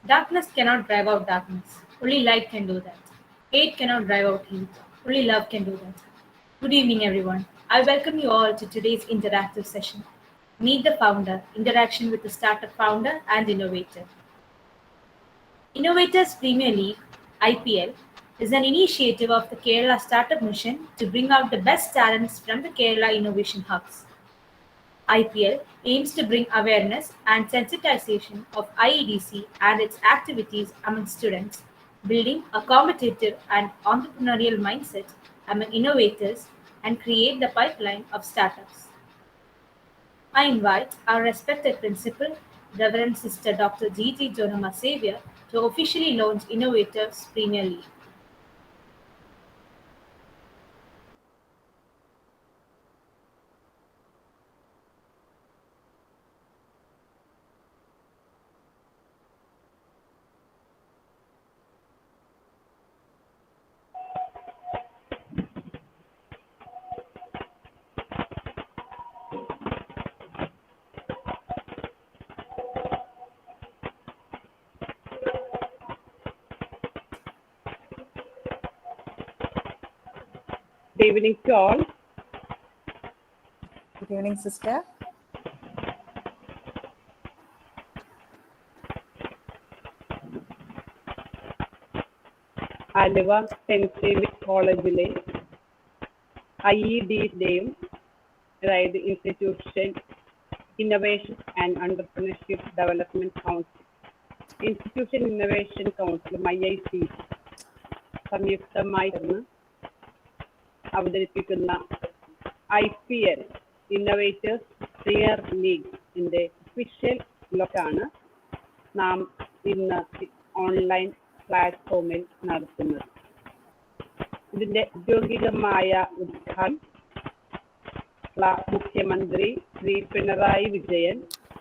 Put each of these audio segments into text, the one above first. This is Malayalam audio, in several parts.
Darkness cannot drive out darkness. Only light can do that. Hate cannot drive out hate. Only love can do that. Good evening, everyone. I welcome you all to today's interactive session. Meet the Founder, interaction with the startup founder and innovator. Innovators Premier League (IPL) is an initiative of the Kerala Startup Mission to bring out the best talents from the Kerala innovation hubs. IPL aims to bring awareness and sensitization of IEDC and its activities among students, building a competitive and entrepreneurial mindset among innovators, and create the pipeline of startups. I invite our respected principal, Reverend Sister Dr. G.T. Jonama Xavier, to officially launch Innovators Premier League. Good evening to all. Good evening, sister. Aluva saint Xavier കോളേജിലെ IEDയുടെയും അതായത് institution innovation and entrepreneurship development council, institution innovation കൗൺസിലും IIC സംയുക്തമായി ചേർന്ന് അവതരിപ്പിക്കുന്ന IPL ഇന്നോവേറ്റേഴ്സ് പ്രീമിയർ ലീഗിന്റെ ഒഫീഷ്യൽ ലോഞ്ചാണ് നാം ഇന്ന് ഓൺലൈൻ പ്ലാറ്റ്ഫോമിൽ നടത്തുന്നത്. ഇതിന്റെ ഔദ്യോഗികമായ ഉദ്ഘാടനം മുഖ്യമന്ത്രി ശ്രീ പിണറായി വിജയൻ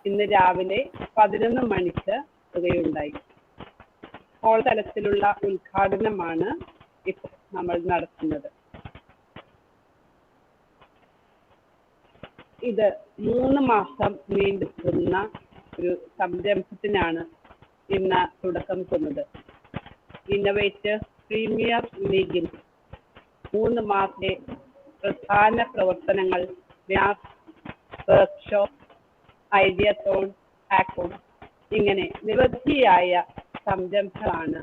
ഇന്ന് രാവിലെ 11 മണിക്ക് നടത്തുകയുണ്ടായി. ഹോൾ തലത്തിലുള്ള ഉദ്ഘാടനമാണ് ഇപ്പോൾ നമ്മൾ നടത്തുന്നത്. ഇത് 3 മാസം നീണ്ടുനിൽക്കുന്ന ഒരു സംരംഭത്തിനാണ് ഇന്ന് തുടക്കം കുറിച്ചത്. ഇന്നോവേറ്റേഴ്സ് പ്രീമിയർ ലീഗിൽ 3 മാസത്തെ പ്രധാന പ്രവർത്തനങ്ങൾ വർക്ക്ഷോപ്പ്, ഐഡിയത്തോൺ, ഹാക്കോൺ ഇങ്ങനെ നിരവധിയായ സംരംഭങ്ങളാണ്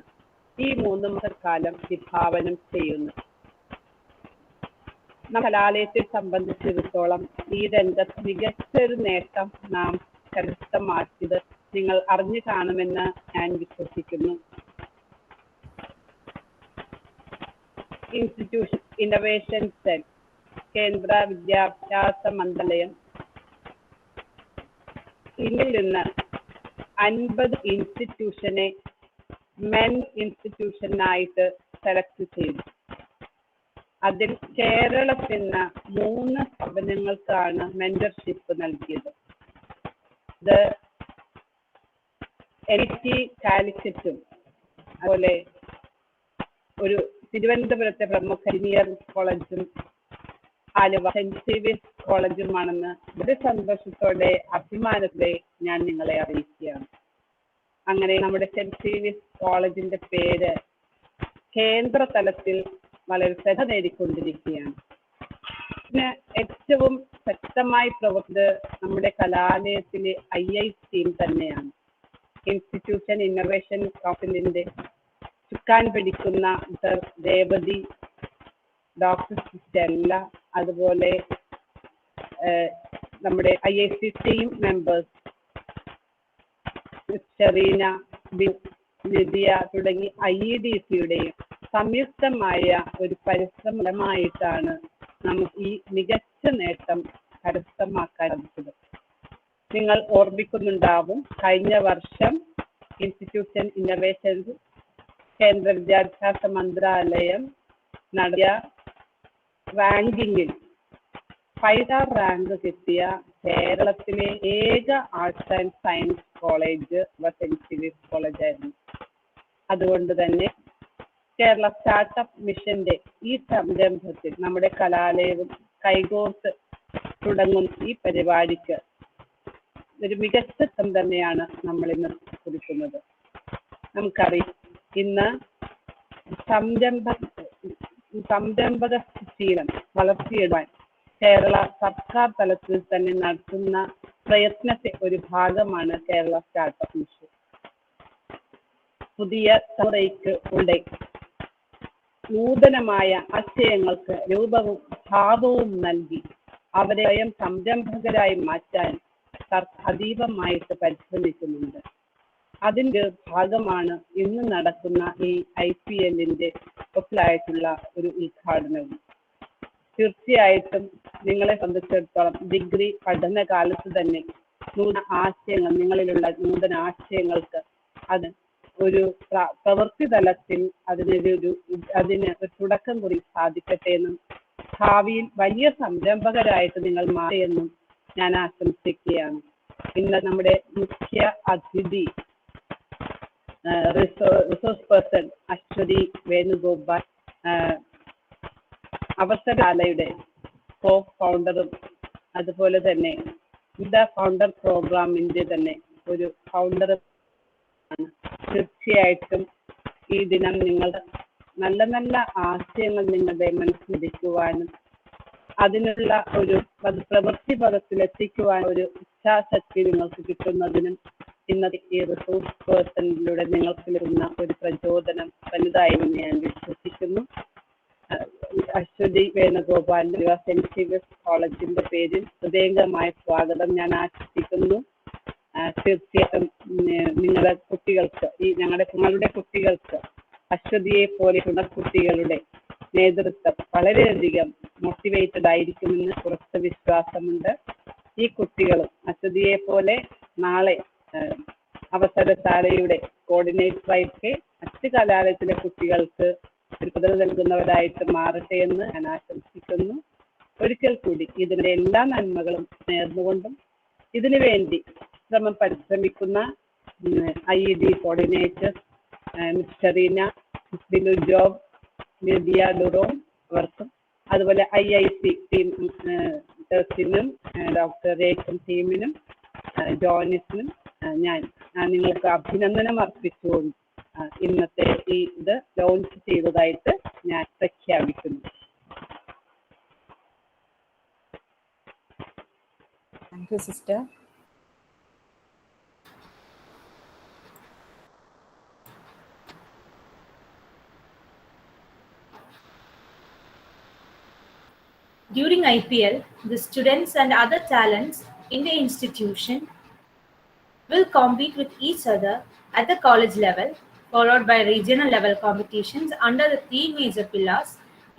ഈ 3 മാസക്കാലം വിഭാവനം ചെയ്യുന്നത്. കലാലയത്തെ സംബന്ധിച്ചിടത്തോളം ഈ രംഗത്ത് മികച്ചൊരു നേട്ടം നാം കരസ്ഥമാക്കിയത് നിങ്ങൾ അറിഞ്ഞു കാണുമെന്ന് ഞാൻ വിശ്വസിക്കുന്നു. ഇൻസ്റ്റിറ്റ്യൂഷൻ ഇന്നോവേഷൻ സെൽ, കേന്ദ്ര വിദ്യാഭ്യാസ മന്ത്രാലയം ഇതിൽ നിന്ന് 50 ഇൻസ്റ്റിറ്റ്യൂഷനെ മെൻ ഇൻസ്റ്റിറ്റ്യൂഷനായിട്ട് സെലക്ട് ചെയ്തു. അതിൽ കേരളത്തിൽ നിന്ന് 3 സ്ഥാപനങ്ങൾക്കാണ് മെന്റർഷിപ്പ് നൽകിയത്. ഇത് NIT കാലിക്കറ്റും അതുപോലെ ഒരു തിരുവനന്തപുരത്തെ പ്രമുഖ എഞ്ചിനീയറിംഗ് കോളേജും ആലുവ സെന്റ് സേവിയർസ് കോളേജുമാണെന്ന് വളരെ സന്തോഷത്തോടെ അഭിമാനത്തോടെ ഞാൻ നിങ്ങളെ അറിയിക്കുകയാണ്. അങ്ങനെ നമ്മുടെ സെന്റ് സേവിയർസ് കോളേജിന്റെ പേര് കേന്ദ്ര തലത്തിൽ വളരെ ശ്രദ്ധ നേടിക്കൊണ്ടിരിക്കുകയാണ്. പിന്നെ ഏറ്റവും ശക്തമായി പ്രവർത്തിച്ചത് നമ്മുടെ കലാലയത്തിലെ IIC തന്നെയാണ്. ഇൻസ്റ്റിറ്റ്യൂഷൻ ഇന്നോവേഷൻ കൗൺസിലിന്റെ ചുക്കാൻ പിടിക്കുന്ന സർ രേവതി, ഡോക്ടർ സ്റ്റെല്ല, അതുപോലെ നമ്മുടെ IIC team members Shereena, Nidhiya തുടങ്ങി IEDCയുടെയും സംയുക്തമായ ഒരു പരിശ്രമമായിട്ടാണ് നമുക്ക് ഈ മികച്ച നേട്ടം കരസ്ഥമാക്കാൻ സാധിച്ചത്. നിങ്ങൾ ഓർമ്മിക്കുന്നുണ്ടാവും, കഴിഞ്ഞ വർഷം ഇൻസ്റ്റിറ്റ്യൂഷൻ ഇന്നോവേഷൻ കേന്ദ്ര വിദ്യാഭ്യാസ മന്ത്രാലയം നടത്തിയ റാങ്കിങ്ങിൽ 5-star റാങ്ക് കിട്ടിയ കേരളത്തിലെ ഏക arts and science college saint Xavier's കോളേജായിരുന്നു. അതുകൊണ്ട് തന്നെ കേരള സ്റ്റാർട്ടപ്പ് മിഷന്റെ ഈ സംരംഭത്തിൽ നമ്മുടെ കലാലയവും കൈകോർത്ത് തുടങ്ങുന്ന ഈ പരിപാടിക്ക് ഒരു മികച്ച തന്നെയാണ് നമ്മൾ ഇന്ന് കുറിക്കുന്നത്. നമുക്കറിയാം ഇന്ന് സംരംഭകശീലം വളർത്തിയിടാൻ കേരള സർക്കാർ തലത്തിൽ തന്നെ നടത്തുന്ന പ്രയത്നത്തെ ഒരു ഭാഗമാണ് കേരള സ്റ്റാർട്ടപ്പ് മിഷൻ. പുതിയ തലമുറയ്ക്ക് ഉണ്ട് നൂതനമായ ആശയങ്ങൾക്ക് രൂപവും ഭാവവും നൽകി അവരെ സ്വയം സംരംഭകരായി മാറ്റാൻ അതീവമായിട്ട് പരിശ്രമിക്കുന്നുണ്ട്. അതിൻ്റെ ഭാഗമാണ് ഇന്ന് നടക്കുന്ന ഈ IPLന്റെ ഒപ്പിലായിട്ടുള്ള ഒരു ഉദ്ഘാടനവും. തീർച്ചയായിട്ടും നിങ്ങളെ സംബന്ധിച്ചിടത്തോളം ഡിഗ്രി പഠനകാലത്ത് തന്നെ നിങ്ങളിലുള്ള നൂതന ആശയങ്ങൾക്ക് അത് ഒരു പ്രവൃത്തി തലത്തിൽ അതിന് ഒരു തുടക്കം കുറി സാധിക്കട്ടെ എന്നും ഭാവിയിൽ വലിയ സംരംഭകരായിട്ട് നിങ്ങൾ മാറിയെന്നും ഞാൻ ആശംസിക്കുകയാണ്. ഇന്ന് നമ്മുടെ മുഖ്യ അതിഥി റിസോഴ്സ് പേഴ്സൺ അശ്വതി വേണുഗോപാൽ, അവസരശാലയുടെ കോ ഫൗണ്ടറും അതുപോലെ തന്നെ ഫൗണ്ടർ പ്രോഗ്രാമിന്റെ തന്നെ ഒരു ഫൗണ്ടറും ആണ്. തീർച്ചയായിട്ടും ഈ ദിനം നിങ്ങൾ നല്ല നല്ല ആശയങ്ങൾ നിങ്ങളുടെ മനസ്സിലെത്തിക്കുവാനും അതിനുള്ള ഒരു പ്രവൃത്തി പദത്തിലെത്തിക്കുവാൻ ഒരു ഇച്ഛാശക്തി നിങ്ങൾക്ക് കിട്ടുന്നതിനും ഇന്നത്തെ ഈ റിസോഴ്സ് പേഴ്സണിലൂടെ നിങ്ങൾക്ക് ലഭിക്കുന്ന ഒരു പ്രചോദനം വലുതായി എന്ന് ഞാൻ വിശ്വസിക്കുന്നു. അശ്വതി വേണുഗോപാലിന്റെ സെന്റ് കോളേജിന്റെ പേരിൽ ഹൃദയംഗമായ സ്വാഗതം ഞാൻ ആശംസിക്കുന്നു. തീർച്ചയായിട്ടും നിങ്ങളുടെ കുട്ടികൾക്ക് നിങ്ങളുടെ കുട്ടികൾക്ക് അശ്വതിയെ പോലെയുള്ള കുട്ടികളുടെ നേതൃത്വം വളരെയധികം മോട്ടിവേറ്റഡ് ആയിരിക്കുമെന്ന് ഉറച്ച വിശ്വാസമുണ്ട്. ഈ കുട്ടികളും അശ്വതിയെ പോലെ നാളെ അവസരശാലയുടെ കോർഡിനേറ്ററായിട്ട് മറ്റ് കലാലയത്തിലെ കുട്ടികൾക്ക് ഒരു പിന്തുണ നൽകുന്നവരായിട്ട് മാറട്ടെ എന്ന് ഞാൻ ആശംസിക്കുന്നു. ഒരിക്കൽ കൂടി ഇതിന്റെ എല്ലാ നന്മകളും നേർന്നുകൊണ്ടും ഇതിനു വേണ്ടി പരിശ്രമിക്കുന്ന IED coordinator miss Sherina, Binu Job, Lydia ഡുറോം അവർക്കും അതുപോലെ IIC ടീമിനും ഡോക്ടർ രേഖം ടീമിനും ജോണിസിനും ഞാൻ നിങ്ങൾക്ക് അഭിനന്ദനം അർപ്പിച്ചുകൊണ്ട് ഇന്നത്തെ ഇത് ലോഞ്ച് ചെയ്തതായിട്ട് ഞാൻ പ്രഖ്യാപിക്കുന്നു. Thank you, sister. During IPL, the students and other talents in the institution will compete with each other at the college level, followed by regional level competitions under the three major pillars: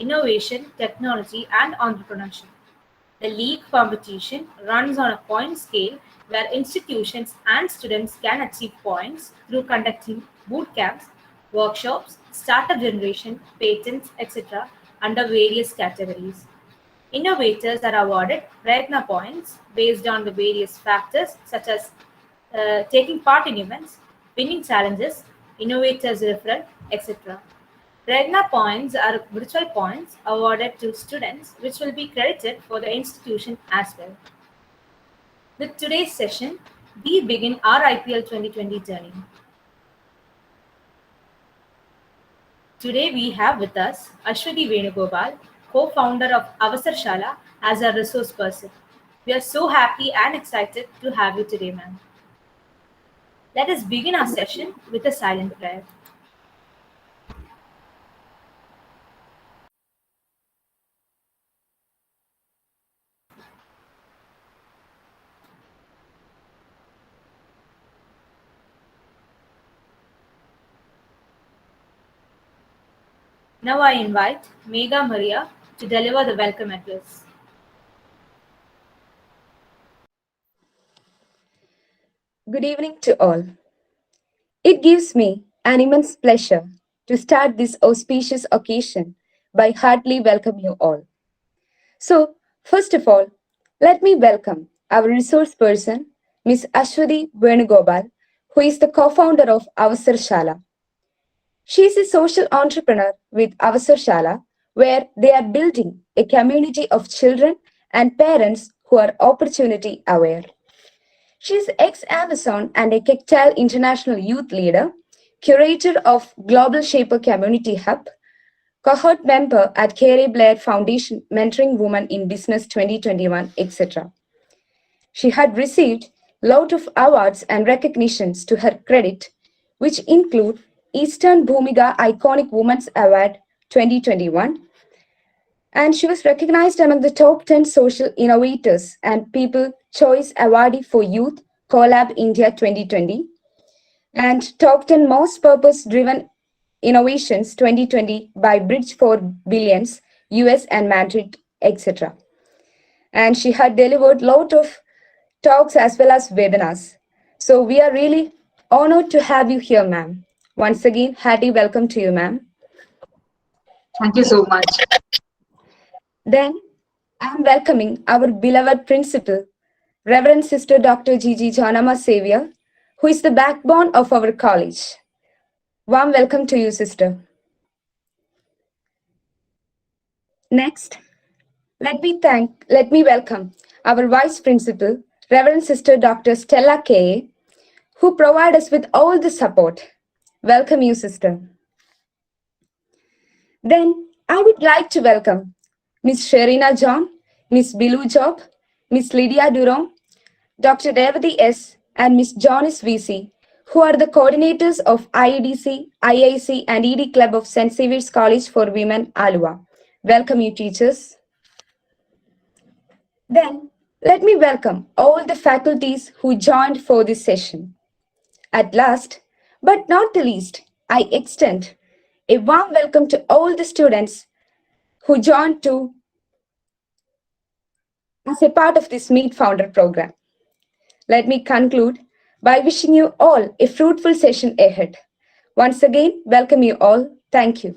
innovation, technology, and entrepreneurship. The league competition runs on a point scale where institutions and students can achieve points through conducting boot camps, workshops, startup generation, patents, etc. under various categories. Innovators are awarded Prayatna points based on the various factors such as taking part in events, winning challenges, innovators referral, etc. Prayatna points are virtual points awarded to students which will be credited for the institution as well. With today's session, we begin our IPL 2020 journey. Today we have with us Ashwati Venugopal, co-founder of Avasarashala, as a resource person. We are so happy and excited to have you today, ma'am. Let us begin our session with a silent prayer. Now I invite Megha Maria to deliver the welcome address. Good evening to all. It gives me an immense pleasure to start this auspicious occasion by heartily welcoming you all. So, first of all, let me welcome our resource person, Ms. Ashwati Venugopal, who is the co-founder of Avasarashala. She is a social entrepreneur with Avasarashala, where they are building a community of children and parents who are opportunity aware. She is ex-Amazon and a Kektal International Youth Leader, curator of Global Shaper Community Hub, cohort member at Carey Blair Foundation Mentoring Women in Business 2021, etc. She had received lot of awards and recognitions to her credit, which include Eastern Bhumiga Iconic Women's Award 2021, and she was recognized among the top 10 social innovators and People Choice Awardee for Youth Collab India 2020, and top 10 most purpose-driven innovations 2020 by Bridge for Billions, US and Madrid, etc. And she had delivered lot of talks as well as webinars. So we are really honored to have you here, ma'am. Once again, hearty welcome to you, ma'am. Thank you so much. Then I'm welcoming our beloved principal, Reverend Sister Dr. Gigi Janama Xavier, who is the backbone of our college. Warm welcome to you, sister. Next, let me welcome our Vice Principal, Reverend Sister Dr. Stella K., who provide us with all the support. Welcome you, sister. Then I would like to welcome Miss Sherina John, Miss Bilu Job, Miss Lydia Durong, Dr. Revati S., and Miss Jonas VC, who are the coordinators of IEDC, IIC, and ED Club of St. Xavier's College for Women, Alua. Welcome you, teachers. Then, let me welcome all the faculties who joined for this session. At last, but not the least, I extend a warm welcome to all the students who joined as a part of this Meet Founder program. Let me conclude by wishing you all a fruitful session ahead. Once again, welcome you all. Thank you.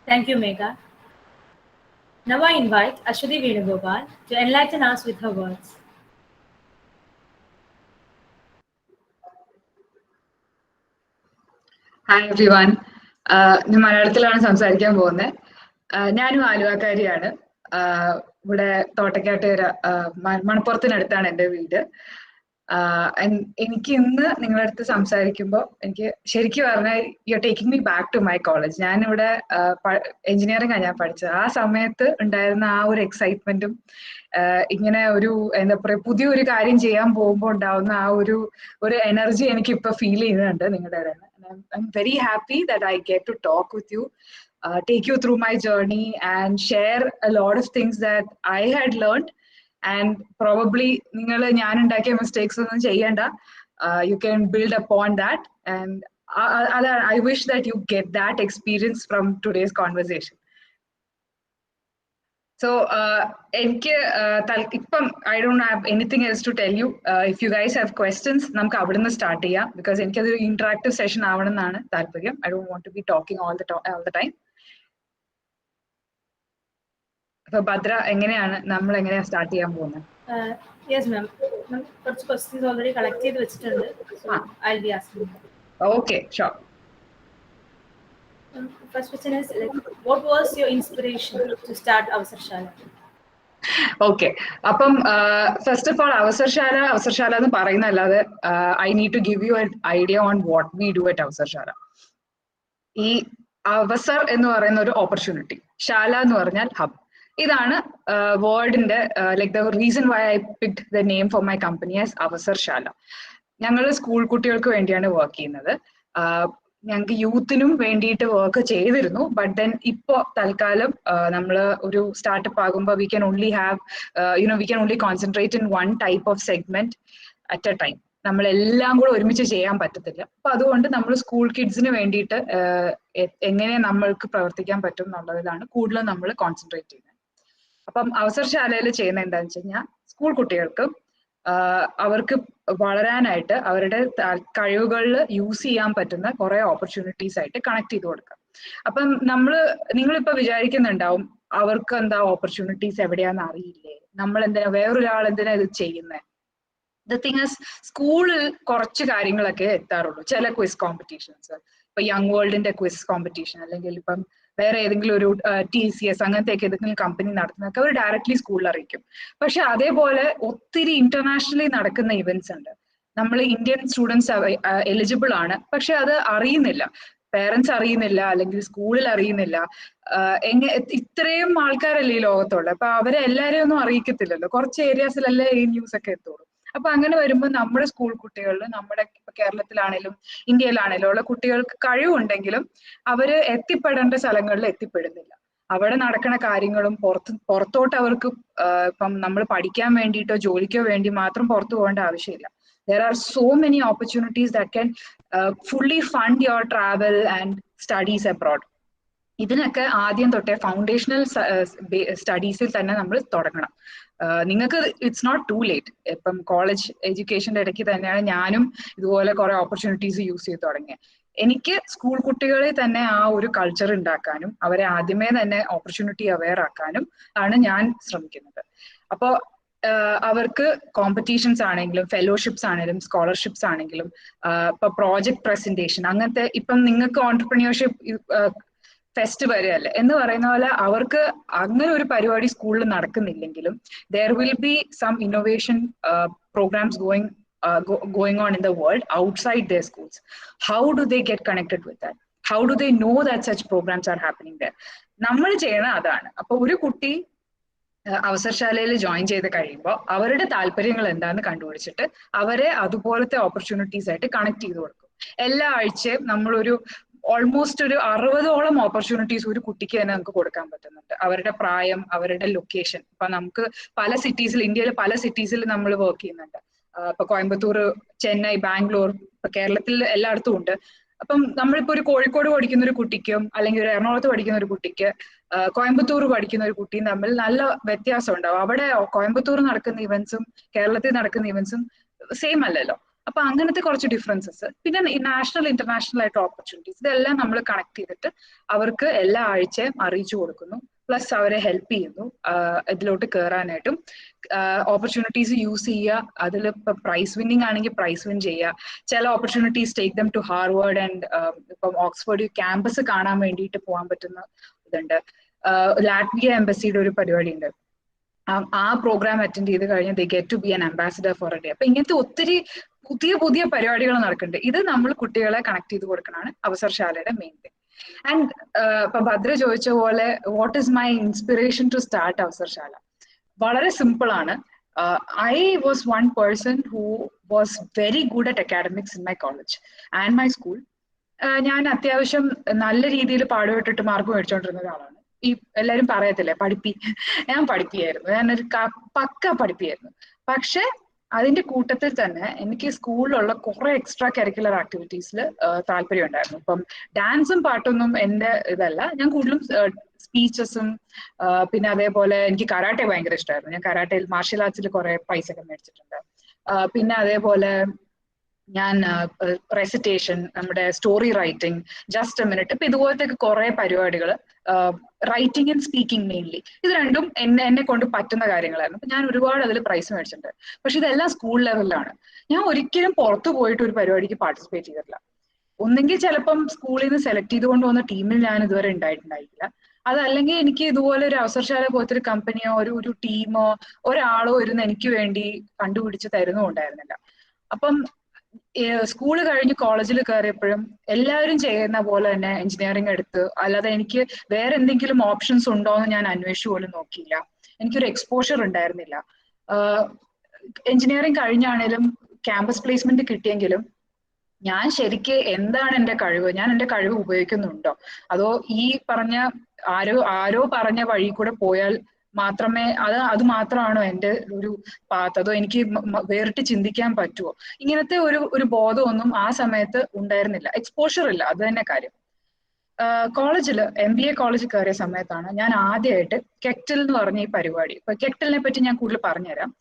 Thank you, Megha. Now I invite Ashwati Venugopal to enlighten us with her words. Hi everyone. ഞാൻ മലയാളത്തിലാണ് സംസാരിക്കാൻ പോകുന്നത്. ഞാനും ആലുവക്കാരിയാണ്. ഇവിടെ തോട്ടക്കാട്ടുകര മണപ്പുറത്തിനടുത്താണ് എൻ്റെ വീട്. എനിക്ക് ഇന്ന് നിങ്ങളുടെ അടുത്ത് സംസാരിക്കുമ്പോൾ എനിക്ക് ശരിക്കും പറഞ്ഞാൽ you are taking me back to my college. ഞാനിവിടെ എഞ്ചിനീയറിംഗ് ആണ് ഞാൻ പഠിച്ചത്. ആ സമയത്ത് ഉണ്ടായിരുന്ന ആ ഒരു എക്സൈറ്റ്മെന്റും ഇങ്ങനെ ഒരു എന്താ പറയാ പുതിയൊരു കാര്യം ചെയ്യാൻ പോകുമ്പോൾ ഉണ്ടാവുന്ന ആ ഒരു എനർജി എനിക്ക് ഇപ്പൊ ഫീൽ ചെയ്യുന്നുണ്ട് നിങ്ങളുടെ ഇടയിൽ. I'm very happy that I get to talk with you, take you through my journey and share a lot of things that I had learned. And probably ഞാൻ ഉണ്ടാക്കിയ മിസ്റ്റേക്സ് ഒന്നും ചെയ്യണ്ട. You can build upon that. And I wish that you get that experience from today's conversation. So, ഇപ്പം I don't have anything else to tell you. If you guys have questions, നമുക്ക് അവിടെ നിന്ന് സ്റ്റാർട്ട് ചെയ്യാം. Because എനിക്കതൊരു ഇന്ററാക്റ്റീവ് സെഷൻ ആവണം എന്നാണ് താല്പര്യം. I don't want to be talking all the time. അപ്പൊ ഭദ്ര എങ്ങനെയാണ് നമ്മൾ എങ്ങനെയാണ് സ്റ്റാർട്ട് ചെയ്യാൻ പോകുന്നത്? യെസ് മാം, കുറച്ച് ക്വസ്റ്റ്യൻസ് ഓൾറെഡി കളക്ട് ചെയ്ത് വെച്ചിട്ടുണ്ട്. I'll be asking. Okay, sure. First question is, what was your inspiration to start Avasarshala? Okay, അപ്പം ഫസ്റ്റ് ഓഫ് ഓൾ അവസർശാല എന്ന് പറയുന്നല്ലാതെ I need to give you an idea on what we do at അവസർശാല. ഈ അവസർ എന്ന് പറയുന്ന ഒരു ഓപ്പർച്യൂണിറ്റി, ശാല എന്ന് പറഞ്ഞാൽ ഹബ്. ഇതാണ് വേർഡിന്റെ like the reason why I picked the name for my company as Avasarshala. ഞങ്ങൾ സ്കൂൾ കുട്ടികൾക്ക് വേണ്ടിയാണ് വർക്ക് ചെയ്യുന്നത്. ഞങ്ങൾക്ക് യൂത്തിനും വേണ്ടിയിട്ട് വർക്ക് ചെയ്തിരുന്നു. ബട്ട് ദെൻ ഇപ്പോ തൽക്കാലം നമ്മൾ ഒരു സ്റ്റാർട്ടപ്പ് ആകുമ്പോൾ we can only have we can only concentrate in one type of segment at A time. നമ്മളെല്ലാം കൂടെ ഒരുമിച്ച് ചെയ്യാൻ പറ്റത്തില്ല. അപ്പൊ അതുകൊണ്ട് നമ്മൾ സ്കൂൾ കിഡ്സിന് വേണ്ടിയിട്ട് എങ്ങനെ നമ്മൾക്ക് പ്രവർത്തിക്കാൻ പറ്റും എന്നുള്ളതിലാണ് കൂടുതലും നമ്മൾ കോൺസെൻട്രേറ്റ് ചെയ്യുന്നത്. അപ്പം അവസർശാലയിൽ ചെയ്യുന്ന എന്താണെന്ന് വെച്ച് കഴിഞ്ഞാൽ സ്കൂൾ കുട്ടികൾക്ക് അവർക്ക് വളരാനായിട്ട് അവരുടെ കഴിവുകളിൽ യൂസ് ചെയ്യാൻ പറ്റുന്ന കുറെ ഓപ്പർച്യൂണിറ്റീസ് ആയിട്ട് കണക്ട് ചെയ്ത് കൊടുക്കാം. അപ്പം നിങ്ങളിപ്പോ വിചാരിക്കുന്നുണ്ടാവും അവർക്ക് എന്താ ഓപ്പർച്യൂണിറ്റീസ് എവിടെയാന്ന് അറിയില്ലേ, നമ്മൾ എന്തിനാ വേറൊരാൾ എന്തിനാ ഇത് ചെയ്യുന്നത്. ദ തിങ് ഈസ് സ്കൂളിൽ കുറച്ച് കാര്യങ്ങളൊക്കെ എത്താറുള്ളൂ. ചില ക്വിസ് കോമ്പറ്റീഷൻസ്, ഇപ്പൊ യങ് വേൾഡിന്റെ ക്വിസ് കോമ്പറ്റീഷൻ അല്ലെങ്കിൽ ഇപ്പം വേറെ ഏതെങ്കിലും ഒരു TCS അങ്ങനത്തെ ഒക്കെ ഏതെങ്കിലും കമ്പനി നടത്തുന്നതൊക്കെ അവർ ഡയറക്ട്ലി സ്കൂളിൽ അറിയിക്കും. പക്ഷെ അതേപോലെ ഒത്തിരി ഇന്റർനാഷണലി നടക്കുന്ന ഇവന്റ്സ് ഉണ്ട്. നമ്മൾ ഇന്ത്യൻ സ്റ്റുഡൻസ് എലിജിബിൾ ആണ്, പക്ഷെ അത് അറിയുന്നില്ല, പേരൻസ് അറിയുന്നില്ല അല്ലെങ്കിൽ സ്കൂളിൽ അറിയുന്നില്ല. ഇത്രയും ആൾക്കാരല്ലേ ഈ ലോകത്തുള്ളത്, അപ്പൊ അവരെ എല്ലാരെയും ഒന്നും അറിയിക്കത്തില്ലല്ലോ, കുറച്ച് ഏരിയാസിലല്ലേ ഈ ന്യൂസ് ഒക്കെ എത്തുള്ളൂ. അപ്പൊ അങ്ങനെ വരുമ്പോൾ നമ്മുടെ സ്കൂൾ കുട്ടികളിൽ, നമ്മുടെ കേരളത്തിലാണേലും ഇന്ത്യയിലാണേലും ഉള്ള കുട്ടികൾക്ക് കഴിവുണ്ടെങ്കിലും അവര് എത്തിപ്പെടേണ്ട സ്ഥലങ്ങളിൽ എത്തിപ്പെടുന്നില്ല. അവിടെ നടക്കുന്ന കാര്യങ്ങളും പുറത്തോട്ട് അവർക്ക് ഇപ്പം നമ്മൾ പഠിക്കാൻ വേണ്ടിയിട്ടോ ജോലിക്കോ വേണ്ടി മാത്രം പുറത്തു പോകേണ്ട ആവശ്യമില്ല. There are so many opportunities that can fully fund your travel and studies abroad. ഇതിനൊക്കെ ആദ്യം തൊട്ടേ ഫൗണ്ടേഷണൽ സ്റ്റഡീസിൽ തന്നെ നമ്മൾ തുടങ്ങണം. നിങ്ങൾക്ക് ഇറ്റ്സ് നോട്ട് ടു ലേറ്റ്. ഇപ്പം കോളേജ് എഡ്യൂക്കേഷന്റെ ഇടയ്ക്ക് തന്നെയാണ് ഞാനും ഇതുപോലെ കുറെ ഓപ്പർച്യൂണിറ്റീസ് യൂസ് ചെയ്ത് തുടങ്ങിയത്. എനിക്ക് സ്കൂൾ കുട്ടികളെ തന്നെ ആ ഒരു കൾച്ചർ ഉണ്ടാക്കാനും അവരെ ആദ്യമേ തന്നെ ഓപ്പർച്യൂണിറ്റി അവെയർ ആക്കാനും ആണ് ഞാൻ ശ്രമിക്കുന്നത്. അപ്പോൾ അവർക്ക് കോമ്പറ്റീഷൻസ് ആണെങ്കിലും ഫെലോഷിപ്സ് ആണെങ്കിലും സ്കോളർഷിപ്സ് ആണെങ്കിലും ഇപ്പൊ പ്രോജക്ട് പ്രസന്റേഷൻ അങ്ങനത്തെ, ഇപ്പം നിങ്ങൾക്ക് ഓൺടർപ്രന്യൂർഷിപ്പ് ഫെസ്റ്റ് വരെയല്ലേ എന്ന് പറയുന്ന പോലെ അവർക്ക് അങ്ങനെ ഒരു പരിപാടി സ്കൂളിൽ നടക്കുന്നില്ലെങ്കിലും there will be some innovation programs going on in the world outside their schools. How do they get connected with that? How do they know that such programs are happening there? നമ്മൾ ചെയ്യണം അതാണ്. അപ്പൊ ഒരു കുട്ടി അവസരശാലയിൽ ജോയിൻ ചെയ്ത് കഴിയുമ്പോൾ അവരുടെ താല്പര്യങ്ങൾ എന്താണെന്ന് കണ്ടുപിടിച്ചിട്ട് അവരെ അതുപോലത്തെ ഓപ്പർച്യൂണിറ്റീസ് ആയിട്ട് കണക്ട് ചെയ്ത് കൊടുക്കും. എല്ലാ ആഴ്ചയും നമ്മളൊരു ഓൾമോസ്റ്റ് ഒരു 60ഓളം ഓപ്പർച്യൂണിറ്റീസ് ഒരു കുട്ടിക്ക് തന്നെ നമുക്ക് കൊടുക്കാൻ പറ്റുന്നുണ്ട്. അവരുടെ പ്രായം, അവരുടെ ലൊക്കേഷൻ. ഇപ്പൊ നമുക്ക് പല സിറ്റീസിൽ, ഇന്ത്യയിലെ പല സിറ്റീസിൽ നമ്മൾ വർക്ക് ചെയ്യുന്നുണ്ട്. ഇപ്പൊ കോയമ്പത്തൂർ, ചെന്നൈ, ബാംഗ്ലൂർ, ഇപ്പൊ കേരളത്തിൽ എല്ലായിടത്തും ഉണ്ട്. അപ്പം നമ്മളിപ്പോ ഒരു കോഴിക്കോട് പഠിക്കുന്ന ഒരു കുട്ടിക്കും അല്ലെങ്കിൽ ഒരു എറണാകുളത്ത് പഠിക്കുന്ന ഒരു കുട്ടിക്ക് കോയമ്പത്തൂർ പഠിക്കുന്ന ഒരു കുട്ടിയും തമ്മിൽ നല്ല വ്യത്യാസം ഉണ്ടാവും. അവിടെ കോയമ്പത്തൂർ നടക്കുന്ന ഇവന്റ്സും കേരളത്തിൽ നടക്കുന്ന ഇവന്റ്സും സെയിം അല്ലല്ലോ. അപ്പൊ അങ്ങനത്തെ കുറച്ച് ഡിഫറൻസസ്, പിന്നെ നാഷണൽ ഇന്റർനാഷണൽ ആയിട്ട് ഓപ്പർച്യൂണിറ്റീസ്, ഇതെല്ലാം നമ്മൾ കണക്ട് ചെയ്തിട്ട് അവർക്ക് എല്ലാ ആഴ്ചയും അറിയിച്ചു കൊടുക്കുന്നു. പ്ലസ് അവരെ ഹെൽപ്പ് ചെയ്യുന്നു ഇതിലോട്ട് കയറാനായിട്ടും. ഓപ്പർച്യൂണിറ്റീസ് യൂസ് ചെയ്യുക, അതിൽ ഇപ്പൊ പ്രൈസ് വിന്നിങ് ആണെങ്കിൽ പ്രൈസ് വിൻ ചെയ്യുക. ചില opportunities take them to Harvard and ഇപ്പം ഓക്സ്ഫോർഡ് ക്യാമ്പസ് കാണാൻ വേണ്ടിയിട്ട് പോകാൻ പറ്റുന്ന ഇതുണ്ട്. ലാറ്റ്വിയ എംബസിയുടെ ഒരു പരിപാടി ഉണ്ട്. ആ പ്രോഗ്രാം അറ്റൻഡ് ചെയ്ത് കഴിഞ്ഞ് they get to be an ambassador for a day. അപ്പൊ ഇങ്ങനത്തെ ഒത്തിരി പുതിയ പുതിയ പരിപാടികൾ നടക്കുന്നുണ്ട്. ഇത് നമ്മൾ കുട്ടികളെ കണക്ട് ചെയ്ത് കൊടുക്കണതാണ് അവസരശാലയുടെ മെയിൻ തിങ്. ആൻഡ് ഇപ്പൊ ഭദ്ര ചോദിച്ച പോലെ what is my inspiration to start Avasarshala? വളരെ സിമ്പിൾ ആണ്. I was one person who was very good at academics in my college and my school. ഞാൻ അത്യാവശ്യം നല്ല രീതിയിൽ പാടുപെട്ടിട്ട് മാർക്ക് മേടിച്ചോണ്ടിരുന്ന ഒരാളാണ്. ഈ എല്ലാരും പറയത്തില്ലേ ഞാൻ പഠിപ്പിയായിരുന്നു, ഞാനൊരു പക്ക പഠിപ്പിയായിരുന്നു. പക്ഷെ അതിന്റെ കൂട്ടത്തിൽ തന്നെ എനിക്ക് സ്കൂളിലുള്ള കുറെ എക്സ്ട്രാ കരിക്കുലർ ആക്ടിവിറ്റീസിൽ താല്പര്യം ഉണ്ടായിരുന്നു. ഇപ്പം ഡാൻസും പാട്ടൊന്നും എന്റെ ഇതല്ല. ഞാൻ കൂടുതലും സ്പീച്ചസും പിന്നെ അതേപോലെ എനിക്ക് കരാട്ടെ ഭയങ്കര ഇഷ്ടമായിരുന്നു. ഞാൻ കരാട്ടയിൽ മാർഷ്യൽ ആർട്സിൽ കുറെ പൈസ ഒക്കെ മേടിച്ചിട്ടുണ്ട്. പിന്നെ അതേപോലെ ഞാൻ റെസിറ്റേഷൻ, നമ്മുടെ story writing, just A minute, ഇപ്പൊ ഇതുപോലത്തെ കുറെ പരിപാടികൾ, റൈറ്റിംഗ് ആൻഡ് സ്പീക്കിംഗ് മെയിൻലി, ഇത് രണ്ടും എന്നെ കൊണ്ട് പറ്റുന്ന കാര്യങ്ങളായിരുന്നു. അപ്പൊ ഞാൻ ഒരുപാട് അതിൽ പ്രൈസ് മേടിച്ചിട്ടുണ്ട്. പക്ഷെ ഇതെല്ലാം സ്കൂൾ ലെവലിലാണ്. ഞാൻ ഒരിക്കലും പുറത്തു പോയിട്ട് ഒരു പരിപാടിക്ക് പാർട്ടിസിപ്പേറ്റ് ചെയ്തിട്ടില്ല. ഒന്നെങ്കിൽ ചിലപ്പം സ്കൂളിൽ നിന്ന് സെലക്ട് ചെയ്തുകൊണ്ട് വന്ന ടീമിൽ ഞാൻ ഇതുവരെ ഉണ്ടായിട്ടുണ്ടായില്ല. അതല്ലെങ്കിൽ എനിക്ക് ഇതുപോലെ ഒരു അവസരശാല പോലത്തെ ഒരു കമ്പനിയോ ഒരു ടീമോ ഒരാളോ ഇരുന്ന് എനിക്ക് വേണ്ടി കണ്ടുപിടിച്ച് തരുന്നും ഉണ്ടായിരുന്നില്ല. അപ്പം സ്കൂള് കഴിഞ്ഞ് കോളേജിൽ കയറിയപ്പോഴും എല്ലാവരും ചെയ്യുന്ന പോലെ തന്നെ എഞ്ചിനീയറിംഗ് എടുത്ത്, അല്ലാതെ എനിക്ക് വേറെ എന്തെങ്കിലും ഓപ്ഷൻസ് ഉണ്ടോ എന്ന് ഞാൻ അന്വേഷിച്ചു പോലും നോക്കിയില്ല. എനിക്കൊരു എക്സ്പോഷർ ഉണ്ടായിരുന്നില്ല. എഞ്ചിനീയറിംഗ് കഴിഞ്ഞാണേലും ക്യാമ്പസ് പ്ലേസ്മെന്റ് കിട്ടിയെങ്കിലും ഞാൻ ശരിക്ക് എന്താണ് എന്റെ കഴിവ്, ഞാൻ എന്റെ കഴിവ് ഉപയോഗിക്കുന്നുണ്ടോ, അതോ ഈ പറഞ്ഞ ആരോ പറഞ്ഞ വഴി കൂടെ പോയാൽ മാത്രമേ അത് മാത്രമാണോ എന്റെ ഒരു പാത്ത്, അതോ എനിക്ക് വേറിട്ട് ചിന്തിക്കാൻ പറ്റുമോ, ഇങ്ങനത്തെ ഒരു ബോധമൊന്നും ആ സമയത്ത് ഉണ്ടായിരുന്നില്ല. എക്സ്പോഷർ ഇല്ല, അത് തന്നെ കാര്യം. കോളേജിൽ MBA കോളേജിൽ കയറിയ സമയത്താണ് ഞാൻ ആദ്യമായിട്ട് കെക്റ്റിൽ എന്ന് പറഞ്ഞ ഈ പരിപാടി. ഇപ്പൊ കെക്റ്റിലിനെ പറ്റി ഞാൻ കൂടുതൽ പറഞ്ഞുതരാം.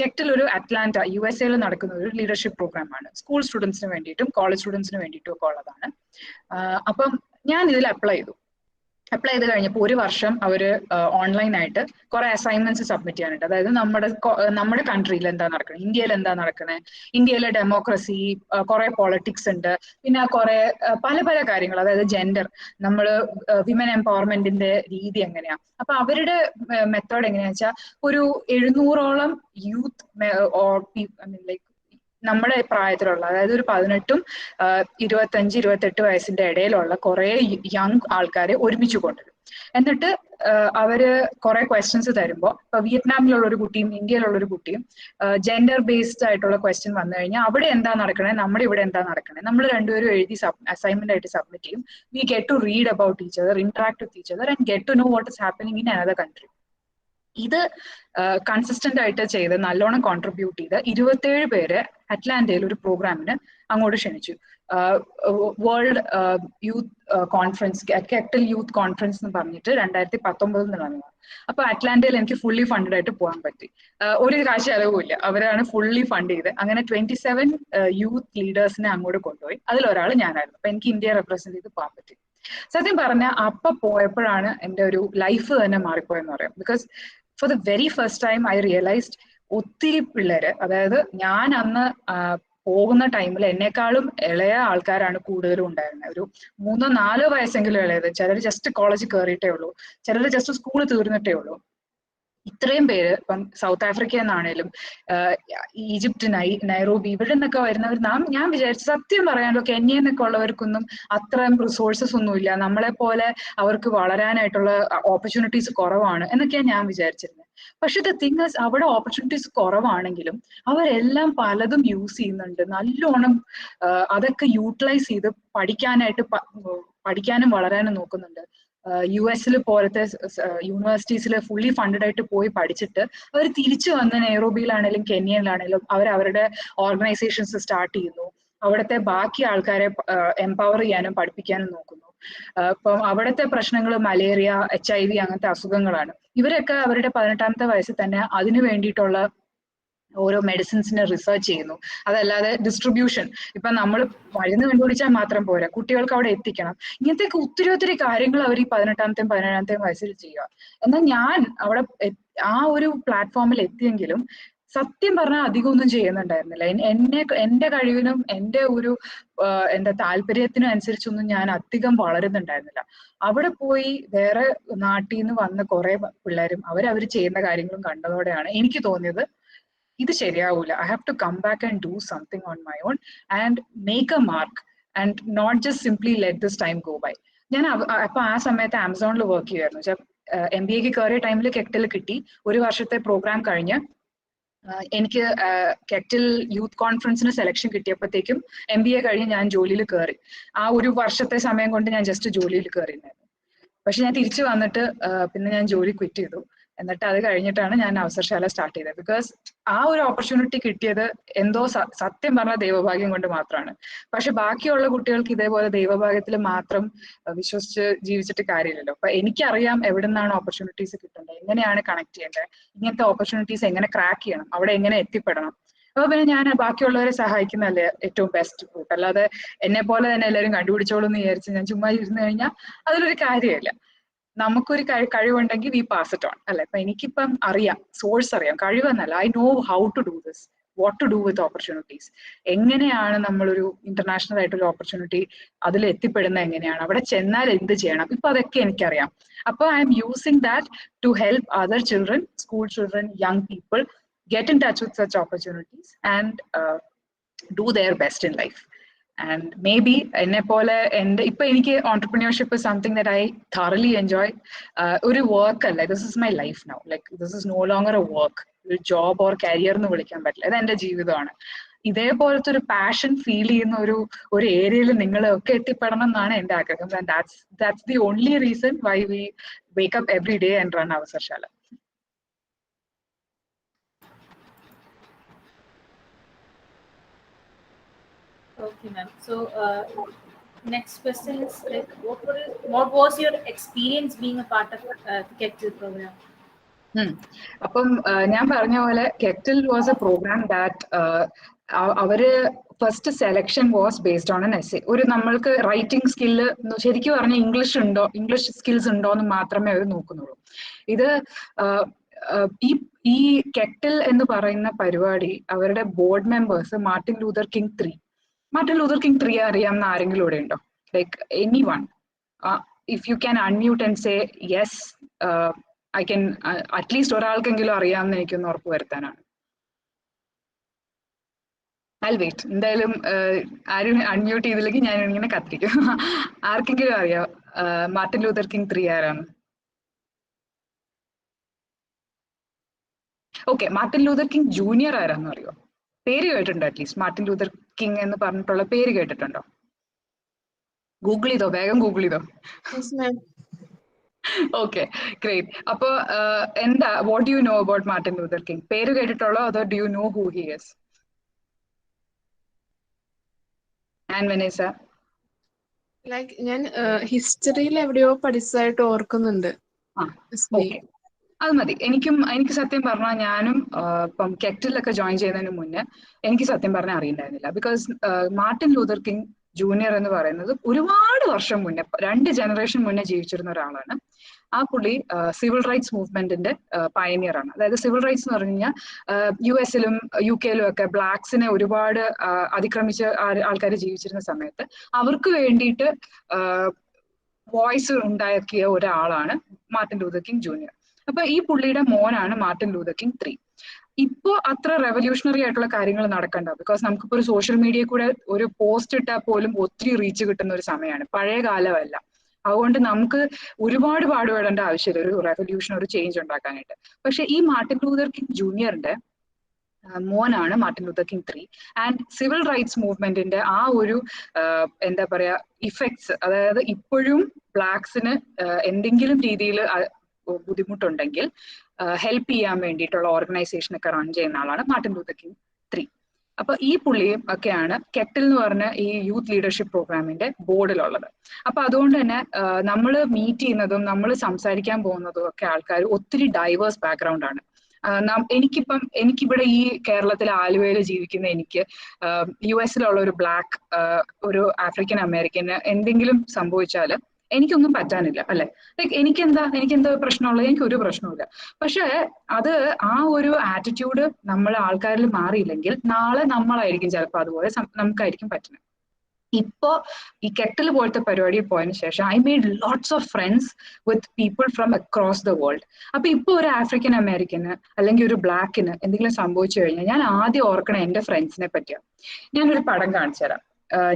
കെക്റ്റിൽ ഒരു അറ്റ്ലാന്റ USA നടക്കുന്ന ഒരു ലീഡർഷിപ്പ് പ്രോഗ്രാമാണ്. സ്കൂൾ സ്റ്റുഡൻസിന് വേണ്ടിയിട്ടും കോളേജ് സ്റ്റുഡൻസിന് വേണ്ടിയിട്ടും ഒക്കെ ഉള്ളതാണ്. അപ്പം ഞാൻ ഇതിൽ അപ്ലൈ ചെയ്തു. അപ്ലൈ ചെയ്ത് കഴിഞ്ഞപ്പോൾ ഒരു വർഷം അവർ ഓൺലൈനായിട്ട് കുറെ അസൈൻമെന്റ്സ് സബ്മിറ്റ് ചെയ്യാനുണ്ട്. അതായത് നമ്മുടെ കൺട്രിയിൽ എന്താ നടക്കുന്നത്, ഇന്ത്യയിൽ എന്താ നടക്കുന്നത്, ഇന്ത്യയിലെ ഡെമോക്രസി, കുറെ പൊളിറ്റിക്സ് ഉണ്ട്, പിന്നെ കുറെ പല പല കാര്യങ്ങൾ, അതായത് ജെൻഡർ, നമ്മൾ വിമൻ എംപവർമെന്റിന്റെ രീതി എങ്ങനെയാ. അപ്പൊ അവരുടെ മെത്തേഡ് എങ്ങനെയാ വെച്ചാൽ ഒരു 700ഓളം യൂത്ത് ലൈക്ക് നമ്മുടെ പ്രായത്തിലുള്ള, അതായത് ഒരു 18ഉം 25-28 വയസ്സിന്റെ ഇടയിലുള്ള കുറെ യങ് ആൾക്കാരെ ഒരുമിച്ച് കൊണ്ടുവരും. എന്നിട്ട് അവര് കുറെ ക്വസ്റ്റ്യൻസ് തരുമ്പോൾ, ഇപ്പൊ വിയറ്റ്നാമിലുള്ള ഒരു കുട്ടിയും ഇന്ത്യയിലുള്ള ഒരു കുട്ടിയും ജെൻഡർ ബേസ്ഡ് ആയിട്ടുള്ള ക്വസ്റ്റ്യൻ വന്നു കഴിഞ്ഞാൽ അവിടെ എന്താ നടക്കണേ, നമ്മുടെ ഇവിടെ എന്താ നടക്കണേ, നമ്മൾ രണ്ടുപേരും എഴുതി അസൈൻമെന്റ് ആയിട്ട് സബ്മിറ്റ് ചെയ്യും. We get to read about each other, interact with each other and get to know what is happening in another country. ഇത് കൺസിസ്റ്റന്റ് ആയിട്ട് ചെയ്ത് നല്ലോണം കോൺട്രിബ്യൂട്ട് ചെയ്ത് 27 പേര് അറ്റ്ലാന്റയിൽ ഒരു പ്രോഗ്രാമിന് അങ്ങോട്ട് ക്ഷണിച്ചു. വേൾഡ് യൂത്ത് കോൺഫറൻസ്, കെക്ടൽ യൂത്ത് കോൺഫറൻസ് എന്ന് പറഞ്ഞിട്ട് 2019 നടന്നതാണ്. അപ്പൊ അറ്റ്ലാന്റയിൽ എനിക്ക് ഫുള്ളി ഫണ്ടഡ് ആയിട്ട് പോകാൻ പറ്റി. ഒരു കാശ് ചെലവുമില്ല, അവരാണ് ഫുള്ളി ഫണ്ട് ചെയ്ത്. അങ്ങനെ 27 യൂത്ത് ലീഡേഴ്സിനെ അങ്ങോട്ട് കൊണ്ടുപോയി. അതിലൊരാൾ ഞാനായിരുന്നു. അപ്പൊ എനിക്ക് ഇന്ത്യയെ റെപ്രസെന്റ് ചെയ്ത് പോകാൻ പറ്റി. സത്യം പറഞ്ഞാൽ അപ്പൊ പോയപ്പോഴാണ് എൻ്റെ ഒരു ലൈഫ് തന്നെ മാറിപ്പോയെന്ന് പറയാം. Because for the very first time I realised ഒത്തിരി പിള്ളേര്, അതായത് ഞാൻ അന്ന് പോകുന്ന ടൈമിൽ എന്നെക്കാളും ഇളയ ആൾക്കാരാണ് കൂടുതലും ഉണ്ടായിരുന്നത്. ഒരു 3-4 വയസ്സെങ്കിലും ഇളയത്. ചിലർ ജസ്റ്റ് കോളേജിൽ കയറിയിട്ടേ ഉള്ളൂ, ചിലർ ജസ്റ്റ് സ്കൂൾ തീർന്നിട്ടേ ഉള്ളൂ. ഇത്രയും പേര്, ഇപ്പം സൗത്ത് ആഫ്രിക്കയിൽ നിന്നാണേലും ഈജിപ്റ്റ്, നൈറോബി, ഇവിടെ നിന്നൊക്കെ വരുന്നവർ, ഞാൻ വിചാരിച്ചു, സത്യം പറയാനോ കെന്യയിൽ നിന്നൊക്കെ ഉള്ളവർക്കൊന്നും അത്രയും റിസോഴ്സസ് ഒന്നുമില്ല, നമ്മളെ പോലെ അവർക്ക് വളരാനായിട്ടുള്ള ഓപ്പർച്യൂണിറ്റീസ് കുറവാണ് എന്നൊക്കെയാണ് ഞാൻ വിചാരിച്ചിരുന്നത്. പക്ഷെ ദ തിങ് ഈസ്, അവിടെ ഓപ്പർച്യൂണിറ്റീസ് കുറവാണെങ്കിലും അവരെല്ലാം പലതും യൂസ് ചെയ്യുന്നുണ്ട്, നല്ലോണം അതൊക്കെ യൂട്ടിലൈസ് ചെയ്ത് പഠിക്കാനും വളരാനും നോക്കുന്നുണ്ട്. US പോലത്തെ യൂണിവേഴ്സിറ്റീസിൽ ഫുള്ളി ഫണ്ടഡ് ആയിട്ട് പോയി പഠിച്ചിട്ട് അവർ തിരിച്ചു വന്ന് നൈറോബിയിലാണെങ്കിലും കെന്യയിലാണെങ്കിലും അവരുടെ ഓർഗനൈസേഷൻസ് സ്റ്റാർട്ട് ചെയ്യുന്നു. അവിടുത്തെ ബാക്കി ആൾക്കാരെ എംപവർ ചെയ്യാനും പഠിപ്പിക്കാനും നോക്കുന്നു. ഇപ്പം അവിടുത്തെ പ്രശ്നങ്ങൾ മലേറിയ, HIV അങ്ങനത്തെ അസുഖങ്ങളാണ്. ഇവരൊക്കെ അവരുടെ 18ാമത്തെ വയസ്സിൽ തന്നെ അതിനു വേണ്ടിയിട്ടുള്ള ഓരോ മെഡിസിൻസിനെ റിസർച്ച് ചെയ്യുന്നു. അതല്ലാതെ ഡിസ്ട്രിബ്യൂഷൻ, ഇപ്പൊ നമ്മൾ മരുന്ന് കണ്ടുപിടിച്ചാൽ മാത്രം പോരാ, കുട്ടികൾക്ക് അവിടെ എത്തിക്കണം. ഇങ്ങനത്തെയൊക്കെ ഒത്തിരി കാര്യങ്ങൾ അവർ ഈ 18ാമത്തെയും 17ാമത്തെയും വയസ്സിൽ ചെയ്യുക. എന്നാൽ ഞാൻ അവിടെ ആ ഒരു പ്ലാറ്റ്ഫോമിൽ എത്തിയെങ്കിലും സത്യം പറഞ്ഞാൽ അധികം ഒന്നും ചെയ്യുന്നുണ്ടായിരുന്നില്ല. എന്റെ കഴിവിനും എന്റെ ഒരു എന്താ താല്പര്യത്തിനും അനുസരിച്ചൊന്നും ഞാൻ അധികം വളരുന്നുണ്ടായിരുന്നില്ല. അവിടെ പോയി വേറെ നാട്ടിൽ നിന്ന് വന്ന കുറെ പിള്ളേരും അവര് ചെയ്യുന്ന കാര്യങ്ങളും കണ്ടതോടെയാണ് എനിക്ക് തോന്നിയത് ഇത് ശരിയാവൂല. I have to come back and do something on my own and make a mark and not just simply let this time go by. ഞാൻ അപ്പൊ ആ സമയത്ത് ആമസോണിൽ വർക്ക് ചെയ്യുമായിരുന്നു. MBA കയറിയ ടൈമിൽ കെക്ടൽ കിട്ടി. ഒരു വർഷത്തെ പ്രോഗ്രാം കഴിഞ്ഞ് എനിക്ക് കെക്ടൽ യൂത്ത് കോൺഫറൻസിന് സെലക്ഷൻ കിട്ടിയപ്പോഴത്തേക്കും MBA കഴിഞ്ഞ് ഞാൻ ജോലിയിൽ കയറി. ആ ഒരു വർഷത്തെ സമയം കൊണ്ട് ഞാൻ ജസ്റ്റ് ജോലിയിൽ കയറിയിട്ടുണ്ടായിരുന്നു. പക്ഷെ ഞാൻ തിരിച്ചു വന്നിട്ട് പിന്നെ ഞാൻ ജോലി ക്വിറ്റ് ചെയ്തു. എന്നിട്ട് അത് കഴിഞ്ഞിട്ടാണ് ഞാൻ അവസരശാല സ്റ്റാർട്ട് ചെയ്തത്. ബിക്കോസ് ആ ഒരു ഓപ്പർച്യൂണിറ്റി കിട്ടിയത് എന്തോ സത്യം പറഞ്ഞ ദൈവഭാഗ്യം കൊണ്ട് മാത്രമാണ്. പക്ഷെ ബാക്കിയുള്ള കുട്ടികൾക്ക് ഇതേപോലെ ദൈവഭാഗ്യത്തിൽ മാത്രം വിശ്വസിച്ച് ജീവിച്ചിട്ട് കാര്യമില്ലല്ലോ. അപ്പൊ എനിക്കറിയാം എവിടെ നിന്നാണ് ഓപ്പർച്യൂണിറ്റീസ് കിട്ടേണ്ടത്, എങ്ങനെയാണ് കണക്ട് ചെയ്യേണ്ടത്, ഇങ്ങനത്തെ ഓപ്പർച്യൂണിറ്റീസ് എങ്ങനെ ക്രാക്ക് ചെയ്യണം, അവിടെ എങ്ങനെ എത്തിപ്പെടണം. അപ്പൊ പിന്നെ ഞാൻ ബാക്കിയുള്ളവരെ സഹായിക്കുന്നതല്ലേ ഏറ്റവും ബെസ്റ്റ് റൂട്ട്. അല്ലാതെ എന്നെ പോലെ തന്നെ എല്ലാവരും കണ്ടുപിടിച്ചോളൂ എന്ന് വിചാരിച്ച് ഞാൻ ചുമ്മാ ഇരുന്ന് കഴിഞ്ഞാൽ അതിലൊരു കാര്യമില്ല. നമുക്കൊരു കഴിവുണ്ടെങ്കിൽ വി പാസ് ഇറ്റ് ഓൺ അല്ലെ. ഇപ്പൊ എനിക്കിപ്പം അറിയാം, സോഴ്സ് അറിയാം, കഴിവെന്നല്ല, I know how to do this, what to do with opportunities. എങ്ങനെയാണ് നമ്മളൊരു ഇന്റർനാഷണൽ ആയിട്ടൊരു ഓപ്പർച്യൂണിറ്റി അതിൽ എത്തിപ്പെടുന്ന എങ്ങനെയാണ്, അവിടെ ചെന്നാൽ എന്ത് ചെയ്യണം, ഇപ്പൊ അതൊക്കെ എനിക്കറിയാം. അപ്പൊ I am using that to help other children, school children, young people get in touch with such opportunities and do their best in life. And maybe എന്നെ പോലെ ഇപ്പൊ എനിക്ക് entrepreneurship is something that I thoroughly enjoy. ഒരു വർക്ക് അല്ല, this is my life now. Like this is no longer a work, ഒരു ജോബ് ഓർ കരിയർ എന്ന് വിളിക്കാൻ പറ്റില്ല, ഇത് എന്റെ ജീവിതമാണ്. ഇതേപോലത്തെ ഒരു പാഷൻ ഫീൽ ചെയ്യുന്ന ഒരു ഏരിയയിൽ നിങ്ങൾ ഒക്കെ എത്തിപ്പെടണം എന്നാണ് എന്റെ ആഗ്രഹം. And that's the only reason why we wake up every day and run അവസരശാല. Okay, ma'am. So, next question is like, what was your experience being a part of Kectil program? അപ്പം ഞാൻ പറഞ്ഞ പോലെ കെക്ടൽ വാസ് എ പ്രോഗ്രാം ദാറ്റ് അവര് first selection was based on N essay. ഒരു നമ്മൾക്ക് റൈറ്റിംഗ് സ്കില്ല് ശരിക്കും പറഞ്ഞാൽ ഇംഗ്ലീഷ് സ്കിൽസ് ഉണ്ടോ എന്ന് മാത്രമേ അവർ നോക്കുന്നുള്ളൂ. ഇത് ഈ കെറ്റിൽ എന്ന് പറയുന്ന പരിപാടി അവരുടെ board members Martin Luther King 3 അറിയാവുന്ന ആരെങ്കിലും ഇവിടെ ഉണ്ടോ? Like anyone, if you can unmute and say yes, I can at least ഒരാൾക്കെങ്കിലും അറിയാമെന്ന് എനിക്കൊന്ന് ഉറപ്പ് വരുത്താനാണ്. I'll wait. എന്തായാലും ആരും അൺമ്യൂട്ട് ചെയ്തില്ലെങ്കിൽ ഞാൻ ഇങ്ങനെ കത്തിരിക്കും. ആർക്കെങ്കിലും അറിയാം മാർട്ടിൻ ലൂതർ കിങ് 3 ആരാണ്? Okay, Martin Luther King junior ആരാന്ന് അറിയോ? പേര് കേട്ടിട്ടുണ്ടോ? അറ്റ്ലീസ്റ്റ് മാർട്ടിൻ ലൂതർ കിങ് എന്ന് പറഞ്ഞിട്ടുള്ള പേര് കേട്ടിട്ടുണ്ടോ? ഗൂഗിൾ ചെയ്തോ, വേഗം ഗൂഗിൾ ചെയ്തോ. Okay, great. അപ്പൊ എന്താ, what do you know about Martin Luther King? പേര് കേട്ടിട്ടുള്ളോ അതോ do you know who he is? And വെനീസ? ലൈക്ക് ഞാൻ ഹിസ്റ്ററിയിൽ എവിടെയോ പഠിച്ചതായിട്ട് ഓർക്കുന്നുണ്ട്. ഓക്കെ, അത് മതി. എനിക്ക് സത്യം പറഞ്ഞാൽ ഞാനും ഇപ്പം കെറ്റിലൊക്കെ ജോയിൻ ചെയ്യുന്നതിന് മുന്നേ എനിക്ക് സത്യം പറഞ്ഞാൽ അറിയണ്ടായിരുന്നില്ല. Because Martin Luther King junior എന്ന് പറയുന്നത് ഒരുപാട് വർഷം മുന്നേ, 2 ജനറേഷൻ മുന്നേ ജീവിച്ചിരുന്ന ഒരാളാണ്. ആ പുള്ളി സിവിൽ റൈറ്റ്സ് മൂവ്മെന്റിന്റെ പയനിയർ ആണ്. അതായത് സിവിൽ റൈറ്റ്സ് എന്ന് പറഞ്ഞു കഴിഞ്ഞാൽ US-ലും UK-ലും ഒക്കെ ബ്ലാക്സിനെ ഒരുപാട് അതിക്രമിച്ച് ആൾക്കാർ ജീവിച്ചിരുന്ന സമയത്ത് അവർക്ക് വേണ്ടിയിട്ട് വോയിസ് ഉണ്ടാക്കിയ ഒരാളാണ് മാർട്ടിൻ ലൂതർ കിങ് ജൂനിയർ. അപ്പൊ ഈ പുള്ളിയുടെ മോനാണ് മാർട്ടിൻ ലൂതർ കിങ് 3. ഇപ്പോ അത്ര റെവല്യൂഷണറി ആയിട്ടുള്ള കാര്യങ്ങൾ നടക്കണ്ട. ബിക്കോസ് നമുക്കിപ്പോ ഒരു സോഷ്യൽ മീഡിയ കൂടെ ഒരു പോസ്റ്റ് ഇട്ടാൽ പോലും ഒത്തിരി റീച്ച് കിട്ടുന്ന ഒരു സമയമാണ്, പഴയ കാലമല്ല. അതുകൊണ്ട് നമുക്ക് ഒരുപാട് പാടുപെടേണ്ട ആവശ്യമില്ല ഒരു റെവല്യൂഷൻ, ഒരു ചേഞ്ച് ഉണ്ടാക്കാനായിട്ട്. പക്ഷെ ഈ മാർട്ടിൻ ലൂതർ കിങ് ജൂനിയറിന്റെ മോനാണ് Martin Luther King 3. And civil rights മൂവ്മെന്റിന്റെ ആ ഒരു എന്താ പറയാ ഇഫക്ട്സ്, അതായത് ഇപ്പോഴും ബ്ലാക്സിന് എന്തെങ്കിലും രീതിയിൽ ബുദ്ധിമുട്ടുണ്ടെങ്കിൽ ഹെൽപ്പ് ചെയ്യാൻ വേണ്ടിയിട്ടുള്ള ഓർഗനൈസേഷൻ ഒക്കെ റൺ ചെയ്യുന്ന ആളാണ് മാർട്ടിൻ ലൂതർ കിങ് 3. അപ്പൊ ഈ പുള്ളിയും ഒക്കെയാണ് കെറ്റിൽ എന്ന് പറഞ്ഞ ഈ യൂത്ത് ലീഡർഷിപ്പ് പ്രോഗ്രാമിന്റെ ബോർഡിലുള്ളത്. അപ്പൊ അതുകൊണ്ട് തന്നെ നമ്മൾ മീറ്റ് ചെയ്യുന്നതും നമ്മൾ സംസാരിക്കാൻ പോകുന്നതും ഒക്കെ ആൾക്കാർ ഒത്തിരി ഡൈവേഴ്സ് ബാക്ക്ഗ്രൗണ്ട് ആണ്. എനിക്കിവിടെ ഈ കേരളത്തിൽ ആലുവയിൽ ജീവിക്കുന്ന എനിക്ക് US-ലുള്ള ഒരു ബ്ലാക്ക് ഒരു ആഫ്രിക്കൻ അമേരിക്കന് എന്തെങ്കിലും സംഭവിച്ചാൽ എനിക്കൊന്നും പറ്റാനില്ല, അല്ലെ? ലൈക്ക് എനിക്കെന്താ പ്രശ്നമുള്ളത്? എനിക്കൊരു പ്രശ്നമില്ല. പക്ഷെ അത് ആ ഒരു ആറ്റിറ്റ്യൂഡ് നമ്മൾ ആൾക്കാരിൽ മാറിയില്ലെങ്കിൽ നാളെ നമ്മളായിരിക്കും ചിലപ്പോൾ അതുപോലെ നമുക്കായിരിക്കും പറ്റുന്നത്. ഇപ്പോ ഈ കെറ്റിൽ പോലത്തെ പരിപാടിയിൽ പോയതിനു ശേഷം I made lots of friends with people from across the world. അപ്പൊ ഇപ്പൊ ഒരു ആഫ്രിക്കൻ അമേരിക്കന് അല്ലെങ്കിൽ ഒരു ബ്ലാക്കിന് എന്തെങ്കിലും സംഭവിച്ചു കഴിഞ്ഞാൽ ഞാൻ ആദ്യം ഓർക്കണ എന്റെ ഫ്രണ്ട്സിനെ പറ്റിയാണ്. ഞാനൊരു പടം കാണിച്ചു തരാം.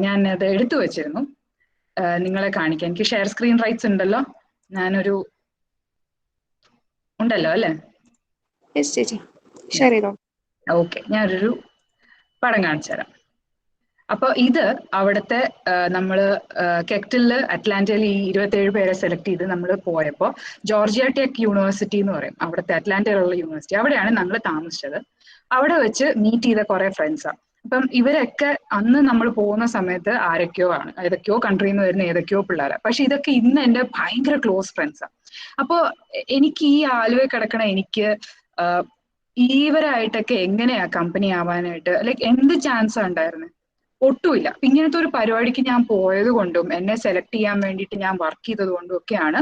ഞാൻ അത് എടുത്തു വെച്ചിരുന്നു നിങ്ങളെ കാണിക്കാൻ. എനിക്ക് ഷെയർ സ്ക്രീൻ റൈറ്റ്സ് ഉണ്ടല്ലോ, ഉണ്ടല്ലോ അല്ലേ? ഓക്കെ, ഞാനൊരു പടം കാണിച്ചു തരാം. അപ്പൊ ഇത് അവിടുത്തെ നമ്മള് കെറ്റില് അറ്റ്ലാന്റയിൽ ഈ 27 പേരെ സെലക്ട് ചെയ്ത് നമ്മൾ പോയപ്പോ ജോർജിയ ടെക് യൂണിവേഴ്സിറ്റി എന്ന് പറയും, അവിടുത്തെ അറ്റ്ലാന്റയിലുള്ള യൂണിവേഴ്സിറ്റി, അവിടെയാണ് നമ്മൾ താമസിച്ചത്. അവിടെ വെച്ച് മീറ്റ് ചെയ്ത കുറെ ഫ്രണ്ട്സാണ്. അപ്പം ഇവരൊക്കെ അന്ന് നമ്മൾ പോകുന്ന സമയത്ത് ഏതൊക്കെയോ കൺട്രിയിൽ നിന്ന് വരുന്ന ഏതൊക്കെയോ പിള്ളേരാണ്. പക്ഷെ ഇതൊക്കെ ഇന്ന് എന്റെ ഭയങ്കര ക്ലോസ് ഫ്രണ്ട്സാണ്. അപ്പോ എനിക്ക് ഈ ആലുവ കിടക്കണ എനിക്ക് ഇവരായിട്ടൊക്കെ എങ്ങനെയാ കമ്പനി ആവാനായിട്ട് ലൈക്ക് എന്ത് ചാൻസാ ഉണ്ടായിരുന്നത്? ഒട്ടുമില്ല. ഇങ്ങനത്തെ ഒരു പരിപാടിക്ക് ഞാൻ പോയത് കൊണ്ടും എന്നെ സെലക്ട് ചെയ്യാൻ വേണ്ടിയിട്ട് ഞാൻ വർക്ക് ചെയ്തത് കൊണ്ടും ഒക്കെയാണ്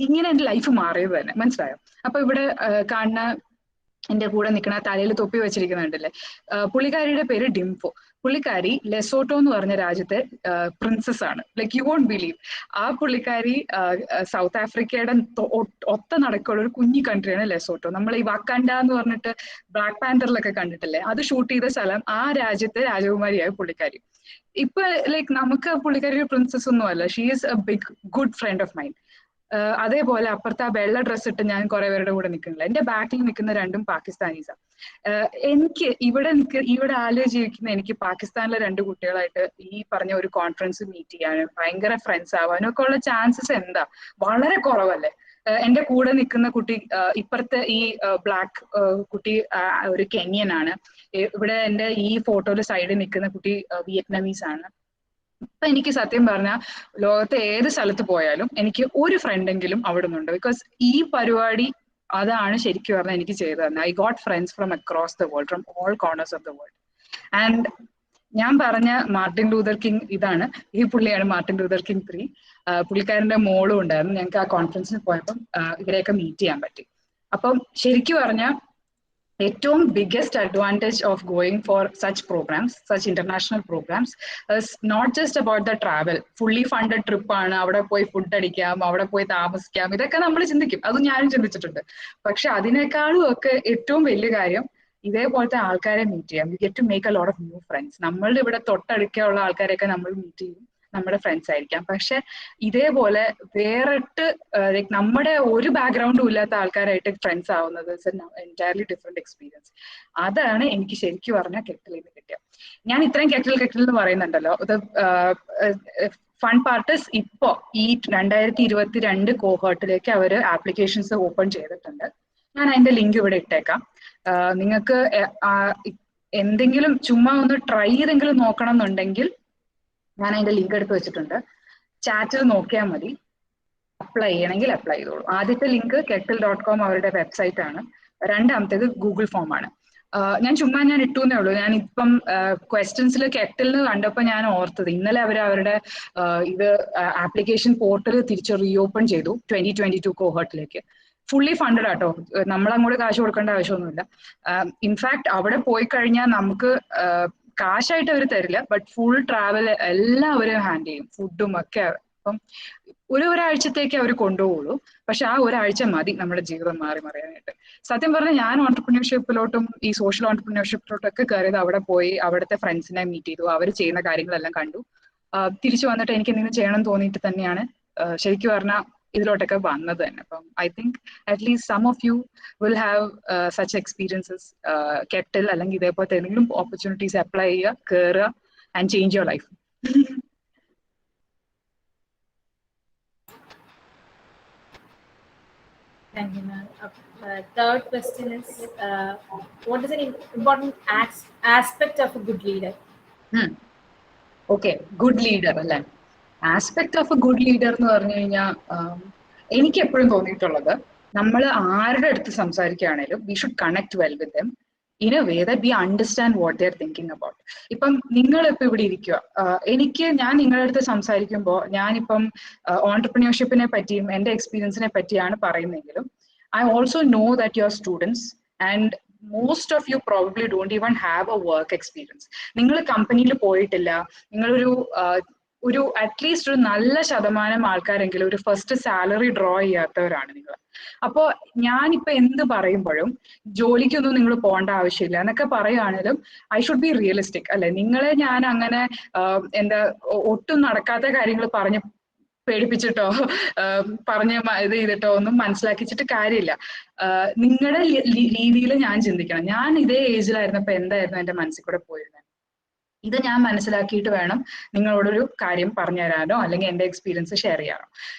ഇങ്ങനെ എന്റെ ലൈഫ് മാറിയത് തന്നെ, മനസ്സിലായോ? അപ്പൊ ഇവിടെ കാണുന്ന എന്റെ കൂടെ നിൽക്കുന്ന തലയിൽ തൊപ്പി വെച്ചിരിക്കുന്നുണ്ടല്ലേ, പുള്ളിക്കാരിയുടെ പേര് ഡിംഫോ. പുള്ളിക്കാരി ലെസോട്ടോ എന്ന് പറഞ്ഞ രാജ്യത്തെ പ്രിൻസസ് ആണ്. Like you won't believe. ആ പുള്ളിക്കാരി സൗത്ത് ആഫ്രിക്കയുടെ ഒത്ത നടക്കുള്ള ഒരു കുഞ്ഞി കൺട്രിയാണ് ലെസോട്ടോ. നമ്മൾ ഈ വക്കണ്ട എന്ന് പറഞ്ഞിട്ട് ബ്ലാക്ക് പാന്തറിലൊക്കെ കണ്ടിട്ടില്ലേ, അത് ഷൂട്ട് ചെയ്ത സ്ഥലം. ആ രാജ്യത്തെ രാജകുമാരിയായ പുള്ളിക്കാരി. ഇപ്പൊ ലൈക്ക് നമുക്ക് പുള്ളിക്കാരി ഒരു പ്രിൻസസ് ഒന്നും അല്ല, she is a big good friend of mine. അതേപോലെ അപ്പുറത്തെ ആ വെള്ള ഡ്രസ്സ് ഇട്ട് ഞാൻ കുറെ പേരുടെ കൂടെ നിൽക്കുന്നില്ല. എന്റെ ബാക്കിൽ നിൽക്കുന്ന രണ്ടും പാകിസ്ഥാനീസാണ്. എനിക്ക് ഇവിടെ ആലുവ ജീവിക്കുന്ന എനിക്ക് പാകിസ്ഥാനിലെ 2 കുട്ടികളായിട്ട് ഈ പറഞ്ഞ ഒരു കോൺഫറൻസ് മീറ്റ് ചെയ്യാനും ഭയങ്കര ഫ്രണ്ട്സ് ആവാനും ഒക്കെ ഉള്ള ചാൻസസ് എന്താ? വളരെ കുറവല്ലേ? എന്റെ കൂടെ നിൽക്കുന്ന കുട്ടി, ഇപ്പുറത്തെ ഈ ബ്ലാക്ക് കുട്ടി ഒരു കെന്യനാണ്. ഇവിടെ എന്റെ ഈ ഫോട്ടോയില് സൈഡിൽ നിൽക്കുന്ന കുട്ടി വിയറ്റ്നാമീസ് ആണ്. ഇപ്പൊ എനിക്ക് സത്യം പറഞ്ഞാൽ ലോകത്തെ ഏത് സ്ഥലത്ത് പോയാലും എനിക്ക് ഒരു ഫ്രണ്ടെങ്കിലും അവിടെ നിന്നുണ്ട്. ബിക്കോസ് ഈ പരിപാടി അതാണ് ശരിക്കും പറഞ്ഞാൽ എനിക്ക് ചെയ്തു തന്നെ. I got friends from across the world, from all corners of the world. And ഞാൻ പറഞ്ഞ മാർട്ടിൻ ലൂതർ കിങ് ഇതാണ്, ഈ പുള്ളിയാണ് മാർട്ടിൻ ലൂതർ കിങ് 3. പുള്ളിക്കാരന്റെ മോളും ഉണ്ടായിരുന്നു. ഞങ്ങൾക്ക് ആ കോൺഫറൻസിന് പോയപ്പം ഇവരെയൊക്കെ മീറ്റ് ചെയ്യാൻ പറ്റി. അപ്പം ശരിക്കും പറഞ്ഞാൽ ഏറ്റവും biggest advantage of going for such programmes, such international programmes, not just about the travel. Fully funded ട്രിപ്പാണ്, അവിടെ പോയി ഫുഡ് അടിക്കാം, അവിടെ പോയി താമസിക്കാം, ഇതൊക്കെ നമ്മൾ ചിന്തിക്കും, അത് ഞാനും ചിന്തിച്ചിട്ടുണ്ട്. പക്ഷെ അതിനേക്കാളും ഒക്കെ ഏറ്റവും വലിയ കാര്യം ഇതേപോലത്തെ ആൾക്കാരെ മീറ്റ് ചെയ്യാം. You get to make a lot of new friends. നമ്മളുടെ ഇവിടെ തൊട്ടടുക്കുള്ള ആൾക്കാരെയൊക്കെ നമ്മൾ മീറ്റ് ചെയ്യും, നമ്മുടെ ഫ്രണ്ട്സ് ആയിരിക്കാം. പക്ഷെ ഇതേപോലെ വേറിട്ട് നമ്മുടെ ഒരു ബാക്ക്ഗ്രൗണ്ടും ഇല്ലാത്ത ആൾക്കാരായിട്ട് ഫ്രണ്ട്സ് ആവുന്നത് എൻറ്റയർലി ഡിഫറെന്റ് എക്സ്പീരിയൻസ്. അതാണ് എനിക്ക് ശരിക്കും പറഞ്ഞാൽ കെറ്റിൽ നിന്ന് കിട്ടിയത്. ഞാൻ ഇത്രയും കെറ്റിൽ എന്ന് പറയുന്നുണ്ടല്ലോ, ഇത് ഫൺ പാർട്ടേഴ്സ് ഇപ്പോ ഈ 2022 കോഹോർട്ടിലേക്ക് അവർ ആപ്ലിക്കേഷൻസ് ഓപ്പൺ ചെയ്തിട്ടുണ്ട്. ഞാൻ അതിന്റെ ലിങ്ക് ഇവിടെ ഇട്ടേക്കാം. നിങ്ങൾക്ക് എന്തെങ്കിലും ചുമ്മാ ഒന്ന് ട്രൈ ചെയ്തെങ്കിലും നോക്കണം എന്നുണ്ടെങ്കിൽ ഞാൻ അതിന്റെ ലിങ്ക് എടുത്ത് വെച്ചിട്ടുണ്ട്. ചാറ്റിൽ നോക്കിയാൽ മതി. അപ്ലൈ ചെയ്യണമെങ്കിൽ അപ്ലൈ ചെയ്തോളൂ. ആദ്യത്തെ ലിങ്ക് kettle.com അവരുടെ വെബ്സൈറ്റ് ആണ്. രണ്ടാമത്തേത് ഗൂഗിൾ ഫോം ആണ്. ഞാൻ ഇട്ടു എന്നേ ഉള്ളൂ. ഞാൻ ഇപ്പം ക്വസ്റ്റ്യൻസിൽ കെറ്റിൽ കണ്ടപ്പോൾ ഞാൻ ഓർത്തത്, ഇന്നലെ അവരുടെ ഇത് ആപ്ലിക്കേഷൻ പോർട്ടൽ തിരിച്ച് റീഓപ്പൺ ചെയ്തു 2022 കോഹോർട്ടിലേക്ക്. ഫുള്ളി ഫണ്ടഡ് ആട്ടോ, നമ്മളങ്ങോട്ട് കാശ് കൊടുക്കേണ്ട ആവശ്യമൊന്നുമില്ല. ഇൻഫാക്ട് അവിടെ പോയി കഴിഞ്ഞാൽ നമുക്ക് കാശായിട്ട് അവർ തരില്ല, ബട്ട് ഫുൾ ട്രാവൽ എല്ലാം അവർ ഹാൻഡിൽ ചെയ്യും, ഫുഡും ഒക്കെ. അപ്പം ഒരാഴ്ചത്തേക്ക് അവർ കൊണ്ടുപോകുള്ളൂ. പക്ഷെ ആ ഒരാഴ്ച മതി നമ്മുടെ ജീവിതം മാറി മറിയാനായിട്ട്. സത്യം പറഞ്ഞാൽ ഞാൻ ഓൺടർപ്രണർഷിപ്പിലോട്ടും ഈ സോഷ്യൽ ഓൺടർപ്രണർഷിപ്പിലോട്ടും ഒക്കെ കയറിയത് അവിടെ പോയി അവിടുത്തെ ഫ്രണ്ട്സിനെ മീറ്റ് ചെയ്തു, അവർ ചെയ്യുന്ന കാര്യങ്ങളെല്ലാം കണ്ടു. തിരിച്ചു വന്നിട്ട് എനിക്ക് എന്തെങ്കിലും ചെയ്യണം തോന്നിയിട്ട് തന്നെയാണ് ശരിക്കും പറഞ്ഞാൽ ഇതിലോട്ടൊക്കെ വന്നത് തന്നെ. അപ്പം I think at least some of you will have such experiences. കെറ്റിൽ അല്ലെങ്കിൽ ഇതേപോലത്തെ എന്തെങ്കിലും ഓപ്പർച്യൂണിറ്റീസ് അപ്ലൈ ചെയ്യുക, കയറുക and change your life. Thank you, ma'am. Third question is, what is an important aspect of a good leader? Okay, good leader അല്ലേ? Aspect of a good leader എന്ന് പറഞ്ഞു കഴിഞ്ഞാൽ എനിക്ക് എപ്പോഴും തോന്നിയിട്ടുള്ളത്, നമ്മൾ ആരുടെ അടുത്ത് സംസാരിക്കുകയാണേലും we should connect well with them in a way that we understand what they are thinking about. ഇപ്പം നിങ്ങളിപ്പോൾ ഇവിടെ ഇരിക്കുക, ഞാൻ നിങ്ങളുടെ അടുത്ത് സംസാരിക്കുമ്പോൾ ഞാനിപ്പം ഓൺടർപ്രണർഷിപ്പിനെ പറ്റിയും എൻ്റെ എക്സ്പീരിയൻസിനെ പറ്റിയാണ് പറയുന്നതെങ്കിലും I also know that you're students and most of you probably don't even have a work experience. നിങ്ങൾ കമ്പനിയിൽ പോയിട്ടില്ല, നിങ്ങളൊരു അറ്റ്ലീസ്റ്റ് ഒരു നല്ല ശതമാനം ആൾക്കാരെങ്കിലും ഒരു ഫസ്റ്റ് സാലറി ഡ്രോ ചെയ്യാത്തവരാണ് നിങ്ങൾ. അപ്പോൾ ഞാനിപ്പോ എന്ത് പറയുമ്പോഴും ജോലിക്കൊന്നും നിങ്ങൾ പോകേണ്ട ആവശ്യമില്ല എന്നൊക്കെ പറയുകയാണെങ്കിലും ഐ ഷുഡ് ബി റിയലിസ്റ്റിക് അല്ലെ? നിങ്ങളെ ഞാൻ അങ്ങനെ ഒട്ടും നടക്കാത്ത കാര്യങ്ങൾ പറഞ്ഞ് പേടിപ്പിച്ചിട്ടോ പറഞ്ഞ് ഇത് ചെയ്തിട്ടോ ഒന്നും മനസ്സിലാക്കിച്ചിട്ട് കാര്യമില്ല. നിങ്ങളുടെ രീതിയിൽ ഞാൻ ചിന്തിക്കണം. ഞാൻ ഇതേ ഏജിലായിരുന്നപ്പോ എന്തായിരുന്നു എന്റെ മനസ്സിൽ കൂടെ പോയിരുന്നത്, ഇത് ഞാൻ മനസ്സിലാക്കിയിട്ട് വേണം നിങ്ങളോടൊരു കാര്യം പറഞ്ഞു തരാനോ അല്ലെങ്കിൽ എന്റെ എക്സ്പീരിയൻസ് ഷെയർ ചെയ്യാനോ.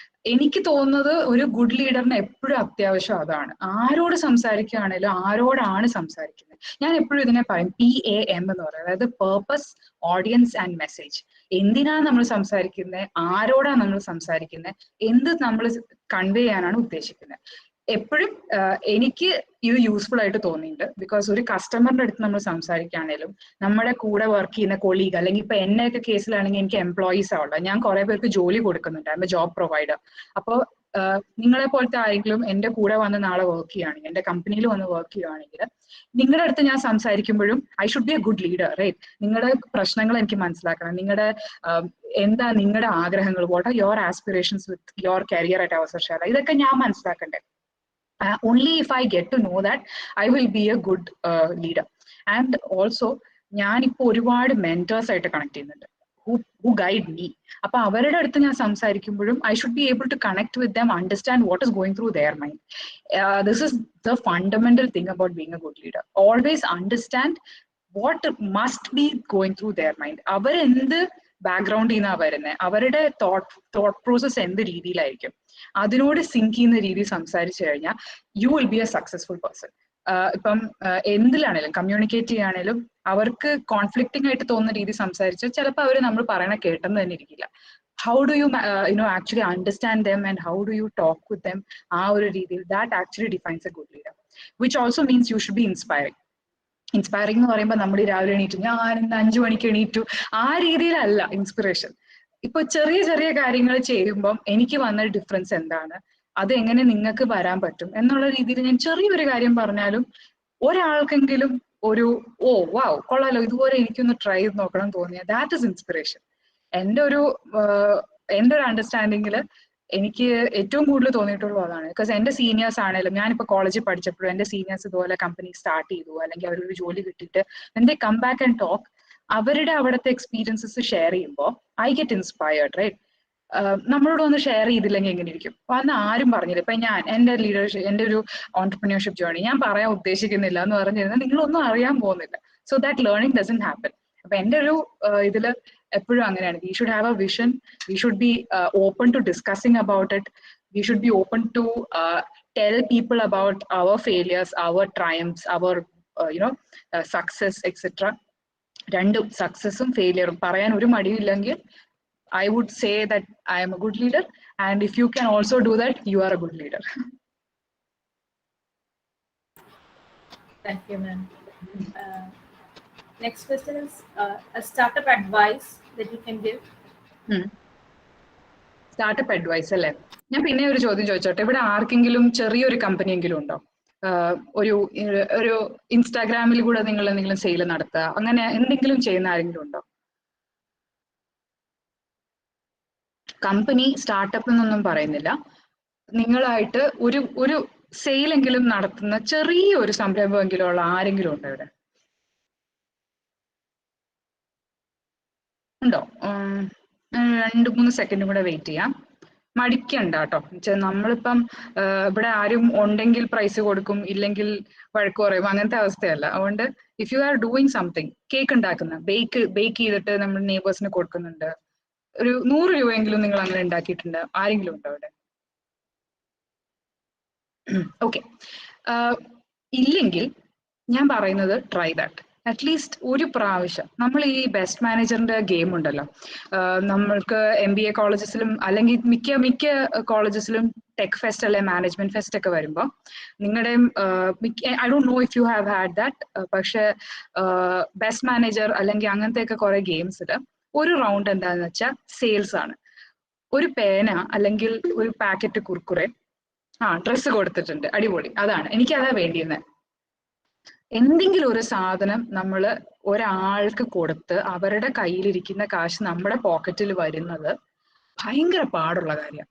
എനിക്ക് തോന്നുന്നത് ഒരു ഗുഡ് ലീഡറിന് എപ്പോഴും അത്യാവശ്യം അതാണ്. ആരോട് സംസാരിക്കുകയാണെങ്കിലും ആരോടാണ് സംസാരിക്കുന്നത്, ഞാൻ എപ്പോഴും ഇതിനെ പറയും PAM എന്ന് പറയും, അതായത് പേർപ്പസ്, ഓഡിയൻസ് ആൻഡ് മെസ്സേജ്. എന്തിനാണ് നമ്മൾ സംസാരിക്കുന്നത്, ആരോടാണ് നമ്മൾ സംസാരിക്കുന്നത്, എന്ത് നമ്മൾ കൺവേ ചെയ്യാനാണ് ഉദ്ദേശിക്കുന്നത്. എപ്പോഴും എനിക്ക് ഇത് യൂസ്ഫുൾ ആയിട്ട് തോന്നിയിട്ടുണ്ട്. ബിക്കോസ് ഒരു കസ്റ്റമറിന്റെ അടുത്ത് നമ്മൾ സംസാരിക്കുകയാണെങ്കിലും നമ്മുടെ കൂടെ വർക്ക് ചെയ്യുന്ന കൊളീഗ്, അല്ലെങ്കിൽ ഇപ്പൊ എന്നെയൊക്കെ കേസിലാണെങ്കിൽ എനിക്ക് എംപ്ലോയീസ് ആവുള്ള, ഞാൻ കുറെ പേർക്ക് ജോലി കൊടുക്കുന്നുണ്ട്, I M A job provider. അപ്പോൾ നിങ്ങളെ പോലത്തെ ആരെങ്കിലും എന്റെ കൂടെ വന്ന് നാളെ വർക്ക് ചെയ്യുകയാണെങ്കിൽ, എന്റെ കമ്പനിയിൽ വന്ന് വർക്ക് ചെയ്യുകയാണെങ്കിൽ നിങ്ങളുടെ അടുത്ത് ഞാൻ സംസാരിക്കുമ്പോഴും I should be a good leader, right? നിങ്ങളുടെ പ്രശ്നങ്ങൾ എനിക്ക് മനസ്സിലാക്കണം, നിങ്ങളുടെ എന്താ നിങ്ങളുടെ ആഗ്രഹങ്ങൾ, what are your aspirations with your career at Avasarshala, ഇതൊക്കെ ഞാൻ മനസ്സിലാക്കണ്ടേ. Only if I get to know that, I will be a good leader. And also ഞാനിപ്പോ ഒരുപാട് മെന്റേഴ്സ് ആയിട്ട് കണക്ട് ചെയ്യുന്നുണ്ട്, who guide me. അപ്പൊ അവരുടെ അടുത്ത് ഞാൻ സംസാരിക്കുമ്പോഴും I should be able to connect with them, understand what is going through their mind. This is the fundamental thing about being a good leader. Always understand what must be going through their mind. അവരെന്ത് ബാക്ക്ഗ്രൗണ്ടിൽ നിന്നാണ് വരുന്നത്, അവരുടെ തോട്ട് പ്രോസസ് എന്ത് രീതിയിലായിരിക്കും, അതിനോട് സിങ്ക് ചെയ്യുന്ന രീതിയിൽ സംസാരിച്ചു കഴിഞ്ഞാൽ U will B A successful person. ഇപ്പം എന്തിലാണേലും കമ്മ്യൂണിക്കേറ്റ് ചെയ്യാണേലും അവർക്ക് കോൺഫ്ലിക്റ്റിംഗ് ആയിട്ട് തോന്നുന്ന രീതി സംസാരിച്ചാൽ ചിലപ്പോൾ അവർ നമ്മൾ പറയണ കേട്ടെന്ന് തന്നെ ഇരിക്കില്ല. How do you actually understand them and how do you talk with them, ആ ഒരു രീതിയിൽ that actually defines a good leader, which also means you should be inspiring. Inspiring എന്ന് പറയുമ്പോൾ നമ്മൾ രാവിലെ എണീറ്റു, ഞാൻ ഇന്ന് 5 മണിക്ക് എണീറ്റു, ആ രീതിയിലല്ല ഇൻസ്പിറേഷൻ. ഇപ്പൊ ചെറിയ ചെറിയ കാര്യങ്ങൾ ചെയ്യുമ്പം എനിക്ക് വന്ന ഡിഫറൻസ് എന്താണ്, അത് എങ്ങനെ നിങ്ങൾക്ക് വരാൻ പറ്റും എന്നുള്ള രീതിയിൽ ഞാൻ ചെറിയൊരു കാര്യം പറഞ്ഞാലും ഒരാൾക്കെങ്കിലും ഒരു ഓ വാവ് കൊള്ളാലോ, ഇതുപോലെ എനിക്കൊന്ന് ട്രൈ ചെയ്ത് നോക്കണം തോന്നിയ ദാറ്റ് ഇസ് ഇൻസ്പിറേഷൻ. എൻ്റെ ഒരു അണ്ടർസ്റ്റാൻഡിങ്ങിൽ എനിക്ക് ഏറ്റവും കൂടുതൽ തോന്നിയിട്ടുള്ളൂ അതാണ്. ബിക്കോസ് എന്റെ സീനിയേഴ്സ് ആണെങ്കിലും, ഞാനിപ്പോ കോളേജിൽ പഠിച്ചപ്പോഴും എന്റെ സീനിയേഴ്സ് ഇതുപോലെ കമ്പനി സ്റ്റാർട്ട് ചെയ്തു അല്ലെങ്കിൽ അവരൊരു ജോലി കിട്ടിയിട്ട് എന്റെ കം ബാക്ക് ആൻഡ് ടോക്ക്, അവരുടെ അവിടുത്തെ എക്സ്പീരിയൻസസ് ഷെയർ ചെയ്യുമ്പോൾ ഐ ഗെറ്റ് ഇൻസ്പയർഡ്, റൈറ്റ്? നമ്മളോട് ഒന്ന് ഷെയർ ചെയ്തില്ലെങ്കിൽ എങ്ങനെ ഇരിക്കും? അന്ന് ആരും പറഞ്ഞില്ല. ഇപ്പൊ ഞാൻ എന്റെ ലീഡർഷിപ്പ്, എന്റെ ഒരു ഓൺടർപ്രണർഷിപ്പ് ജേർണി ഞാൻ പറയാൻ ഉദ്ദേശിക്കുന്നില്ല എന്ന് പറഞ്ഞിരുന്നാൽ നിങ്ങളൊന്നും അറിയാൻ പോകുന്നില്ല. So that learning doesn't happen. അപ്പൊ എന്റെ ഒരു ഇതില് എപ്പോഴും അങ്ങനെയാണ്. We should have a vision, we should be open to discussing about it, we should be open to tell people about our failures, our triumphs, our success, etc. രണ്ടും സക്സസും ഫെയിലിയറും പറയാൻ ഒരു മടിയില്ലെങ്കിൽ I would say that I am a good leader, and if you can also do that, you are a good leader. Thank you, ma'am. Next question is a startup advice that you can give. Startup advice അല്ലേ? ഞാൻ പിന്നെ ഒരു ചോദ്യം ചോദിച്ചോട്ടെ, ഇവിടെ ആർക്കെങ്കിലും ചെറിയൊരു കമ്പനി എങ്കിലും ഉണ്ടോ? ഒരു ഇൻസ്റ്റാഗ്രാമിൽ കൂടെ നിങ്ങൾ എന്തെങ്കിലും സെയിൽ നടത്തുക, അങ്ങനെ എന്തെങ്കിലും ചെയ്യുന്ന ആരെങ്കിലും ഉണ്ടോ? കമ്പനി സ്റ്റാർട്ടപ്പ് എന്നൊന്നും പറയുന്നില്ല, നിങ്ങളായിട്ട് ഒരു സെയിലെങ്കിലും നടത്തുന്ന ചെറിയൊരു സംരംഭമെങ്കിലും ഉള്ള ആരെങ്കിലും ഉണ്ടോ ഇവിടെ? ഉണ്ടോ? 2-3 സെക്കൻഡ് കൂടെ വെയിറ്റ് ചെയ്യാം. മടിക്കണ്ട കേട്ടോ. നമ്മളിപ്പം ഇവിടെ ആരും ഉണ്ടെങ്കിൽ പ്രൈസ് കൊടുക്കും, ഇല്ലെങ്കിൽ വഴക്ക് പറയും, അങ്ങനത്തെ അവസ്ഥയല്ല. അതുകൊണ്ട് if you are doing something, cake ഉണ്ടാക്കുന്ന ബേക്ക് ചെയ്തിട്ട് നമ്മൾ നെയ്ബേഴ്സിന് കൊടുക്കുന്നുണ്ട്, ഒരു 100 രൂപയെങ്കിലും നിങ്ങൾ അങ്ങനെ ഉണ്ടാക്കിയിട്ടുണ്ട്, ആരെങ്കിലും ഉണ്ടോ അവിടെ? ഓക്കെ. ഇല്ലെങ്കിൽ ഞാൻ പറയുന്നത് ട്രൈ ദാറ്റ്. അറ്റ്ലീസ്റ്റ് ഒരു പ്രാവശ്യം. നമ്മൾ ഈ ബെസ്റ്റ് മാനേജറിന്റെ ഗെയിം ഉണ്ടല്ലോ, നമ്മൾക്ക് MBA കോളേജസിലും അല്ലെങ്കിൽ മിക്ക കോളേജസിലും ടെക് ഫെസ്റ്റ് അല്ലെ മാനേജ്മെന്റ് ഫെസ്റ്റ് ഒക്കെ വരുമ്പോൾ നിങ്ങളുടെ I don't know if you have had that, പക്ഷെ ബെസ്റ്റ് മാനേജർ അല്ലെങ്കിൽ അങ്ങനത്തെ ഒക്കെ കുറെ ഗെയിംസിൽ ഒരു റൗണ്ട് എന്താന്ന് വെച്ചാൽ സെയിൽസ് ആണ്. ഒരു പേന അല്ലെങ്കിൽ ഒരു പാക്കറ്റ് കുർക്കുറെ, ഡ്രസ്സ് കൊടുത്തിട്ടുണ്ട്, അടിപൊളി, അതാണ് എനിക്കതാ വേണ്ടിയിരുന്നത്. എന്തെങ്കിലും ഒരു സാധനം നമ്മൾ ഒരാൾക്ക് കൊടുത്ത് അവരുടെ കയ്യിലിരിക്കുന്ന കാശ് നമ്മുടെ പോക്കറ്റിൽ വരുന്നത് ഭയങ്കര പാടുള്ള കാര്യമാണ്.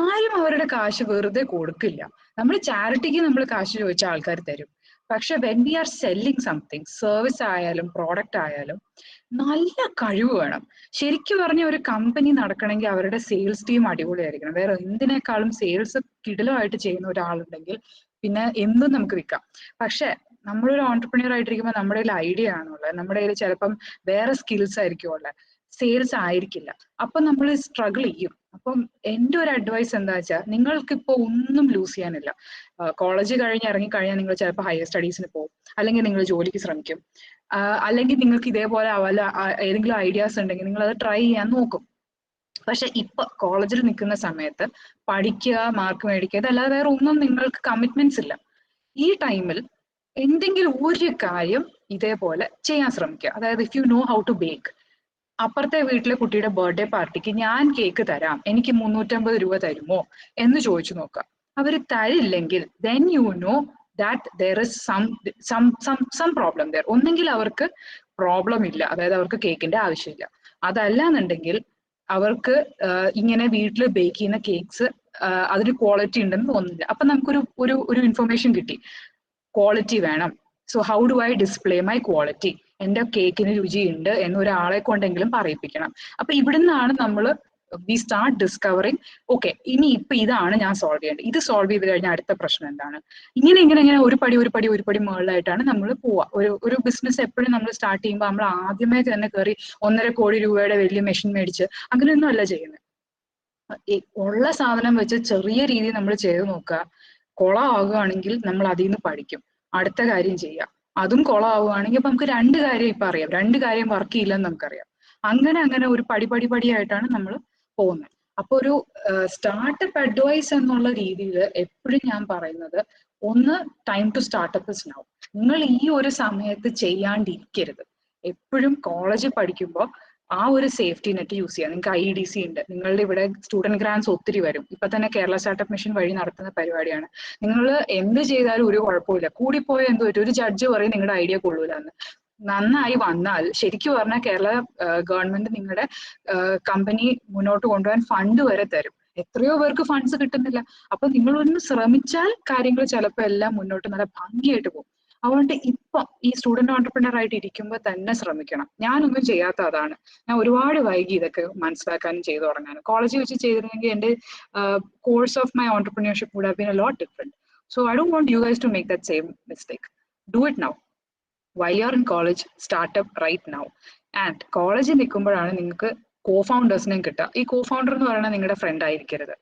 ആരും അവരുടെ കാശ് വെറുതെ കൊടുക്കില്ല. നമ്മൾ ചാരിറ്റിക്ക് നമ്മൾ കാശ് ചോദിച്ച ആൾക്കാർ തരും. പക്ഷെ when we R selling something, service ആയാലും പ്രോഡക്റ്റ് ആയാലും, നല്ല കഴിവ് വേണം. ശരിക്കും പറഞ്ഞ ഒരു കമ്പനി നടക്കണമെങ്കിൽ അവരുടെ സെയിൽസ് ടീം അടിപൊളിയായിരിക്കണം. വേറെ എന്തിനേക്കാളും സെയിൽസ് കിടിലമായിട്ട് ചെയ്യുന്ന ഒരാളുണ്ടെങ്കിൽ പിന്നെ എന്തും നമുക്ക് വിൽക്കാം. പക്ഷെ നമ്മളൊരു ഓൺടർപ്രണിയർ ആയിട്ടിരിക്കുമ്പോൾ നമ്മുടെ കയ്യിൽ ഐഡിയ ആണുള്ളത്, നമ്മുടെ കയ്യിൽ ചിലപ്പം വേറെ സ്കിൽസ് ആയിരിക്കും ഉള്ളത്, സെയിൽസ് ആയിരിക്കില്ല. അപ്പൊ നമ്മൾ സ്ട്രഗിൾ ചെയ്യും. അപ്പം എൻ്റെ ഒരു അഡ്വൈസ് എന്താ വെച്ചാൽ, നിങ്ങൾക്കിപ്പോ ഒന്നും ലൂസ് ചെയ്യാനില്ല. കോളേജ് കഴിഞ്ഞ് ഇറങ്ങിക്കഴിഞ്ഞാൽ നിങ്ങൾ ചിലപ്പോൾ ഹയർ സ്റ്റഡീസിന് പോകും, അല്ലെങ്കിൽ നിങ്ങൾ ജോലിക്ക് ശ്രമിക്കും, അല്ലെങ്കിൽ നിങ്ങൾക്ക് ഇതേപോലെ ഏതെങ്കിലും ഐഡിയാസ് ഉണ്ടെങ്കിൽ നിങ്ങൾ അത് ട്രൈ ചെയ്യാൻ നോക്കും. പക്ഷെ ഇപ്പൊ കോളേജിൽ നിൽക്കുന്ന സമയത്ത് പഠിക്കുക, മാർക്ക് മേടിക്കുക, ഇതല്ലാതെ വേറെ ഒന്നും നിങ്ങൾക്ക് കമ്മിറ്റ്മെന്റ്സ് ഇല്ല. ഈ ടൈമിൽ എന്തെങ്കിലും ഒരു കാര്യം ഇതേപോലെ ചെയ്യാൻ ശ്രമിക്കുക. അതായത് if you know how to bake, അപ്പുറത്തെ വീട്ടിലെ കുട്ടിയുടെ ബർത്ത്ഡേ പാർട്ടിക്ക് ഞാൻ കേക്ക് തരാം, എനിക്ക് 350 രൂപ തരുമോ എന്ന് ചോദിച്ചു നോക്കുക. അവർ തരില്ലെങ്കിൽ then you know that there is some problem there. ഒന്നെങ്കിൽ അവർക്ക് പ്രോബ്ലം ഇല്ല, അതായത് അവർക്ക് കേക്കിന്റെ ആവശ്യമില്ല. അതല്ലാന്നുണ്ടെങ്കിൽ അവർക്ക് ഇങ്ങനെ വീട്ടിൽ ബേക്ക് ചെയ്യുന്ന കേക്ക്സ് അതിന് ക്വാളിറ്റി ഉണ്ടെന്ന് തോന്നുന്നില്ല. അപ്പൊ നമുക്കൊരു ഇൻഫർമേഷൻ കിട്ടി, ക്വാളിറ്റി വേണം. So how do I display my quality? എന്റെ കേക്കിന് രുചിയുണ്ട് എന്നൊരാളെ കൊണ്ടെങ്കിലും പറയിപ്പിക്കണം. അപ്പൊ ഇവിടുന്നാണ് നമ്മൾ വി സ്റ്റാർട്ട് ഡിസ്കവറിങ്. ഓക്കെ, ഇനി ഇപ്പൊ ഇതാണ് ഞാൻ സോൾവ് ചെയ്യേണ്ടത്. ഇത് സോൾവ് ചെയ്ത് കഴിഞ്ഞാൽ അടുത്ത പ്രശ്നം എന്താണ്? ഇങ്ങനെ ഒരു പടി മുകളിലായിട്ടാണ് നമ്മൾ പോവുക. ഒരു ബിസിനസ് എപ്പോഴും നമ്മൾ സ്റ്റാർട്ട് ചെയ്യുമ്പോൾ നമ്മൾ ആദ്യമേ തന്നെ കയറി 1.5 കോടി രൂപയുടെ വലിയ മെഷീൻ മേടിച്ച് അങ്ങനെയൊന്നും അല്ല ചെയ്യുന്നത്. ഉള്ള സാധനം വെച്ച് ചെറിയ രീതിയിൽ നമ്മൾ ചെയ്ത് നോക്കുക. കുളമാകുകയാണെങ്കിൽ നമ്മൾ അതിൽ നിന്ന് പഠിക്കും, അടുത്ത കാര്യം ചെയ്യാം. അതും കുളമാവുകയാണെങ്കിൽ അപ്പൊ നമുക്ക് 2 കാര്യം ഇപ്പൊ അറിയാം, 2 കാര്യം വർക്ക് ചെയ്യില്ലെന്ന് നമുക്കറിയാം. അങ്ങനെ ഒരു പടിയായിട്ടാണ് നമ്മൾ പോകുന്നത്. അപ്പൊ ഒരു സ്റ്റാർട്ടപ്പ് അഡ്വൈസ് എന്നുള്ള രീതിയിൽ എപ്പോഴും ഞാൻ പറയുന്നത്, ഒന്ന്, time to startup is now. നിങ്ങൾ ഈ ഒരു സമയത്ത് ചെയ്യാണ്ടിരിക്കരുത്. എപ്പോഴും കോളേജിൽ പഠിക്കുമ്പോൾ ആ ഒരു സേഫ്റ്റി നെറ്റ് യൂസ് ചെയ്യാം. നിങ്ങൾക്ക് IEDC ഉണ്ട്, നിങ്ങളുടെ ഇവിടെ സ്റ്റുഡന്റ് ഗ്രാൻസ് ഒത്തിരി വരും. ഇപ്പൊ തന്നെ കേരള സ്റ്റാർട്ടപ്പ് മിഷൻ വഴി നടത്തുന്ന പരിപാടിയാണ്. നിങ്ങൾ എന്ത് ചെയ്താലും ഒരു കുഴപ്പമില്ല, കൂടിപ്പോയ എന്തോ ഒരു ജഡ്ജ് പറയും നിങ്ങളുടെ ഐഡിയ കൊള്ളൂല എന്ന്. നന്നായി വന്നാൽ ശരിക്കും പറഞ്ഞാൽ കേരള ഗവൺമെന്റ് നിങ്ങളുടെ കമ്പനി മുന്നോട്ട് കൊണ്ടുപോകാൻ ഫണ്ട് വരെ തരും. എത്രയോ പേർക്ക് ഫണ്ട്സ് കിട്ടുന്നില്ല. അപ്പൊ നിങ്ങളൊന്ന് ശ്രമിച്ചാൽ കാര്യങ്ങൾ ചിലപ്പോൾ എല്ലാം മുന്നോട്ട് നല്ല ഭംഗിയായിട്ട് പോകും. അതുകൊണ്ട് ഇപ്പൊ ഈ സ്റ്റുഡന്റ് ഓണ്ടർപ്രണർ ആയിട്ട് ഇരിക്കുമ്പോൾ തന്നെ ശ്രമിക്കണം. ഞാനൊന്നും ചെയ്യാത്ത അതാണ്. ഞാൻ ഒരുപാട് വൈകി ഇതൊക്കെ മനസ്സിലാക്കാനും ചെയ്തു തുടങ്ങാനും. കോളേജിൽ വെച്ച് ചെയ്തിരുന്നെങ്കിൽ എന്റെ course of my entrepreneurship would have been a lot different. So I don't want you guys to make that same mistake. Do it now. While you're in college, start up right now. And കോളേജിൽ നിൽക്കുമ്പോഴാണ് നിങ്ങൾക്ക് co-foundersനെയും കിട്ടുക. ഈ co-founder എന്ന് പറയുന്നത് നിങ്ങളുടെ ഫ്രണ്ട് ആയിരിക്കരുത്.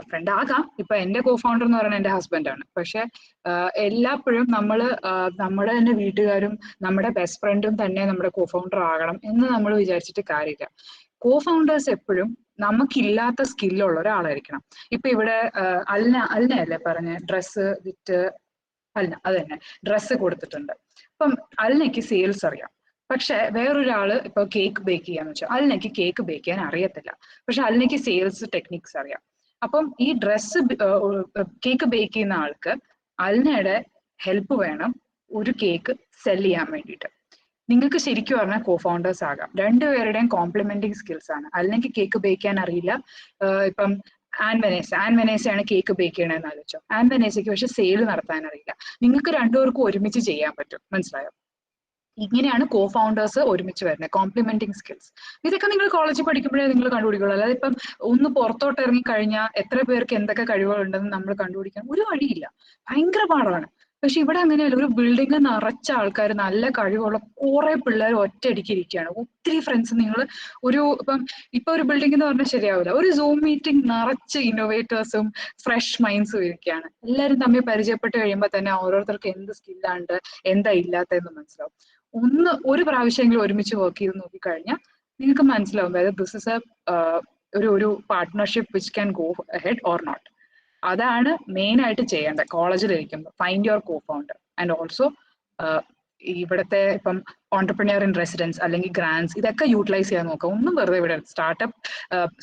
ഫ്രണ്ട് ആകാം. ഇപ്പൊ എന്റെ co-founder എന്ന് പറയുന്നത് എന്റെ ഹസ്ബൻഡാണ്. പക്ഷെ എല്ലാപ്പോഴും നമ്മുടെ തന്നെ വീട്ടുകാരും നമ്മുടെ ബെസ്റ്റ് ഫ്രണ്ടും തന്നെ നമ്മുടെ co-founder ആകണം എന്ന് നമ്മൾ വിചാരിച്ചിട്ട് കാര്യമില്ല. co-founders എപ്പോഴും നമുക്കില്ലാത്ത സ്കില്ലുള്ള ഒരാളായിരിക്കണം. ഇപ്പൊ ഇവിടെ അൽനയല്ലേ പറഞ്ഞ ഡ്രസ്സ് വിറ്റ്, അല്ല അത് തന്നെ ഡ്രസ്സ് കൊടുത്തിട്ടുണ്ട്. അപ്പം അൽനയ്ക്ക് സെയിൽസ് അറിയാം. പക്ഷെ വേറൊരാള് ഇപ്പൊ കേക്ക് ബേക്ക് ചെയ്യാന്ന് വെച്ചാൽ അൽനയ്ക്ക് കേക്ക് ബേക്ക് ചെയ്യാൻ അറിയത്തില്ല. പക്ഷെ അൽനയ്ക്ക് സെയിൽസ് ടെക്നിക്സ് അറിയാം. അപ്പം ഈ ഡ്രസ്സ് കേക്ക് ബേക്ക് ചെയ്യുന്ന ആൾക്ക് അൽനയുടെ ഹെൽപ്പ് വേണം ഒരു കേക്ക് സെൽ ചെയ്യാൻ വേണ്ടിയിട്ട്. നിങ്ങൾക്ക് ശരിക്കും പറഞ്ഞാൽ co-founders ആകാം. രണ്ടുപേരുടെയും കോംപ്ലിമെന്റിങ് സ്കിൽസ് ആണ്. അൽനയ്ക്ക് കേക്ക് ബേക്ക് ചെയ്യാൻ അറിയില്ല. ഇപ്പം ആൻ വെനേസയാണ് കേക്ക് ബേക്ക് ചെയ്യണമെന്ന് ആലോചിച്ചോ. ആൻ വെനേസയ്ക്ക് പക്ഷെ സെയിൽ നടത്താൻ അറിയില്ല. നിങ്ങൾക്ക് രണ്ടുപേർക്കും ഒരുമിച്ച് ചെയ്യാൻ പറ്റും. മനസ്സിലായോ? ഇങ്ങനെയാണ് co-founders ഒരുമിച്ച് വരുന്നത്. Complimenting skills. ഇതൊക്കെ നിങ്ങൾ കോളേജിൽ പഠിക്കുമ്പോഴേ നിങ്ങൾ കണ്ടുപിടിക്കുള്ളൂ. അല്ലാതെ ഇപ്പം ഒന്ന് പുറത്തോട്ട് ഇറങ്ങി കഴിഞ്ഞാൽ എത്ര പേർക്ക് എന്തൊക്കെ കഴിവുകളുണ്ടെന്ന് നമ്മൾ കണ്ടുപിടിക്കാൻ ഒരു വഴിയില്ല. ഭയങ്കര പാടാണ്. പക്ഷെ ഇവിടെ അങ്ങനെയല്ല. ഒരു ബിൽഡിംഗ് നിറച്ച ആൾക്കാർ, നല്ല കഴിവുള്ള കുറെ പിള്ളേർ ഒറ്റയടിക്ക് ഇരിക്കുകയാണ്. ഒത്തിരി ഫ്രണ്ട്സ്. നിങ്ങൾ ഇപ്പൊ ഒരു ബിൽഡിംഗ് എന്ന് പറഞ്ഞാൽ ശരിയാവില്ല. ഒരു സൂം മീറ്റിംഗ് നിറച്ച് ഇന്നോവേറ്റേഴ്സും ഫ്രഷ് മൈൻഡ്സും ഇരിക്കുകയാണ്. എല്ലാവരും തമ്മിൽ പരിചയപ്പെട്ട് കഴിയുമ്പോൾ തന്നെ ഓരോരുത്തർക്ക് എന്ത് സ്കില്ലാണ്ട് എന്താ ഇല്ലാത്തതെന്ന് മനസ്സിലാവും. ഒരു പ്രാവശ്യമെങ്കിലും ഒരുമിച്ച് വർക്ക് ചെയ്ത് നോക്കിക്കഴിഞ്ഞാൽ നിങ്ങൾക്ക് മനസ്സിലാവും വെദർ ദിസ് ഇസ് ഒരു partnership which can go ahead or not. അതാണ് മെയിൻ ആയിട്ട് ചെയ്യേണ്ടത് കോളേജിലിരിക്കുമ്പോൾ. Find your co-founder. And also ഇവിടുത്തെ ഇപ്പം ഓണ്ടർപ്രണർ ഇൻ റെസിഡൻസ് അല്ലെങ്കിൽ ഗ്രാൻസ് ഇതൊക്കെ യൂട്ടിലൈസ് ചെയ്യാൻ നോക്കുക. ഒന്നും വെറുതെ ഇവിടെ സ്റ്റാർട്ടപ്പ്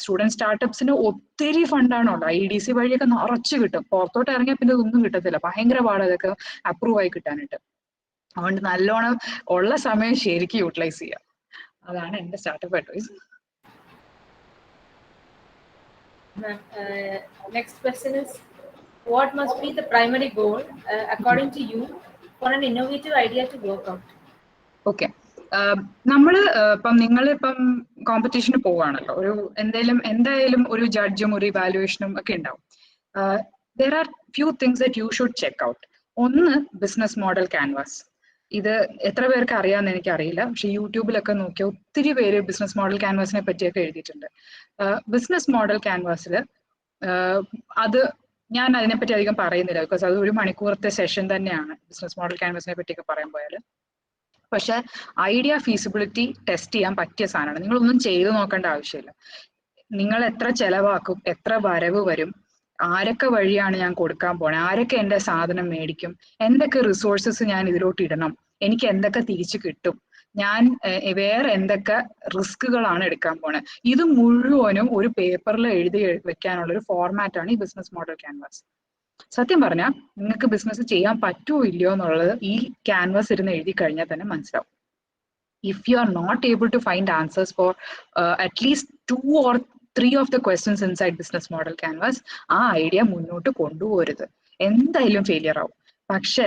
സ്റ്റുഡന്റ് സ്റ്റാർട്ടപ്സിന് ഒത്തിരി ഫണ്ടാണുള്ളത്. IEDC വഴിയൊക്കെ നിറച്ച് കിട്ടും. പുറത്തോട്ട് ഇറങ്ങിയാൽ പിന്നെ ഇതൊന്നും കിട്ടത്തില്ല. ഭയങ്കര പാടാണ് ഇതൊക്കെ അപ്രൂവ് ആയി കിട്ടാനായിട്ട്. അതുകൊണ്ട് നല്ലോണം ഉള്ള സമയം ശരിക്കും യൂട്ടിലൈസ് ചെയ്യുക. അതാണ് എന്റെ startup advice. Next question is, what must be the primary goal, according to you, for an innovative idea to work out? Okay, നിങ്ങളിപ്പം കോമ്പറ്റീഷന് പോവാണല്ലോ. എന്തായാലും ഒരു ജഡ്ജും ഒരു ഇവാലുവേഷനും ഒക്കെ ഉണ്ടാവും. there are few things that you should check out. ഒന്ന്, ബിസിനസ് മോഡൽ ക്യാൻവാസ്. ഇത് എത്ര പേർക്ക് അറിയാമെന്ന് എനിക്കറിയില്ല. പക്ഷെ യൂട്യൂബിലൊക്കെ നോക്കിയാൽ ഒത്തിരി പേര് ബിസിനസ് മോഡൽ ക്യാൻവാസിനെ പറ്റിയൊക്കെ എഴുതിയിട്ടുണ്ട്. ബിസിനസ് മോഡൽ ക്യാൻവാസിൽ അത് ഞാൻ അതിനെപ്പറ്റി അധികം പറയുന്നില്ല. ബിക്കോസ് അത് 1 മണിക്കൂറത്തെ സെഷൻ തന്നെയാണ് ബിസിനസ് മോഡൽ ക്യാൻവാസിനെ പറ്റിയൊക്കെ പറയാൻ പോയാൽ. പക്ഷെ ഐഡിയ ഫീസിബിലിറ്റി ടെസ്റ്റ് ചെയ്യാൻ പറ്റിയ സാധനമാണ്. നിങ്ങളൊന്നും ചെയ്തു നോക്കേണ്ട ആവശ്യമില്ല. നിങ്ങൾ എത്ര ചെലവാക്കും, എത്ര വരവ് വരും, ആരൊക്കെ വഴിയാണ് ഞാൻ കൊടുക്കാൻ പോണേ, ആരൊക്കെ എന്റെ സാധനം മേടിക്കും, എന്തൊക്കെ റിസോഴ്സസ് ഞാൻ ഇതിലോട്ട് ഇടണം, എനിക്ക് എന്തൊക്കെ തിരിച്ചു കിട്ടും, ഞാൻ വേറെ എന്തൊക്കെ റിസ്കുകളാണ് എടുക്കാൻ പോണേ, ഇത് മുഴുവനും ഒരു പേപ്പറിൽ എഴുതി വെക്കാനുള്ള ഒരു ഫോർമാറ്റാണ് ഈ ബിസിനസ് മോഡൽ ക്യാൻവാസ്. സത്യം പറഞ്ഞാൽ നിങ്ങൾക്ക് ബിസിനസ് ചെയ്യാൻ പറ്റുമോ ഇല്ലയോ എന്നുള്ളത് ഈ ക്യാൻവാസ് ഇരുന്ന് എഴുതി കഴിഞ്ഞാൽ തന്നെ മനസ്സിലാവും. If you are not able to find answers for at least 2 or 3 of the questions inside business model canvas, ആ ഐഡിയ മുന്നോട്ട് കൊണ്ടുപോകരുത്. എന്തായാലും ഫെയിലിയർ ആവും. പക്ഷെ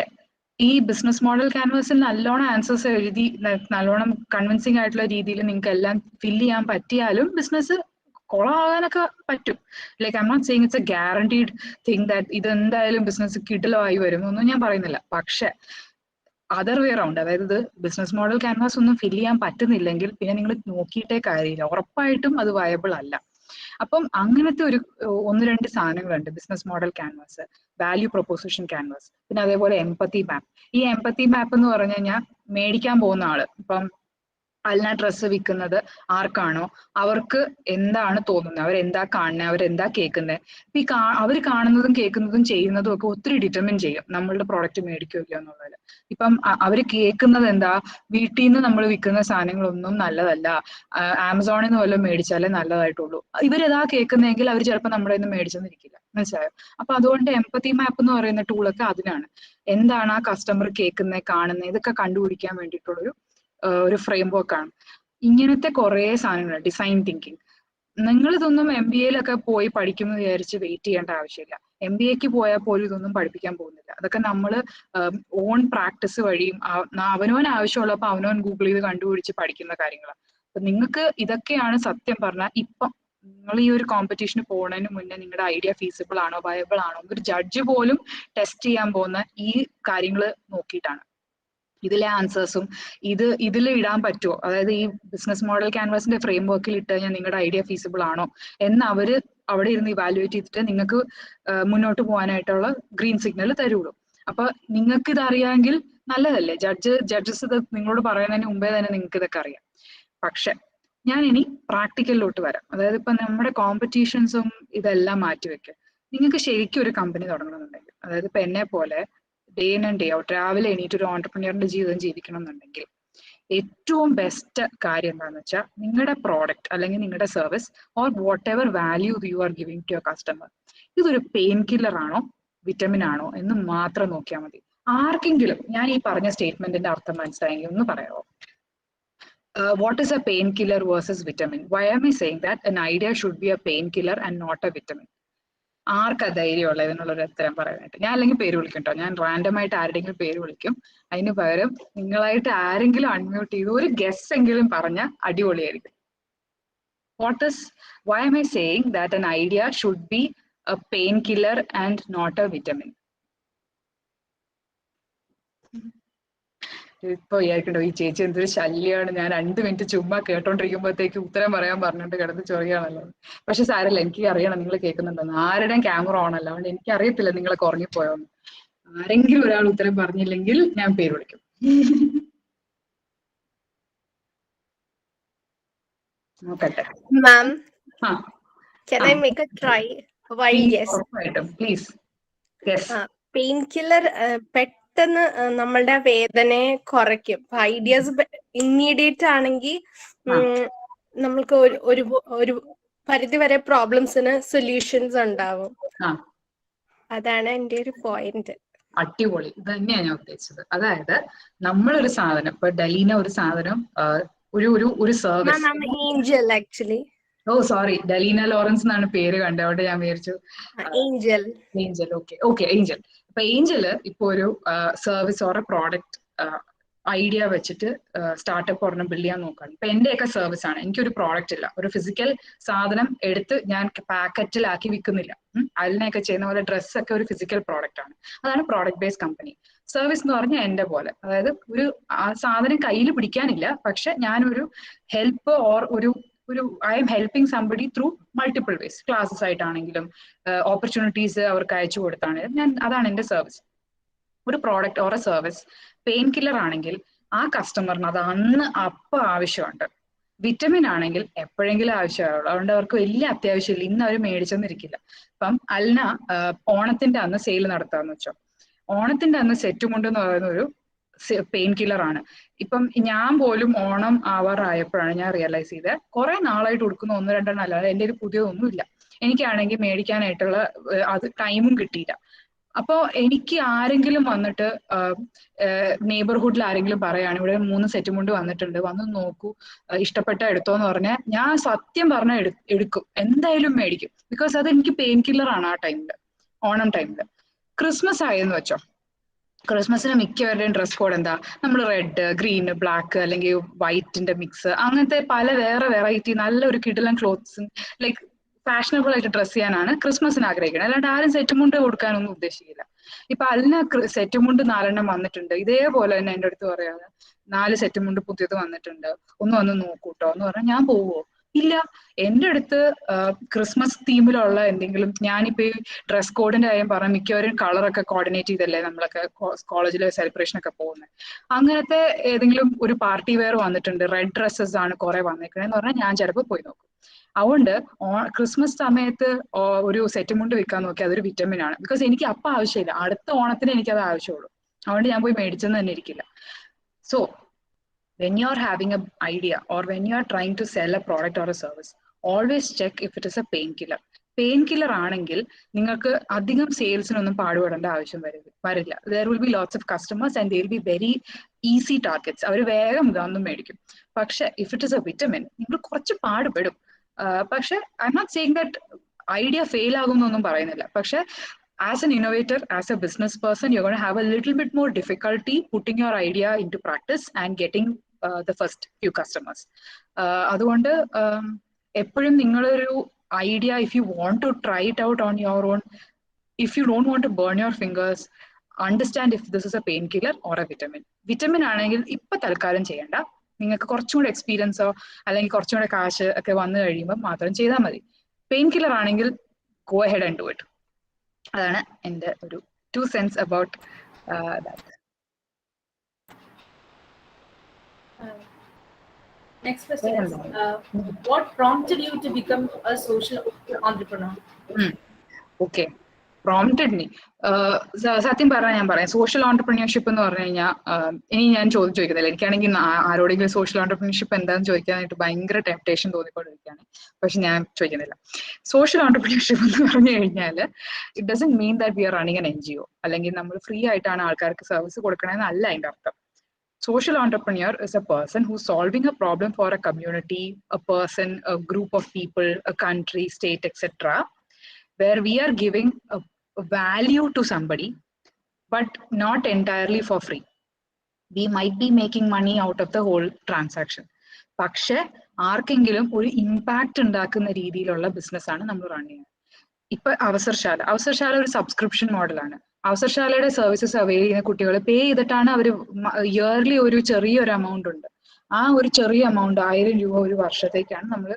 ഈ ബിസിനസ് മോഡൽ ക്യാൻവാസിൽ നല്ലോണം ആൻസേഴ്സ് എഴുതി നല്ലോണം കൺവിൻസിങ് ആയിട്ടുള്ള രീതിയിൽ നിങ്ങൾക്ക് എല്ലാം ഫില്ല് ചെയ്യാൻ പറ്റിയാലും ബിസിനസ് കൊളാകാനൊക്കെ പറ്റും. Like I am not saying it's a guaranteed thing that ഇത് എന്തായാലും ബിസിനസ് കിടിലമായി വരും എന്നൊന്നും ഞാൻ പറയുന്നില്ല. പക്ഷെ അതർ വേ റൗണ്ട്, അതായത് ഇത് ബിസിനസ് മോഡൽ ക്യാൻവാസ് ഒന്നും ഫില്ല് ചെയ്യാൻ പറ്റുന്നില്ലെങ്കിൽ പിന്നെ നിങ്ങൾ നോക്കിയിട്ടേ കാര്യമില്ല. ഉറപ്പായിട്ടും അത് വയബിൾ അല്ല. അപ്പം അങ്ങനത്തെ 1-2 സാധനങ്ങളുണ്ട് business model canvas, value proposition canvas, പിന്നെ അതേപോലെ എംപത്തി മാപ്പ്. ഈ എംപത്തി മാപ്പ് എന്ന് പറഞ്ഞു കഴിഞ്ഞാൽ മേടിക്കാൻ പോകുന്ന ആള്, ഇപ്പം അൽന ഡ്രസ്സ് വിൽക്കുന്നത് ആർക്കാണോ അവർക്ക് എന്താണ് തോന്നുന്നത്, അവരെന്താ കാണുന്നത്, അവരെന്താ കേൾക്കുന്നത്. ഇപ്പൊ അവർ കാണുന്നതും കേൾക്കുന്നതും ചെയ്യുന്നതും ഒക്കെ ഒത്തിരി ഡിറ്റർമിൻ ചെയ്യും നമ്മളുടെ പ്രോഡക്റ്റ് മേടിക്കുകയോ എന്നുള്ളത്. ഇപ്പം അവര് കേൾക്കുന്നത് എന്താ, വീട്ടിൽ നിന്ന് നമ്മൾ വിൽക്കുന്ന സാധനങ്ങളൊന്നും നല്ലതല്ല, ആമസോണിൽ നിന്ന് വല്ലതും മേടിച്ചാലേ നല്ലതായിട്ടുള്ളൂ. ഇവരെതാ കേൾക്കുന്നതെങ്കിൽ അവർ ചിലപ്പോൾ നമ്മുടെ നിന്ന് മേടിച്ചെന്നിരിക്കില്ല. മനസ്സിലായോ? അപ്പൊ അതുകൊണ്ട് എംപതി മാപ്പ് എന്ന് പറയുന്ന ടൂളൊക്കെ അതിനാണ്. എന്താണ് ആ കസ്റ്റമർ കേൾക്കുന്നത്, കാണുന്നത്, ഇതൊക്കെ കണ്ടുപിടിക്കാൻ വേണ്ടിയിട്ടുള്ളൊരു ഒരു ഫ്രെയിം വർക്കാണ്. ഇങ്ങനത്തെ കുറെ സാധനങ്ങൾ. Design thinking. നിങ്ങൾ ഇതൊന്നും MBA-ലൊക്കെ പോയി പഠിക്കുമെന്ന് വിചാരിച്ച് വെയിറ്റ് ചെയ്യേണ്ട ആവശ്യമില്ല. MBA-ക്ക് പോയാൽ പോലും ഇതൊന്നും പഠിപ്പിക്കാൻ പോകുന്നില്ല. അതൊക്കെ നമ്മൾ ഓൺ പ്രാക്ടീസ് വഴിയും അവനവൻ ആവശ്യമുള്ളപ്പോൾ അവനവൻ ഗൂഗിൾ ചെയ്ത് കണ്ടുപിടിച്ച് പഠിക്കുന്ന കാര്യങ്ങളാണ്. അപ്പൊ നിങ്ങൾക്ക് ഇതൊക്കെയാണ് സത്യം പറഞ്ഞാൽ ഇപ്പം നിങ്ങൾ ഈ ഒരു കോമ്പറ്റീഷന് പോകുന്നതിന് മുന്നേ നിങ്ങളുടെ ഐഡിയ ഫീസിബിൾ ആണോ, വയബിൾ ആണോ, ഒരു ജഡ്ജ് പോലും ടെസ്റ്റ് ചെയ്യാൻ പോകുന്ന ഈ കാര്യങ്ങൾ നോക്കിയിട്ടാണ്. ഇതിലെ ആൻസേഴ്സും ഇതിൽ ഇടാൻ പറ്റുമോ, അതായത് ഈ ബിസിനസ് മോഡൽ ക്യാൻവാസിന്റെ ഫ്രെയിം വർക്കിൽ ഇട്ട് കഴിഞ്ഞാൽ നിങ്ങളുടെ ഐഡിയ ഫീസിബിൾ ആണോ എന്ന് അവര് അവിടെ ഇരുന്ന് ഇവാലുവേറ്റ് ചെയ്തിട്ട് നിങ്ങൾക്ക് മുന്നോട്ട് പോകാനായിട്ടുള്ള ഗ്രീൻ സിഗ്നൽ തരുള്ളൂ. അപ്പൊ നിങ്ങൾക്ക് ഇത് അറിയാമെങ്കിൽ നല്ലതല്ലേ. ജഡ്ജസ് ഇത് നിങ്ങളോട് പറയുന്നതിന് മുമ്പേ തന്നെ നിങ്ങൾക്ക് ഇതൊക്കെ അറിയാം. പക്ഷെ ഞാൻ ഇനി പ്രാക്ടിക്കലിലോട്ട് വരാം. അതായത് ഇപ്പൊ നമ്മുടെ കോമ്പറ്റീഷൻസും ഇതെല്ലാം മാറ്റിവെക്കുക. നിങ്ങൾക്ക് ശരിക്കും ഒരു കമ്പനി തുടങ്ങണമെന്നുണ്ടെങ്കിൽ, അതായത് ഇപ്പൊ എന്നെ പോലെ day in and day out രാവിലെ എണീറ്റ് ഒരു ഓൺടർപ്രനിയറിന്റെ ജീവിതം ജീവിക്കണം എന്നുണ്ടെങ്കിൽ ഏറ്റവും ബെസ്റ്റ് കാര്യം എന്താണെന്ന് വെച്ചാൽ നിങ്ങളുടെ പ്രോഡക്റ്റ് അല്ലെങ്കിൽ നിങ്ങളുടെ service or whatever value you are giving to your customer, ഇതൊരു പെയിൻ കില്ലർ ആണോ വിറ്റമിൻ ആണോ എന്ന് മാത്രം നോക്കിയാൽ മതി. ആർക്കെങ്കിലും ഞാൻ ഈ പറഞ്ഞ സ്റ്റേറ്റ്മെന്റിന്റെ അർത്ഥം മനസ്സിലായെങ്കിൽ ഒന്ന് പറയാമോ? What is a painkiller versus vitamin? Why am I saying that an idea should be a painkiller and not a vitamin? ആർക്കാ ധൈര്യമുള്ള ഇതിനുള്ളൊരു ഉത്തരം പറയാനായിട്ട്? ഞാൻ അല്ലെങ്കിൽ പേര് വിളിക്കും കേട്ടോ. ഞാൻ റാൻഡം ആയിട്ട് ആരുടെയെങ്കിലും പേര് വിളിക്കും. അതിന് പകരം നിങ്ങളായിട്ട് ആരെങ്കിലും അൺമ്യൂട്ട് ചെയ്ത് ഒരു ഗസ് എങ്കിലും പറഞ്ഞ അടിപൊളിയായിരിക്കും. Why am I saying that an idea should be a painkiller and not a vitamin? ഇപ്പൊ വിചാരിക്കണ്ടോ ഈ ചേച്ചി എന്തൊരു ശല്യമാണ്, ഞാൻ 2 മിനിറ്റ് ചുമ്മാ കേട്ടോണ്ടിരിക്കുമ്പോഴത്തേക്ക് ഉത്തരം പറയാൻ പറഞ്ഞിട്ട് കിടന്ന് ചൊറിയാണല്ലോ. പക്ഷെ സാരല്ല, എനിക്ക് അറിയണം നിങ്ങൾ കേൾക്കുന്നുണ്ടെന്ന്. ആരുടെയും ക്യാമറ ഓൺ അല്ല, അതുകൊണ്ട് എനിക്ക് അറിയത്തില്ല നിങ്ങളൊക്കെ ഉറങ്ങിപ്പോയോന്ന്. ആരെങ്കിലും ഒരാൾ ഉത്തരം പറഞ്ഞില്ലെങ്കിൽ ഞാൻ പേര് വിളിക്കും. നോക്കട്ടെ. Ma'am, ആ can I make a try? Why yes? ഉറപ്പായിട്ടും പ്ലീസ്. യെസ്. Painkiller പെട്ടെന്ന് നമ്മളുടെ വേദനയെ കുറയ്ക്കും. ഐഡിയാസ് ഇമ്മീഡിയറ്റ് ആണെങ്കിൽ നമ്മൾക്ക് ഒരു പരിധി വരെ പ്രോബ്ലംസിന് സൊല്യൂഷൻസ് ഉണ്ടാവും. അതാണ് എൻ്റെ ഒരു പോയിന്റ്. അടിപൊളി. ഇത് തന്നെയാണ് ഞാൻ ഉദ്ദേശിച്ചത്. അതായത് നമ്മളൊരു സാധനം, ഇപ്പൊ ഡലീന ഒരു സാധനം ഒരു service. Angel actually. Oh sorry, Daleena Lawrence എന്നാണ് പേര് കണ്ടത്, അവിടെ ഞാൻ വിചാരിച്ചു ഏഞ്ചൽ. Okay angel. അപ്പൊ ഏഞ്ചല് ഇപ്പൊ ഒരു സർവീസ് ഓർ പ്രോഡക്റ്റ് ഐഡിയ വെച്ചിട്ട് സ്റ്റാർട്ടപ്പ് ഒരെണ്ണം ബിൽഡ് ചെയ്യാൻ നോക്കുകയാണ്. ഇപ്പൊ എന്റെയൊക്കെ സർവീസ് ആണ്, എനിക്കൊരു പ്രോഡക്റ്റ് ഇല്ല, ഒരു ഫിസിക്കൽ സാധനം എടുത്ത് ഞാൻ പാക്കറ്റിലാക്കി വിൽക്കുന്നില്ല. അതിനെയൊക്കെ ചെയ്യുന്ന പോലെ ഡ്രസ്സൊക്കെ ഒരു ഫിസിക്കൽ പ്രോഡക്റ്റ് ആണ്. അതാണ് പ്രോഡക്റ്റ് ബേസ്ഡ് കമ്പനി. സർവീസ് എന്ന് പറഞ്ഞാൽ എന്റെ പോലെ, അതായത് ഒരു ആ സാധനം കയ്യിൽ പിടിക്കാനില്ല, പക്ഷെ ഞാനൊരു ഹെൽപ്പ് ഓർ ഒരു I M helping somebody through multiple vase. Classes ആയിട്ടാണെങ്കിലും ഓപ്പർച്യൂണിറ്റീസ് അവർക്ക് അയച്ചു കൊടുത്താണെങ്കിലും അതാണ് എന്റെ സർവീസ്. ഒരു product or A service pain killer ആണെങ്കിൽ ആ കസ്റ്റമറിന് അത് അപ്പൊ ആവശ്യമുണ്ട്. വിറ്റമിൻ ആണെങ്കിൽ എപ്പോഴെങ്കിലും ആവശ്യമുള്ളൂ, അതുകൊണ്ട് അവർക്ക് വലിയ അത്യാവശ്യമില്ല, ഇന്ന് അവർ മേടിച്ചെന്നിരിക്കില്ല. ഇപ്പം അൽന ഓണത്തിന്റെ അന്ന് സെയിൽ നടത്താന്ന് വെച്ചോ, ഓണത്തിന്റെ അന്ന് സെറ്റ് മുണ്ടെന്ന് പറയുന്ന ഒരു പെയിൻ കില്ലർ ആണ്. ഇപ്പം ഞാൻ പോലും ഓണം ആവാറായപ്പോഴാണ് ഞാൻ റിയലൈസ് ചെയ്തത്, കുറെ നാളായിട്ട് കൊടുക്കുന്ന 1-2 അല്ലാതെ എന്റെ ഒരു പുതിയതൊന്നും ഇല്ല. എനിക്കാണെങ്കിൽ മേടിക്കാനായിട്ടുള്ള അത് ടൈമും കിട്ടിയില്ല. അപ്പോ എനിക്ക് ആരെങ്കിലും വന്നിട്ട് നെയ്ബർഹുഡിൽ ആരെങ്കിലും പറയാണ് ഇവിടെ 3 സെറ്റ് മുണ്ട് വന്നിട്ടുണ്ട്, വന്ന് നോക്കൂ, ഇഷ്ടപ്പെട്ട എടുത്തോന്ന് പറഞ്ഞാൽ ഞാൻ സത്യം പറഞ്ഞാൽ എടുക്കും, എന്തായാലും മേടിക്കും. ബിക്കോസ് അത് എനിക്ക് പെയിൻ കില്ലർ ആണ് ആ ടൈമില്, ഓണം ടൈമില്. ക്രിസ്മസ് ആയെന്ന് വെച്ചോ, ക്രിസ്മസിന് മിക്കവരുടെയും ഡ്രസ് കോഡ് എന്താ, നമ്മൾ റെഡ്, ഗ്രീൻ, ബ്ലാക്ക് അല്ലെങ്കിൽ വൈറ്റിന്റെ മിക്സ്, അങ്ങനത്തെ പല വേറെ വെറൈറ്റി നല്ലൊരു കിടിലൻ ക്ലോത്ത്സും ലൈക്ക് ഫാഷനബിൾ ആയിട്ട് ഡ്രസ് ചെയ്യാനാണ് ക്രിസ്മസിന് ആഗ്രഹിക്കുന്നത്. അല്ലാണ്ട് ആരും സെറ്റ് മുണ്ട് കൊടുക്കാനൊന്നും ഉദ്ദേശിക്കില്ല. ഇപ്പൊ അതിന് സെറ്റ് മുണ്ട് 4 വന്നിട്ടുണ്ട്, ഇതേപോലെ തന്നെ എന്റെ അടുത്ത് പറയാതെ 4 സെറ്റ് മുണ്ട് പുതിയത് വന്നിട്ടുണ്ട്, ഒന്ന് വന്ന് നോക്കൂട്ടോ എന്ന് പറഞ്ഞാൽ ഞാൻ പോവോ? ഇല്ല. എൻ്റെ അടുത്ത് ക്രിസ്മസ് തീമിലുള്ള എന്തെങ്കിലും, ഞാനിപ്പോ ഈ ഡ്രസ് കോഡിന്റെ കാര്യം പറഞ്ഞ മിക്കവരും കളറൊക്കെ കോർഡിനേറ്റ് ചെയ്തല്ലേ നമ്മളൊക്കെ കോളേജിലെ സെലിബ്രേഷൻ ഒക്കെ പോകുന്നത്. അങ്ങനത്തെ ഏതെങ്കിലും ഒരു പാർട്ടി വെയർ വന്നിട്ടുണ്ട്, റെഡ് ഡ്രസ്സസ് ആണ് കുറെ വന്നിരിക്കണെന്ന് പറഞ്ഞാൽ ഞാൻ ചിലപ്പോൾ പോയി നോക്കും. അതുകൊണ്ട് ക്രിസ്മസ് സമയത്ത് ഒരു സെറ്റ് മുണ്ട് വെക്കാൻ നോക്കി അതൊരു വിറ്റമിൻ ആണ്. ബിക്കോസ് എനിക്ക് അപ്പം ആവശ്യമില്ല, അടുത്ത ഓണത്തിന് എനിക്കത് ആവശ്യമുള്ളൂ. അതുകൊണ്ട് ഞാൻ പോയി മേടിച്ചെന്ന് തന്നെ ഇരിക്കില്ല. So when you're having an idea or when you're trying to sell a product or a service, always check if it is a painkiller. Painkiller ആണെങ്കിൽ നിങ്ങൾക്ക് അധികം സെയിൽസിനൊന്നും പാടുപെടേണ്ട ആവശ്യം വരില്ല. There will be lots of customers and they will be very easy targets. അവർ വേഗം ഇതൊന്നും മേടിക്കും. പക്ഷെ if it is a vitamin, നിങ്ങൾ കുറച്ച് പാടുപെടും. പക്ഷെ I am not saying that idea fail ആകുമെന്നൊന്നും പറയുന്നില്ല. പക്ഷെ as an innovator, as a business person, you're going to have a little bit more difficulty putting your idea into practice and getting the first few customers. അതുകൊണ്ട് എപ്പോഴും നിങ്ങളൊരു idea, if you want to try it out on your own, if you don't want to burn your fingers, understand if this is a painkiller or a vitamin. Vitamin ആണെങ്കിൽ ഇപ്പൊ തൽക്കാലം ചെയ്യണ്ട, നിങ്ങൾക്ക് കുറച്ചും കൂടെ എക്സ്പീരിയൻസോ അല്ലെങ്കിൽ കുറച്ചും കൂടെ കാശ് ഒക്കെ വന്നു കഴിയുമ്പോൾ മാത്രം ചെയ്താൽ മതി. പെയിൻ കില്ലർ ആണെങ്കിൽ go ahead and do it. അതാണ് എൻ്റെ ഒരു 2 cents about that. Next question is, what prompted you to become a social entrepreneur? Okay, prompted me. സത്യം പറഞ്ഞാൽ ഞാൻ പറയാം, സോഷ്യൽ ഓണ്ടർപ്രണർഷിപ്പ് എന്ന് പറഞ്ഞു കഴിഞ്ഞാൽ ഇനി ഞാൻ ചോദിക്കുന്നില്ല. എനിക്കാണെങ്കിൽ ആരോടെങ്കിലും സോഷ്യൽ ഓണ്ടർപ്രണർഷിപ്പ് എന്താണെന്ന് ചോദിക്കാനായിട്ട് ഭയങ്കര ടെംപ്ടേഷൻ തോന്നിക്കൊണ്ടിരിക്കുകയാണ്. പക്ഷെ ഞാൻ ചോദിക്കുന്നില്ല. സോഷ്യൽ ഓണ്ടർപ്രണർഷിപ്പ് എന്ന് പറഞ്ഞു കഴിഞ്ഞാൽ it doesn't mean that we are running N NGO, അല്ലെങ്കിൽ നമ്മൾ ഫ്രീ ആയിട്ടാണ് ആൾക്കാർക്ക് സർവീസ് കൊടുക്കണമെന്നല്ല അതിന്റെ അർത്ഥം. Social entrepreneur is a person who's solving a problem for a community, a person, a group of people, a country, state, etc., where we are giving a value to somebody, but not entirely for free. We might be making money out of the whole transaction. പക്ഷെ ആർക്കെങ്കിലും ഒരു ഇമ്പാക്ട് ഉണ്ടാക്കുന്ന രീതിയിലുള്ള ബിസിനസ്സാണ് നമ്മൾ റൺ ചെയ്യുന്നത്. ഇപ്പൊ അവസരശാല ഒരു സബ്സ്ക്രിപ്ഷൻ മോഡലാണ്. അവസരശാലയുടെ സർവീസസ് അവൈൽ ചെയ്യുന്ന കുട്ടികൾ പേ ചെയ്തിട്ടാണ് അവർ ഇയർലി ഒരു ചെറിയൊരു എമൗണ്ട് ഉണ്ട്, ആ ഒരു ചെറിയ എമൗണ്ട് 1000 രൂപ ഒരു വർഷത്തേക്കാണ് നമ്മൾ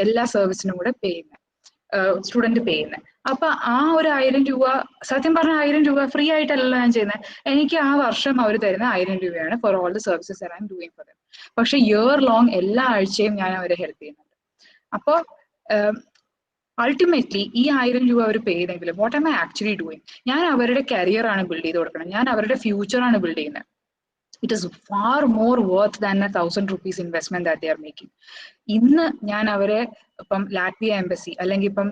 എല്ലാ സർവീസിനും കൂടെ പേ ചെയ്യുന്നത്, സ്റ്റുഡന്റ് പേ ചെയ്യുന്നത്. അപ്പൊ ആ ഒരു 1000 രൂപ, സത്യം പറഞ്ഞ 1000 രൂപ ഫ്രീ ആയിട്ടല്ല ഞാൻ ചെയ്യുന്നത്. എനിക്ക് ആ വർഷം അവർ തരുന്ന 1000 രൂപയാണ് for all the services I am doing for them. പക്ഷെ ഇയർ ലോങ് എല്ലാ ആഴ്ചയും ഞാൻ അവരെ ഹെൽപ്പ് ചെയ്യുന്നുണ്ട്. അപ്പോ അൾട്ടിമേറ്റ്ലി ഈ 1000 രൂപ അവർ പേ ചെയ്തെങ്കിലും what am I actually doing? ഞാൻ അവരുടെ കരിയർ ആണ് ബിൽഡ് ചെയ്ത് കൊടുക്കണം, ഞാൻ അവരുടെ ഫ്യൂച്ചർ ആണ് ബിൽഡ് ചെയ്യുന്നത്. It is far more worth than a 1000 rupees investment that they are making. ഇന്ന് ഞാൻ അവരെ ഇപ്പം ലാറ്റ്വിയ എംബസി അല്ലെങ്കിൽ ഇപ്പം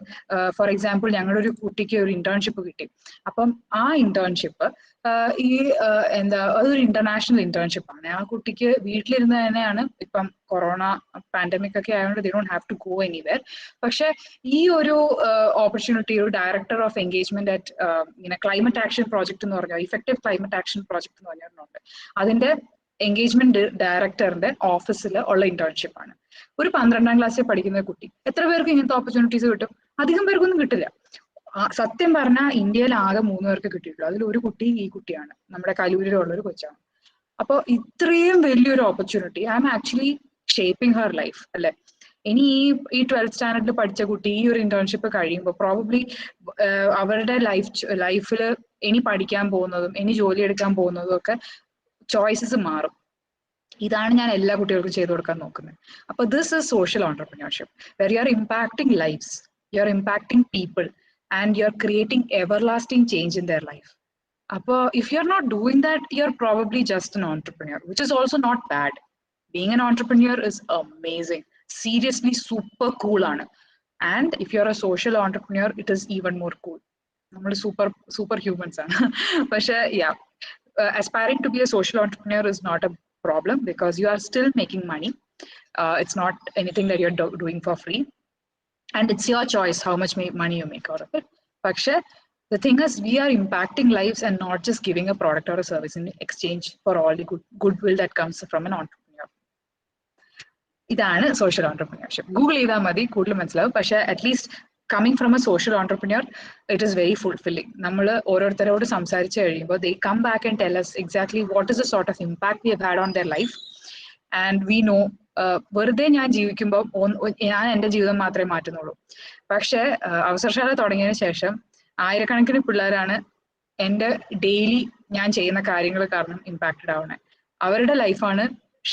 ഫോർ എക്സാമ്പിൾ ഞങ്ങളുടെ ഒരു കുട്ടിക്ക് ഒരു ഇന്റേൺഷിപ്പ് കിട്ടി. അപ്പം ആ ഇന്റേൺഷിപ്പ് അതൊരു ഇന്റർനാഷണൽ ഇന്റേൺഷിപ്പ് ആണ്. ആ കുട്ടിക്ക് വീട്ടിലിരുന്ന് തന്നെയാണ്, ഇപ്പം കൊറോണ പാൻഡമിക് ഒക്കെ ആയതുകൊണ്ട് they don't have to go anywhere. പക്ഷെ ഈ ഒരു ഓപ്പർച്യൂണിറ്റി ഒരു ഡയറക്ടർ ഓഫ് എൻഗേജ്മെന്റ് അറ്റ് ഇങ്ങനെ ക്ലൈമറ്റ് ആക്ഷൻ പ്രോജക്ട് എന്ന് പറഞ്ഞാൽ ഇഫക്റ്റീവ് ക്ലൈമറ്റ് ആക്ഷൻ പ്രോജക്ട് എന്ന് പറഞ്ഞിട്ടുണ്ട്. അതിന്റെ എൻഗേജ്മെന്റ് ഡയറക്ടറിന്റെ ഓഫീസിൽ ഉള്ള ഇന്റേൺഷിപ്പ് ആണ്. ഒരു 12ാം ക്ലാസ്സിൽ പഠിക്കുന്ന കുട്ടി, എത്ര പേർക്ക് ഇങ്ങനത്തെ ഓപ്പർച്യൂണിറ്റീസ് കിട്ടും? അധികം പേർക്കൊന്നും കിട്ടില്ല. സത്യം പറഞ്ഞാൽ ഇന്ത്യയിൽ ആകെ 3 പേർക്ക് കിട്ടിയിട്ടുള്ളൂ. അതിൽ ഒരു കുട്ടി ഈ കുട്ടിയാണ്, നമ്മുടെ കലൂരിലുള്ള ഒരു കൊച്ചാണ്. അപ്പൊ ഇത്രയും വലിയൊരു opportunity, I M actually shaping her life അല്ലെ. ഇനി ഈ 12th സ്റ്റാൻഡേർഡിൽ പഠിച്ച കുട്ടി ഈ ഒരു ഇന്റേൺഷിപ്പ് കഴിയുമ്പോൾ പ്രോബബ്ലി അവരുടെ ലൈഫിൽ ഇനി പഠിക്കാൻ പോകുന്നതും ഇനി ജോലി എടുക്കാൻ പോകുന്നതും ഒക്കെ ചോയ്സസ് മാറും. ഇതാണ് ഞാൻ എല്ലാ കുട്ടികൾക്കും ചെയ്തു കൊടുക്കാൻ നോക്കുന്നത്. അപ്പൊ this is social entrepreneurship, where you are impacting lives, you are impacting people and you are creating everlasting change in their life. അപ്പോൾ if you are not doing that, you are probably just an entrepreneur, which is also not bad. Being an entrepreneur is amazing, seriously super cool ആണ്. And if you are a social entrepreneur, it is even more cool. നമ്മൾ super humans ആണ്. പക്ഷെ aspiring to be a social entrepreneur is not a problem because you are still making money. It's not anything that you're doing for free, and it's your choice how much money you make out of it. But the thing is, we are impacting lives and not just giving a product or a service in exchange for all the goodwill that comes from an entrepreneur. ഇതാണ് social entrepreneurship. ഗൂഗിൾ ചെയ്താൽ മതി, കൂടുതൽ മനസ്സിലാവും. പക്ഷെ at least coming from a social entrepreneur, it is very fulfilling. നമ്മൾ ഓരോരുത്തരോട് സംസാരിച്ച് കഴിയുമ്പോൾ they come back and tell us exactly what is the sort of impact we have had on their life, and we know വെറുതെ ഞാൻ ജീവിക്കുമ്പോൾ ഞാൻ എൻ്റെ ജീവിതം മാത്രമേ മാറ്റുന്നുള്ളൂ. പക്ഷെ അവസരശാല തുടങ്ങിയതിന് ശേഷം ആയിരക്കണക്കിന് പിള്ളേരാണ് എൻ്റെ ഡെയിലി ഞാൻ ചെയ്യുന്ന കാര്യങ്ങൾ കാരണം ഇമ്പാക്റ്റഡ് ആവുന്നത്. അവരുടെ ലൈഫാണ്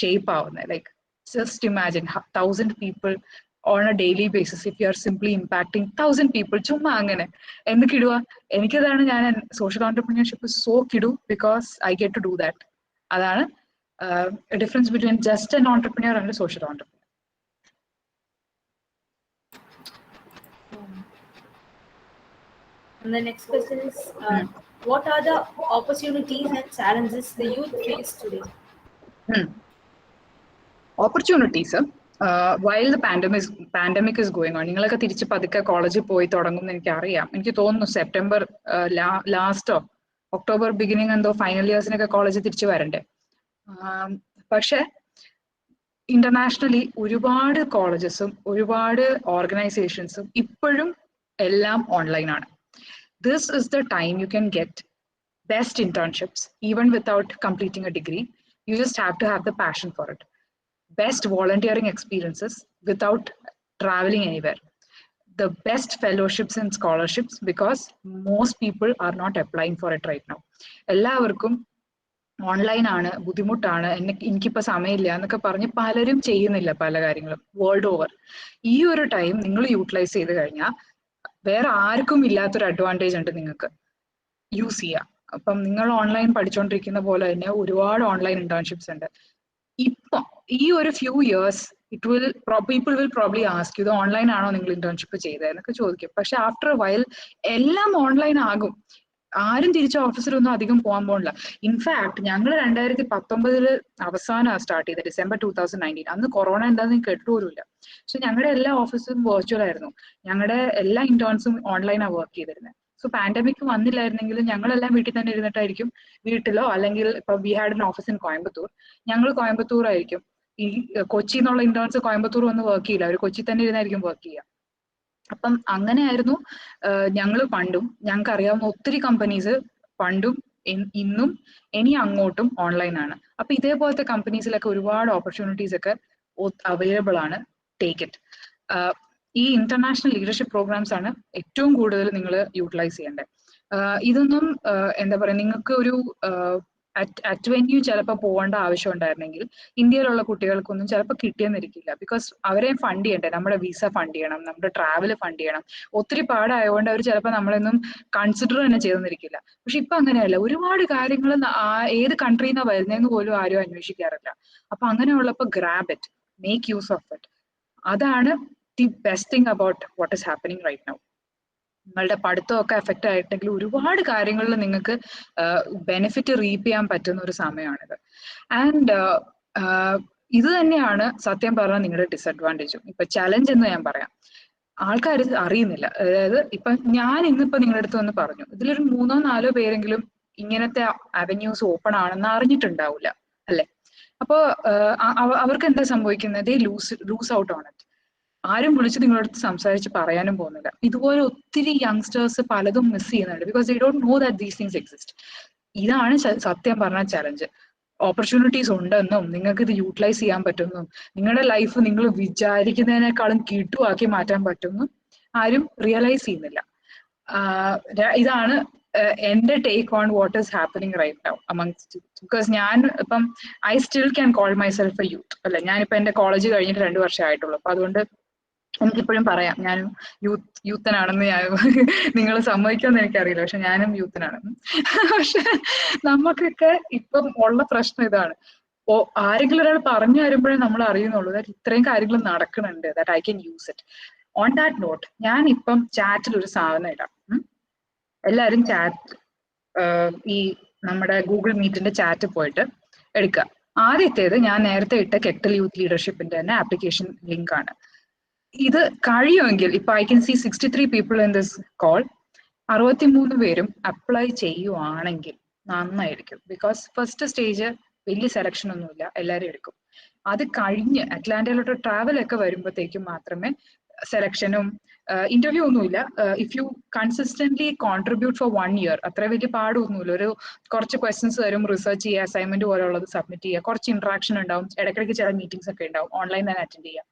ഷേപ്പ് ആവുന്നത്. Like just imagine 1000 people on a daily basis if you are simply impacting 1000 people. ചുമ്മാ അങ്ങനെ എന്ന് കിടുക. എനിക്കതാണ് ഞാൻ സോഷ്യൽ ഓൺടർപ്രീനിയർഷിപ്പ് സോ കിടു because I get to do that. അതാണ് difference between just an entrepreneur and a social entrepreneur. And the next question is, what are the opportunities and challenges the youth face today? Opportunities, while the pandemic is going on, നിങ്ങളൊക്കെ തിരിച്ച് പതുക്കെ കോളേജിൽ പോയി തുടങ്ങും എന്ന് എനിക്കറിയാം. എനിക്ക് തോന്നുന്നു സെപ്റ്റംബർ ലാസ്റ്റോ ഒക്ടോബർ ബിഗിനിങ് എന്തോ ഫൈനൽ ഇയേഴ്സിനൊക്കെ കോളേജിൽ തിരിച്ചു വരണ്ടേ. പക്ഷെ ഇന്റർനാഷണലി ഒരുപാട് കോളേജസും ഒരുപാട് ഓർഗനൈസേഷൻസും ഇപ്പോഴും എല്ലാം ഓൺലൈനാണ്. This is the time you can get best internships even without completing a degree. You just have to have the passion for it. Best volunteering experiences without traveling anywhere. The best fellowships and scholarships because most people are not applying for it right now. എല്ലാവർക്കും ഓൺലൈൻ ആണ്, ബുദ്ധിമുട്ടാണ്, എനിക്കിപ്പോ സമയമില്ല എന്നൊക്കെ പറഞ്ഞ് പലരും ചെയ്യുന്നില്ല പല കാര്യങ്ങളും വേൾഡ് ഓവർ. ഈ ഒരു ടൈം നിങ്ങൾ യൂട്ടിലൈസ് ചെയ്ത് കഴിഞ്ഞാൽ വേറെ ആർക്കും ഇല്ലാത്തൊരു അഡ്വാൻറ്റേജ് ഉണ്ട്, നിങ്ങൾക്ക് യൂസ് ചെയ്യാം. അപ്പം നിങ്ങൾ ഓൺലൈൻ പഠിച്ചുകൊണ്ടിരിക്കുന്ന പോലെ തന്നെ ഒരുപാട് ഓൺലൈൻ ഇന്റേൺഷിപ്സ് ഉണ്ട്. ഇപ്പൊ ഈ ഒരു few years people will probably ask you ഇത് ഓൺലൈൻ ആണോ നിങ്ങൾ ഇന്റേൺഷിപ്പ് ചെയ്തത് എന്നൊക്കെ ചോദിക്കും. പക്ഷെ ആഫ്റ്റർ എ വൈൽ എല്ലാം ഓൺലൈൻ ആകും. ആരും തിരിച്ച് ഓഫീസിലൊന്നും അധികം പോകാൻ പോകില്ല. ഇൻഫാക്ട് ഞങ്ങൾ 2019 അവസാനമാണ് സ്റ്റാർട്ട് ചെയ്തത്, December 2019. അന്ന് കൊറോണ എന്താണെന്ന് കേട്ടുപോലുമില്ല. പക്ഷെ ഞങ്ങളുടെ എല്ലാ ഓഫീസും വെർച്വൽ ആയിരുന്നു. ഞങ്ങളുടെ എല്ലാ ഇന്റേൺസും ഓൺലൈനാണ് വർക്ക് ചെയ്തിരുന്നത്. സോ പാൻഡമിക് വന്നില്ലായിരുന്നെങ്കിലും ഞങ്ങളെല്ലാം വീട്ടിൽ തന്നെ ഇരുന്നിട്ടായിരിക്കും, വീട്ടിലോ അല്ലെങ്കിൽ ഇപ്പൊ we had an office in Coimbatore, ഞങ്ങൾ കോയമ്പത്തൂർ ആയിരിക്കും. ഈ കൊച്ചി എന്നുള്ള ഇന്റേൺസ് കോയമ്പത്തൂർ വന്ന് വർക്ക് ചെയ്യില്ല, അവർ കൊച്ചി തന്നെ ഇരുന്നായിരിക്കും വർക്ക് ചെയ്യുക. അപ്പം അങ്ങനെയായിരുന്നു ഞങ്ങൾ പണ്ടും. ഞങ്ങൾക്ക് അറിയാവുന്ന ഒത്തിരി കമ്പനീസ് പണ്ടും ഇന്നും ഇനി അങ്ങോട്ടും ഓൺലൈനാണ്. അപ്പൊ ഇതേപോലത്തെ കമ്പനീസിലൊക്കെ ഒരുപാട് ഓപ്പർച്യൂണിറ്റീസ് ഒക്കെ അവൈലബിൾ ആണ്. Take it. ഈ ഇന്റർനാഷണൽ ലീഡർഷിപ്പ് പ്രോഗ്രാംസ് ആണ് ഏറ്റവും കൂടുതൽ നിങ്ങൾ യൂട്ടിലൈസ് ചെയ്യേണ്ടത്. ഇതൊന്നും എന്താ പറയുക, നിങ്ങൾക്ക് ഒരു അറ്റ് വെന്യൂ ചിലപ്പോൾ പോകേണ്ട ആവശ്യം ഉണ്ടായിരുന്നെങ്കിൽ ഇന്ത്യയിലുള്ള കുട്ടികൾക്കൊന്നും ചിലപ്പോൾ കിട്ടിയെന്നിരിക്കില്ല. ബിക്കോസ് അവരെ ഫണ്ട് ചെയ്യണ്ടേ, നമ്മുടെ വിസ ഫണ്ട് ചെയ്യണം, നമ്മുടെ ട്രാവൽ ഫണ്ട് ചെയ്യണം, ഒത്തിരി പാടായതുകൊണ്ട് അവർ ചിലപ്പോൾ നമ്മളൊന്നും കൺസിഡർ തന്നെ ചെയ്തെന്നിരിക്കില്ല. പക്ഷെ ഇപ്പൊ അങ്ങനെയല്ല, ഒരുപാട് കാര്യങ്ങൾ ഏത് കൺട്രിയിൽ നിന്നാണ് വരുന്നതെന്ന് പോലും ആരും അന്വേഷിക്കാറില്ല. അപ്പൊ അങ്ങനെയുള്ളപ്പോൾ grab it, make use of it. അതാണ് the best thing about what is happening right now. നിങ്ങളുടെ പഠിത്തമൊക്കെ എഫക്റ്റ് ആയിട്ടെങ്കിൽ ഒരുപാട് കാര്യങ്ങളിൽ നിങ്ങൾക്ക് ബെനിഫിറ്റ് റീപ്പ് ചെയ്യാൻ പറ്റുന്ന ഒരു സമയമാണിത്. ആൻഡ് ഇത് തന്നെയാണ് സത്യം പറഞ്ഞാൽ നിങ്ങളുടെ ഡിസഡ്വാൻറ്റേജും. ഇപ്പൊ ചലഞ്ച് എന്ന് ഞാൻ പറയാം, ആൾക്കാർ അറിയുന്നില്ല. അതായത് ഇപ്പൊ ഞാൻ ഇന്നിപ്പോ നിങ്ങളുടെ അടുത്ത് വന്ന് പറഞ്ഞു, ഇതിലൊരു 3-4 പേരെങ്കിലും ഇങ്ങനത്തെ അവന്യൂസ് ഓപ്പൺ ആണെന്ന് അറിഞ്ഞിട്ടുണ്ടാവില്ല, അല്ലെ? അപ്പോ അവർക്ക് എന്താ സംഭവിക്കുന്നത്? Lose out on it. ആരും വിളിച്ച് നിങ്ങളടുത്ത് സംസാരിച്ച് പറയാനും പോകുന്നില്ല. ഇതുപോലെ ഒത്തിരി യങ്സ്റ്റേഴ്സ് പലതും മിസ് ചെയ്യുന്നുണ്ട് because they don't know that these things exist. ഇതാണ് സത്യം പറഞ്ഞ ചലഞ്ച്. ഓപ്പർച്യൂണിറ്റീസ് ഉണ്ടെന്നും നിങ്ങൾക്ക് ഇത് യൂട്ടിലൈസ് ചെയ്യാൻ പറ്റുമെന്നും നിങ്ങളുടെ ലൈഫ് നിങ്ങൾ വിചാരിക്കുന്നതിനേക്കാളും കിട്ടുവാക്കി മാറ്റാൻ പറ്റുമെന്നും ആരും റിയലൈസ് ചെയ്യുന്നില്ല. ഇതാണ് എന്റെ take on what is happening right now amongst. ബിക്കോസ് ഞാൻ ഇപ്പം I still can call myself a youth, അല്ലെ? ഞാനിപ്പോ എന്റെ കോളേജ് കഴിഞ്ഞിട്ട് 2 വർഷമായിട്ടുള്ളൂ. അപ്പൊ അതുകൊണ്ട് എനിക്കിപ്പോഴും പറയാം ഞാൻ യൂത്തനാണെന്ന്. നിങ്ങൾ സമ്മതിക്കുമെന്ന് എനിക്കറിയില്ല, പക്ഷെ ഞാനും യൂത്തനാണ്. പക്ഷെ നമുക്കൊക്കെ ഇപ്പം ഉള്ള പ്രശ്നം ഇതാണ്, ആരെങ്കിലും ഒരാൾ പറഞ്ഞു തരുമ്പോഴേ നമ്മൾ അറിയുന്നുള്ളൂ ദാറ്റ് ഇത്രയും കാര്യങ്ങൾ നടക്കുന്നുണ്ട്, that I can use it. On that note, ഞാൻ ഇപ്പം ചാറ്റിൽ ഒരു സാധനം ഇടാം. എല്ലാവരും ചാറ്റ്, ഈ നമ്മുടെ ഗൂഗിൾ മീറ്റിന്റെ ചാറ്റ് പോയിട്ട് എടുക്കുക. ആദ്യത്തേത് ഞാൻ നേരത്തെ ഇട്ട കെറ്റൽ യൂത്ത് ലീഡർഷിപ്പിന്റെ തന്നെ ആപ്ലിക്കേഷൻ ലിങ്ക് ആണ്. ഇത് കഴിയുമെങ്കിൽ ഇപ്പൊ I can C 63 people in this call. 63 പേരും അപ്ലൈ ചെയ്യുവാണെങ്കിൽ നന്നായിരിക്കും. ബിക്കോസ് ഫസ്റ്റ് സ്റ്റേജ് വലിയ സെലക്ഷൻ ഒന്നുമില്ല, എല്ലാവരും എടുക്കും. അത് കഴിഞ്ഞ് അറ്റ്ലാന്റയിലോട്ട് ട്രാവൽ ഒക്കെ വരുമ്പോഴത്തേക്കും മാത്രമേ സെലക്ഷനും ഇന്റർവ്യൂ ഒന്നുമില്ല. If you consistently contribute for 1 year, അത്ര വലിയ പാടൊന്നുമില്ല. ഒരു കുറച്ച് ക്വസ്റ്റ്യൻസ് വരും, റിസർച്ച് ചെയ്യുക, അസൈൻമെന്റ് പോലുള്ളത് സബ്മിറ്റ് ചെയ്യുക, കുറച്ച് ഇന്ററാക്ഷൻ ഉണ്ടാവും, ഇടയ്ക്കിടയ്ക്ക് ചില മീറ്റിംഗ്സ് ഒക്കെ ഉണ്ടാവും, ഓൺലൈൻ തന്നെ അറ്റൻഡ് ചെയ്യുക.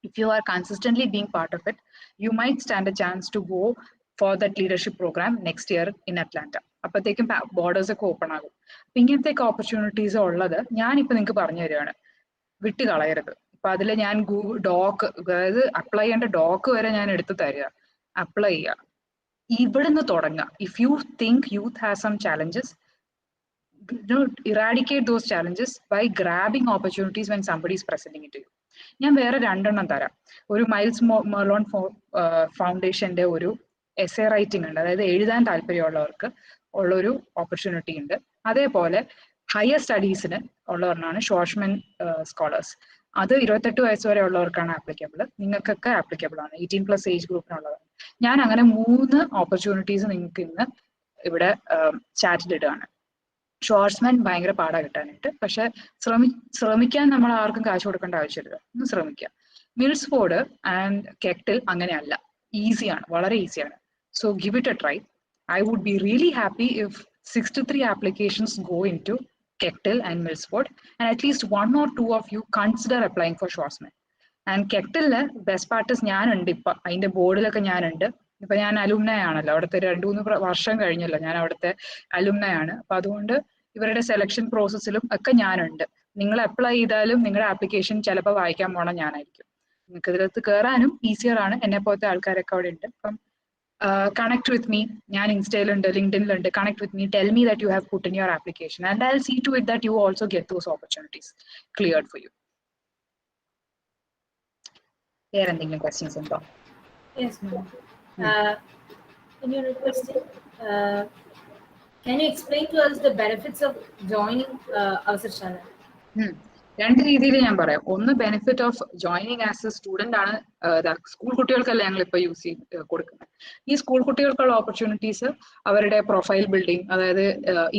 If you are consistently being part of it, you might stand a chance to go for that leadership program next year in Atlanta. അപ്പോഴത്തേക്കും ബോർഡേഴ്സ് ഒക്കെ ഓപ്പൺ ആകും. അപ്പൊ ഇങ്ങനത്തെയൊക്കെ ഓപ്പർച്യൂണിറ്റീസ് ഉള്ളത് ഞാനിപ്പോ നിങ്ങൾക്ക് പറഞ്ഞു തരികയാണ്, വിട്ട് കളയരുത്. ഇപ്പൊ അതിൽ ഞാൻ ഗൂഗിൾ ഡോക്ക്, അതായത് അപ്ലൈ ചെയ്യേണ്ട ഡോക്ക് വരെ ഞാൻ എടുത്തു തരിക, അപ്ലൈ ചെയ്യുക, ഇവിടുന്ന് തുടങ്ങുക. If you think youth has some challenges, eradicate those challenges by grabbing opportunities when somebody is presenting it to you. ഞാൻ വേറെ 2 എണ്ണം തരാം. ഒരു മൈൽസ് മെർലോൺ ഫൗണ്ടേഷന്റെ ഒരു എസ്സേ റൈറ്റിംഗ് ഉണ്ട്, അതായത് എഴുതാൻ താല്പര്യമുള്ളവർക്ക് ഉള്ളൊരു ഓപ്പർച്യൂണിറ്റി ഉണ്ട്. അതേപോലെ ഹയർ സ്റ്റഡീസിന് ഉള്ളവരാണ് ഷോർട്ട്സ്മാൻ സ്കോളേഴ്സ്. അത് 28 വയസ്സ് വരെ ഉള്ളവർക്കാണ് ആപ്ലിക്കബിൾ. നിങ്ങൾക്കൊക്കെ ആപ്ലിക്കബിൾ ആണ്, 18+ ഏജ് ഗ്രൂപ്പിനുള്ളതാണ്. ഞാൻ അങ്ങനെ 3 ഓപ്പർച്യൂണിറ്റീസ് നിങ്ങൾക്ക് ഇന്ന് ഇവിടെ ചാറ്റിലിടുകയാണ്. ഷോർട്ട്സ്മാൻ ഭയങ്കര പാടാ കിട്ടാനായിട്ട്, പക്ഷെ ശ്രമിക്കാൻ നമ്മൾ ആർക്കും കാശ് കൊടുക്കേണ്ട ആവശ്യമില്ല, ഒന്ന് ശ്രമിക്കുക. മിൽസ്ഫോർഡ് ആൻഡ് കെക്ടിൽ അങ്ങനെയല്ല, ഈസിയാണ്, വളരെ ഈസിയാണ്. So give it a try. I would be really happy if 63 applications go in to കെക്ടിൽ and Millsford, and at least 1 or 2 of you consider applying for ഷോർട്ട്സ്മാൻ. ആൻഡ് കെക്ടിലിന് ബെസ്റ്റ് പാർട്ടീസ് ഞാനുണ്ട്, ഇപ്പൊ അതിന്റെ ബോർഡിലൊക്കെ ഞാനുണ്ട്. ഇപ്പൊ ഞാൻ അലുമിനൈ ആണല്ലോ, അവിടുത്തെ 2-3 വർഷം കഴിഞ്ഞല്ലോ ഞാൻ അവിടുത്തെ അലുമിനൈ ആണ്. അപ്പൊ അതുകൊണ്ട് ഇവരുടെ സെലക്ഷൻ പ്രോസസ്സിലും ഒക്കെ ഞാനുണ്ട്. നിങ്ങൾ അപ്ലൈ ചെയ്താലും നിങ്ങളുടെ ആപ്ലിക്കേഷൻ ചിലപ്പോൾ വായിക്കാൻ പോണ ഞാനായിരിക്കും. നിങ്ങൾക്ക് ഇതിനകത്ത് കയറാനും ഈസിയർ ആണ്, എന്നെ പോലത്തെ ആൾക്കാരൊക്കെ അവിടെ ഉണ്ട്. അപ്പം കണക്ട് വിത്ത് മീ, ഞാൻ ഇൻസ്റ്റയിലുണ്ട്, ലിങ്ക്ഡിനിലുണ്ട്. Connect with me, tell me that you have put in your application and I will see to it that you also get those opportunities cleared for you. വേറെ എന്തെങ്കിലും ക്വസ്റ്റ്യൻസ് ഉണ്ടോ? Yes, ma'am. In your question, can you explain to us the benefits of joining Avasarshala? 2 രീതിയിൽ ഞാൻ പറയാം. ഒന്ന്, benefit of joining as A student ആണ്. സ്കൂൾ കുട്ടികൾക്കല്ല ഞങ്ങൾ ഇപ്പൊ യൂസ് ചെയ്ത് കൊടുക്കുന്നത്. ഈ സ്കൂൾ കുട്ടികൾക്കുള്ള ഓപ്പർച്യൂണിറ്റീസ് അവരുടെ പ്രൊഫൈൽ ബിൽഡിംഗ്, അതായത്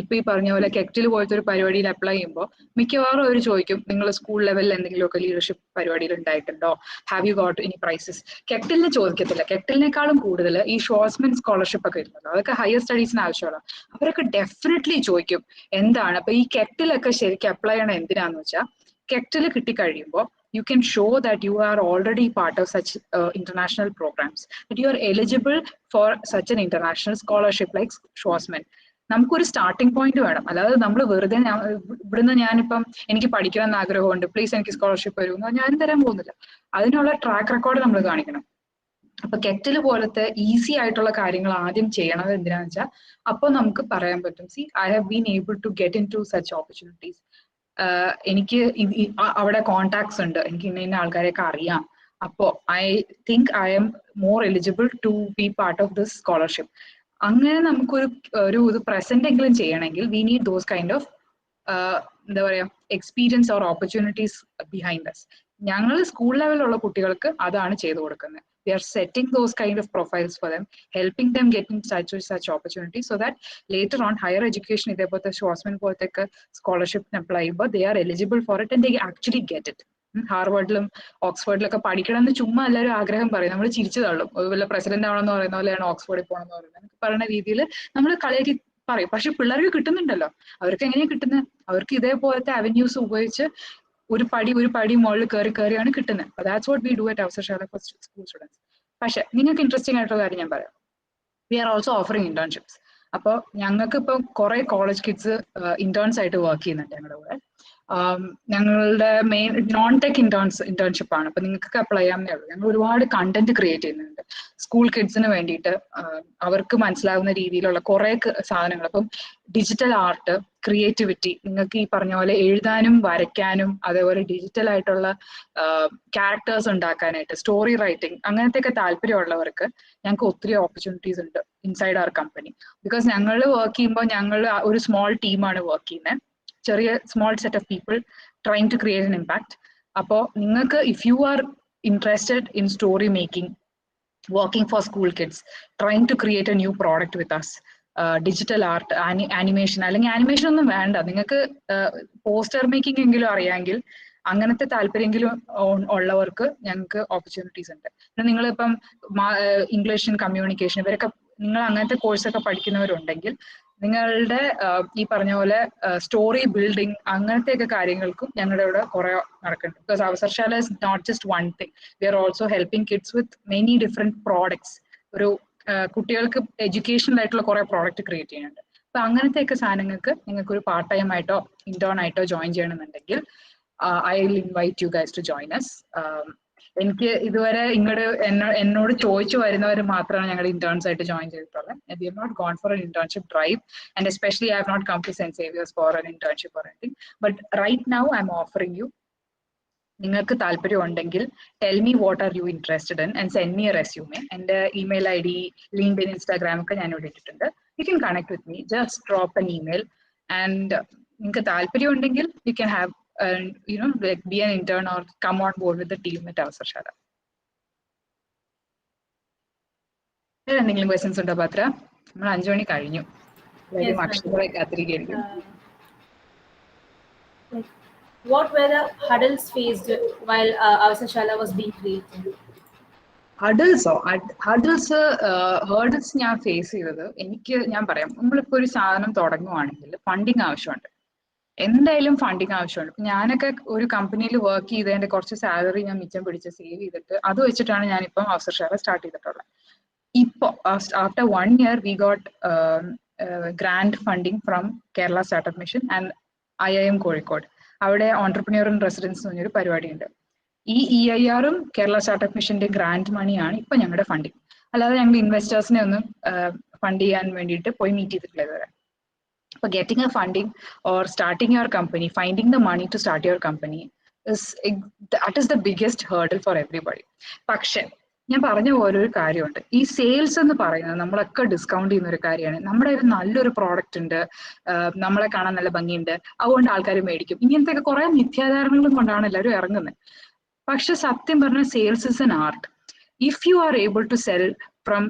ഇപ്പൊ ഈ പറഞ്ഞ പോലെ കെക്ടിൽ പോലത്തെ ഒരു പരിപാടിയിൽ അപ്ലൈ ചെയ്യുമ്പോൾ മിക്കവാറും അവർ ചോദിക്കും, നിങ്ങൾ സ്കൂൾ ലെവലിൽ എന്തെങ്കിലുമൊക്കെ ലീഡർഷിപ്പ് പരിപാടിയിൽ ഉണ്ടായിട്ടുണ്ടോ, have you got any prizes. കെക്ടിലിന് ചോദിക്കത്തില്ല. കെക്ടിലിനേക്കാളും കൂടുതൽ ഈ ഷോർട്ട്സ്മാൻ സ്കോളർഷിപ്പ് ഒക്കെ ഇരുന്നല്ലോ, അതൊക്കെ ഹയർ സ്റ്റഡീസിന് ആവശ്യമുള്ള, അവരൊക്കെ ഡെഫിനറ്റ്ലി ചോദിക്കും എന്താണ്. അപ്പൊ ഈ കെക്ടിലൊക്കെ ശരിക്കും അപ്ലൈ ചെയ്യണം എന്തിനാന്ന് വെച്ചാൽ, കെക്ടിൽ കിട്ടിക്കഴിയുമ്പോൾ you can show that you are already part of such international programs, that you are eligible for such an international scholarship like Schwarzman. നമുക്കൊരു സ്റ്റാർട്ടിംഗ് പോയിന്റ് വേണം. അല്ലാതെ നമ്മൾ വെറുതെ ഇവിടുന്ന് ഞാനിപ്പം എനിക്ക് പഠിക്കണം ആഗ്രഹമുണ്ട്, പ്ലീസ് എനിക്ക് സ്കോളർഷിപ്പ് വരുമെന്നോ ഞാനും തരാൻ പോകുന്നില്ല. അതിനുള്ള ട്രാക്ക് റെക്കോർഡ് നമ്മൾ കാണിക്കണം. അപ്പൊ കെക്ടിൽ പോലത്തെ ഈസി ആയിട്ടുള്ള കാര്യങ്ങൾ ആദ്യം ചെയ്യണത് എന്തിനാന്ന് വെച്ചാൽ, അപ്പോൾ നമുക്ക് പറയാൻ പറ്റും, see I have been able to get in to such opportunities. എനിക്ക് അവിടെ കോണ്ടാക്ട്സ് ഉണ്ട്, എനിക്ക് ഇന്ന ആൾക്കാരെയൊക്കെ അറിയാം. അപ്പോ I think I am more eligible to be part of this scholarship. അങ്ങനെ നമുക്കൊരു ഇത് പ്രസന്റ് എങ്കിലും ചെയ്യണമെങ്കിൽ we need those kind of എന്താ പറയാ experience or opportunities behind us. ഞങ്ങൾ സ്കൂൾ ലെവലിലുള്ള കുട്ടികൾക്ക് അതാണ് ചെയ്തു കൊടുക്കുന്നത്. We are setting those kind of profiles for them, helping them get in touch with such opportunities so that later on higher education ഇതേപോലത്തെ ഷോർട്ട്സ്മാൻ പോലത്തെ സ്കോളർഷിപ്പിന് അപ്ലൈ ചെയ്യുമ്പോൾ they are eligible for it and they actually get it. ഹാർവർഡിലും ഓക്സ്ഫോർഡിലൊക്കെ പഠിക്കണം എന്ന് ചുമ്മാ എല്ലാവരും ആഗ്രഹം പറയും, നമ്മൾ ചിരിച്ചു തള്ളും. വല്ല പ്രസിഡന്റ് ആവണമെന്ന് പറയുന്ന പോലെയാണ് ഓക്സ്ഫോർഡിൽ പോകണമെന്ന് പറയുന്നത് എന്നൊക്കെ പറയുന്ന രീതിയിൽ നമ്മൾ കളിയാക്കി പറയും. പക്ഷെ പിള്ളേർക്ക് കിട്ടുന്നുണ്ടല്ലോ. അവർക്ക് എങ്ങനെയാണ് കിട്ടുന്നത്? അവർക്ക് ഇതേപോലത്തെ അവന്യൂസ് ഉപയോഗിച്ച് ഒരു പടി മുകളിൽ കയറിയാണ് കിട്ടുന്നത്. That's what we do at Avasarshala for school students. പക്ഷെ നിങ്ങൾക്ക് ഇൻട്രസ്റ്റിംഗ് ആയിട്ടുള്ള കാര്യം ഞാൻ പറയാം. We are also offering internships. അപ്പോൾ ഞങ്ങൾക്ക് ഇപ്പം കുറെ കോളേജ് കിഡ്സ് ഇന്റേൺസ് ആയിട്ട് വർക്ക് ചെയ്യുന്നുണ്ട് ഞങ്ങളുടെ കൂടെ. ഞങ്ങളുടെ മെയിൻ നോൺ ടെക് ഇന്റേൺഷിപ്പ് ആണ്. അപ്പൊ നിങ്ങൾക്ക് അപ്ലൈ ചെയ്യാവുന്നേ ഉള്ളൂ. ഞങ്ങൾ ഒരുപാട് കണ്ടന്റ് ക്രിയേറ്റ് ചെയ്യുന്നുണ്ട് സ്കൂൾ കിഡ്സിന് വേണ്ടിയിട്ട്. അവർക്ക് മനസ്സിലാവുന്ന രീതിയിലുള്ള കുറെ സാധനങ്ങൾ. അപ്പം ഡിജിറ്റൽ ആർട്ട്, ക്രിയേറ്റിവിറ്റി, നിങ്ങൾക്ക് ഈ പറഞ്ഞ പോലെ എഴുതാനും വരയ്ക്കാനും അതേപോലെ ഡിജിറ്റൽ ആയിട്ടുള്ള ക്യാരക്ടേഴ്സ് ഉണ്ടാക്കാനായിട്ട്, സ്റ്റോറി റൈറ്റിംഗ്, അങ്ങനത്തെയൊക്കെ താല്പര്യമുള്ളവർക്ക് ഞങ്ങൾക്ക് ഒത്തിരി ഓപ്പർച്യൂണിറ്റീസ് ഉണ്ട് ഇൻസൈഡ് അവർ കമ്പനി. ബിക്കോസ് ഞങ്ങൾ വർക്ക് ചെയ്യുമ്പോൾ ഞങ്ങൾ ഒരു സ്മോൾ ടീമാണ് വർക്ക് ചെയ്യുന്നത്. ചെറിയ small set of people trying to create an impact. അപ്പോൾ നിങ്ങൾക്ക് if you are interested in story making, working for school kids, trying to create a new product with us, digital art, animation, അല്ലെങ്കിൽ ആനിമേഷൻ ഒന്നും വേണ്ട, നിങ്ങൾക്ക് പോസ്റ്റർ മേക്കിംഗ് എങ്കിലും അറിയാമെങ്കിൽ അങ്ങനത്തെ താല്പര്യമെങ്കിലും ഉള്ളവർക്ക് ഞങ്ങൾക്ക് ഓപ്പർച്യൂണിറ്റീസ് ഉണ്ട്. പിന്നെ നിങ്ങളിപ്പം ഇംഗ്ലീഷ് ആൻഡ് കമ്മ്യൂണിക്കേഷൻ ഇവരൊക്കെ നിങ്ങൾ അങ്ങനത്തെ കോഴ്സൊക്കെ പഠിക്കുന്നവരുണ്ടെങ്കിൽ നിങ്ങളുടെ ഈ പറഞ്ഞ പോലെ സ്റ്റോറി ബിൽഡിംഗ് അങ്ങനത്തെയൊക്കെ കാര്യങ്ങൾക്കും ഞങ്ങളുടെ ഇവിടെ കുറെ നടക്കുന്നുണ്ട്. Because Avasarshala is not just one thing, we are also helping kids with many different products. ഒരു കുട്ടികൾക്ക് എഡ്യൂക്കേഷണൽ ആയിട്ടുള്ള കുറെ പ്രോഡക്റ്റ് ക്രിയേറ്റ് ചെയ്യുന്നുണ്ട്. അപ്പൊ അങ്ങനത്തെയൊക്കെ സാധനങ്ങൾക്ക് നിങ്ങൾക്ക് ഒരു പാർട്ട് ടൈം ആയിട്ടോ ഇന്റേൺ ആയിട്ടോ ജോയിൻ ചെയ്യണമെന്നുണ്ടെങ്കിൽ I will invite you guys to join us. എനിക്ക് ഇതുവരെ എന്നോട് ചോദിച്ചു വരുന്നവർ മാത്രമാണ് ഞങ്ങളുടെ ഇന്റേൺസ് ആയിട്ട് ജോയിൻ ചെയ്തിട്ടുള്ളത്. We have not gone for an internship drive and especially I have not come to saint Xavier's for an internship or anything. But right now I am offering you, നിങ്ങൾക്ക് താല്പര്യം ഉണ്ടെങ്കിൽ tell me what are you interested in and send me a resume. എൻ്റെ email I D, LinkedIn, Instagram ഒക്കെ ഞാൻ ഇവിടെ ഇട്ടിട്ടുണ്ട്. You can connect with me, just drop an email. And നിങ്ങൾക്ക് താല്പര്യം ഉണ്ടെങ്കിൽ you can have like be an intern or come on board with the team at അവസർശാല. വേറെ എന്തെങ്കിലും ക്വസ്റ്റ്യൻസ് ഉണ്ടോ പാത്ര? നമ്മൾ 5 മണി കഴിഞ്ഞു. അക്ഷരങ്ങളെ കാത്തിരിക്കും. What were the hurdles faced while Avasarshāla was being created? Hurdles ഞാൻ ഫേസ് ചെയ്തത്, ഞാൻ പറയാം, നമ്മളിപ്പോ ഒരു സാധനം തുടങ്ങുവാണെങ്കിൽ ഫണ്ടിങ് ആവശ്യമുണ്ട്. എന്തായാലും ഫണ്ടിങ് ആവശ്യമുണ്ട്. ഞാനൊക്കെ ഒരു കമ്പനിയിൽ വർക്ക് ചെയ്തതിന്റെ കുറച്ച് സാലറി ഞാൻ മിച്ചം പിടിച്ച് സേവ് ചെയ്തിട്ട് അത് വെച്ചിട്ടാണ് ഞാനിപ്പം അവസർശാല സ്റ്റാർട്ട് ചെയ്തിട്ടുള്ളത്. ഇപ്പൊ after 1 year we got grant funding from Kerala Startup Mission and IIM Kozhikode. അവിടെ ഓൺടർപ്രന്യൂർ ഇൻ റെസിഡൻസ് എന്ന് പറഞ്ഞൊരു പരിപാടിയുണ്ട്. ഈ EIR-ഉം കേരള സ്റ്റാർട്ടപ്പ് മിഷന്റെ ഗ്രാന്റ് മണിയാണ് ഇപ്പൊ ഞങ്ങളുടെ ഫണ്ടിങ്. അല്ലാതെ ഞങ്ങൾ ഇൻവെസ്റ്റേഴ്സിനെ ഒന്നും ഫണ്ട് ചെയ്യാൻ വേണ്ടിയിട്ട് പോയി മീറ്റ് ചെയ്തിട്ടില്ല ഇതുവരെ. For getting a funding or starting your company, finding the money to start your company that is the biggest hurdle for everybody. പക്ഷെ ഞാൻ പറഞ്ഞ പോലെ ഒരു കാര്യമുണ്ട്, ഈ സെയിൽസ് എന്ന് പറയുന്നത് നമ്മളൊക്കെ ഡിസ്കൗണ്ട് ചെയ്യുന്ന ഒരു കാര്യമാണ്. നമ്മുടെ ഒരു നല്ലൊരു പ്രോഡക്റ്റ് ഉണ്ട്, നമ്മളെ കാണാൻ നല്ല ഭംഗിയുണ്ട്, അതുകൊണ്ട് ആൾക്കാർ മേടിക്കും, ഇങ്ങനത്തെ കുറെ മിഥ്യാധാരണകളും കൊണ്ടാണ് എല്ലാവരും ഇറങ്ങുന്നത്. പക്ഷെ സത്യം പറഞ്ഞ sales is an art. If you are able to sell from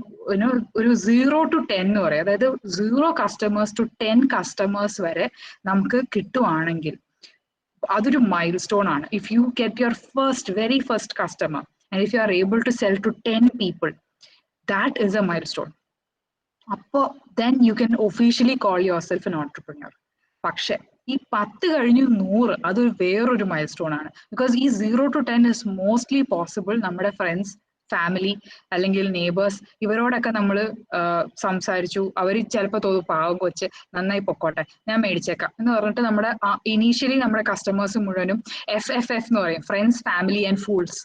ഒരു 0 to 10 എന്ന് പറയും, അതായത് 0 customers to 10 customers വരെ നമുക്ക് കിട്ടുവാണെങ്കിൽ അതൊരു മൈൽ സ്റ്റോൺ ആണ്. If you get your very first customer and if you are able to sell to 10 people, that is a milestone. അപ്പോ then you can officially call yourself an entrepreneur. പക്ഷെ ഈ 10 കഴിഞ്ഞ് 100 അതൊരു വേറൊരു മൈൽ സ്റ്റോൺ ആണ്. ബിക്കോസ് ഈ 0 to 10 ഇസ് മോസ്റ്റ്ലി പോസിബിൾ നമ്മുടെ ഫ്രണ്ട്സ്, ഫാമിലി അല്ലെങ്കിൽ നെയ്ബേഴ്സ് ഇവരോടൊക്കെ നമ്മൾ സംസാരിച്ചു, അവർ ചിലപ്പോൾ തോന്നും പാവം കൊച്ച് നന്നായി പൊക്കോട്ടെ ഞാൻ മേടിച്ചേക്കാം എന്ന് പറഞ്ഞിട്ട് നമ്മുടെ ഇനീഷ്യലി നമ്മുടെ കസ്റ്റമേഴ്സ് മുഴുവനും FFF എന്ന് പറയും, friends family and fools.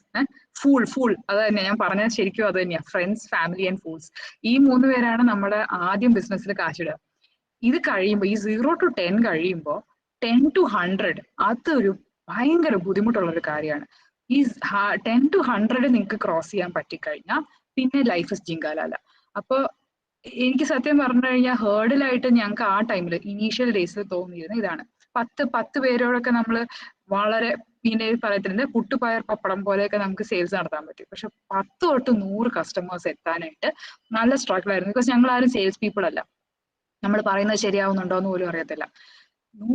Fool അത് തന്നെ ഞാൻ പറഞ്ഞത്, ശരിക്കും അത് തന്നെയാ, ഫ്രണ്ട്സ് ഫാമിലി ആൻഡ് ഫൂൾസ്. ഈ 3 പേരാണ് നമ്മുടെ ആദ്യം ബിസിനസ്സിൽ കാശിടുക. ഇത് കഴിയുമ്പോൾ ഈ 0 to 10 കഴിയുമ്പോൾ 10 to 100 അതൊരു ഭയങ്കര ബുദ്ധിമുട്ടുള്ള ഒരു കാര്യമാണ്. ഈ 10 to 100 നിങ്ങൾക്ക് ക്രോസ് ചെയ്യാൻ പറ്റിക്കഴിഞ്ഞാൽ പിന്നെ ലൈഫ് ഇസ് ജിങ്കാലാല. അപ്പൊ എനിക്ക് സത്യം പറഞ്ഞു കഴിഞ്ഞാൽ ഹേർഡിലായിട്ട് ഞങ്ങൾക്ക് ആ ടൈമിൽ ഇനീഷ്യൽ ഡേയ്സിൽ തോന്നിയിരുന്നത് ഇതാണ്. 10 പേരോടൊക്കെ നമ്മൾ വളരെ പിന്നെ പറയത്തില്ല പുട്ടുപയർ പപ്പടം പോലെയൊക്കെ നമുക്ക് സെയിൽസ് നടത്താൻ പറ്റും. പക്ഷെ 10 തൊട്ട് 100 കസ്റ്റമേഴ്സ് എത്താനായിട്ട് നല്ല സ്ട്രഗിൾ ആയിരുന്നു. ബിക്കോസ് ഞങ്ങൾ ആരും സെയിൽസ് പീപ്പിൾ അല്ല, നമ്മൾ പറയുന്നത് ശരിയാവുന്നുണ്ടോ എന്ന് പോലും അറിയത്തില്ല.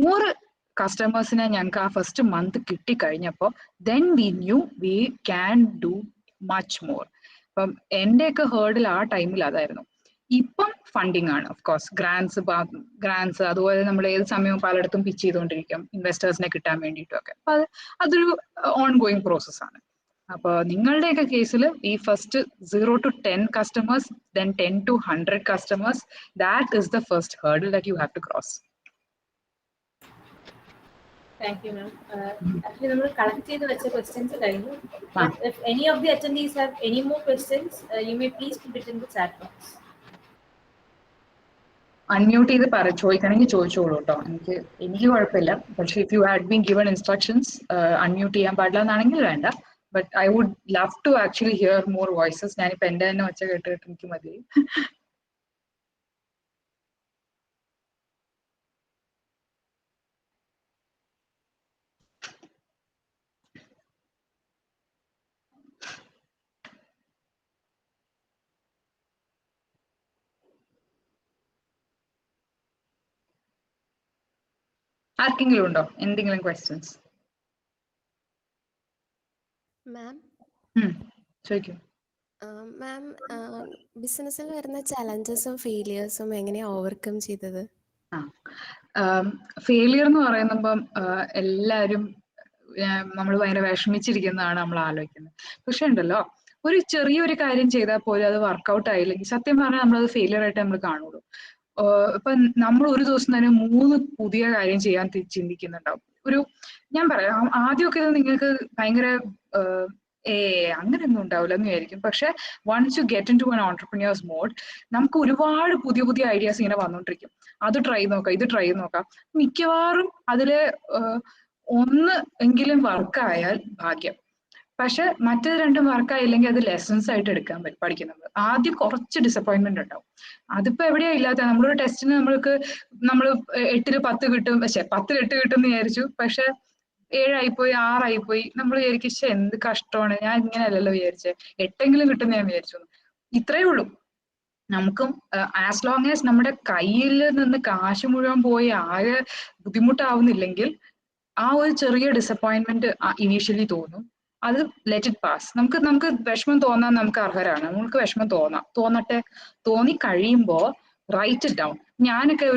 100 കസ്റ്റമേഴ്സിനെ ഞങ്ങൾക്ക് ആ ഫസ്റ്റ് മന്ത് കിട്ടിക്കഴിഞ്ഞപ്പോൾ then we new we can do much more. അപ്പം എന്റെയൊക്കെ ഹേർഡിൽ ആ ടൈമിൽ അതായിരുന്നു. ഇപ്പം ഫണ്ടിങ് ആണ്, ഓഫ് കോഴ്സ് ഗ്രാൻസ് അതുപോലെ നമ്മൾ ഏത് സമയവും പലയിടത്തും പിച്ച് ചെയ്തുകൊണ്ടിരിക്കും ഇൻവെസ്റ്റേഴ്സിനെ കിട്ടാൻ വേണ്ടിയിട്ടും ഒക്കെ. അപ്പൊ അതൊരു ഓൺ ഗോയിങ് പ്രോസസ് ആണ്. അപ്പൊ നിങ്ങളുടെയൊക്കെ കേസിൽ ഈ first 0 to 10 customers, then 10 to 100 customers, that is the first hurdle that you have to cross. Thank you, ma'am. Actually, we collect the questions. But if any of the attendees have any more questions, you may please put it in the chat box. Unmute ചെയ്ത് ചോദിക്കണമെങ്കിൽ ചോദിച്ചോളൂ കേട്ടോ, എനിക്ക് കുഴപ്പമില്ല. പക്ഷെ if you had been given instructions unmute ചെയ്യാൻ പാടില്ല എന്നാണെങ്കിൽ വേണ്ട. But I would love to actually hear more voices. ഞാനിപ്പോ എന്റെ തന്നെ ഒച്ച കേട്ടിട്ട് എനിക്ക് മതി. ആർക്കെങ്കിലും ഉണ്ടോ എന്തെങ്കിലും ക്വസ്റ്റ്യൻസ്? മാം ചോദിക്കും. മാം ബിസിനസ്സിൽ വരുന്ന ചലഞ്ചസും ഫെയിലിയേഴ്സും എങ്ങനെയാ ഓവർകം ചെയ്തത്? ഫെയിലിയർ എന്ന് പറയുമ്പം എല്ലാവരും നമ്മൾ ഭയങ്കര വിഷമിച്ചിരിക്കുന്നതാണ് നമ്മൾ ആലോചിക്കുന്നത്. പക്ഷെ ഉണ്ടല്ലോ, ഒരു ചെറിയൊരു കാര്യം ചെയ്താൽ പോലും അത് വർക്കൗട്ട് ആയില്ലെങ്കിൽ സത്യം പറഞ്ഞാൽ നമ്മളത് ഫെയിലിയർ ആയിട്ട് നമ്മൾ കാണുള്ളൂ. ഇപ്പൊ നമ്മൾ ഒരു ദിവസം തന്നെ 3 പുതിയ കാര്യം ചെയ്യാൻ ചിന്തിക്കുന്നുണ്ടാവും. ഞാൻ പറയാം, ആദ്യമൊക്കെ ഇത് നിങ്ങൾക്ക് ഭയങ്കര അങ്ങനെയൊന്നും ഉണ്ടാവില്ല എന്ന് വിചാരിക്കും. പക്ഷെ once you get in to an entrepreneurs mode, നമുക്ക് ഒരുപാട് പുതിയ പുതിയ ഐഡിയാസ് ഇങ്ങനെ വന്നോണ്ടിരിക്കും. അത് ട്രൈ നോക്കാം, ഇത് ട്രൈ നോക്കാം. മിക്കവാറും അതില് 1 എങ്കിലും വർക്കായാൽ ഭാഗ്യം. പക്ഷെ മറ്റേത് 2 വർക്കായില്ലെങ്കിൽ അത് ലെസൺസ് ആയിട്ട് എടുക്കാൻ പഠിക്കുന്നത്. ആദ്യം കുറച്ച് ഡിസപ്പോയിന്റ്മെന്റ് ഉണ്ടാവും. അതിപ്പോ എവിടെയാ ഇല്ലാത്ത, നമ്മളൊരു ടെസ്റ്റിന് നമ്മൾ 8-ൽ 10 കിട്ടും, പക്ഷെ 10-ൽ 8 കിട്ടും എന്ന് വിചാരിച്ചു. പക്ഷെ 7 ആയിപ്പോയി, 6 ആയിപ്പോയി. നമ്മൾ വിചാരിക്കും എന്ത് കഷ്ടമാണ്, ഞാൻ ഇങ്ങനെയല്ലല്ലോ വിചാരിച്ചേ, 8എങ്കിലും കിട്ടും ഞാൻ വിചാരിച്ചു. ഇത്രയേ ഉള്ളൂ. നമുക്കും ആസ് ലോങ് ആസ് നമ്മുടെ കയ്യിൽ നിന്ന് കാശ് മുഴുവൻ പോയി ആകെ ബുദ്ധിമുട്ടാവുന്നില്ലെങ്കിൽ ആ ഒരു ചെറിയ ഡിസപ്പോയിന്റ്മെന്റ് ഇനീഷ്യലി തോന്നും. അത് ലെറ്റ് ഇറ്റ് പാസ്. നമുക്ക് വിഷമം തോന്നാൻ നമുക്ക് അർഹരാണ്. നമുക്ക് വിഷമം തോന്നട്ടെ. തോന്നി കഴിയുമ്പോ റൈറ്റ് ഇറ്റ് ഡൗൺ. ഞാനൊക്കെ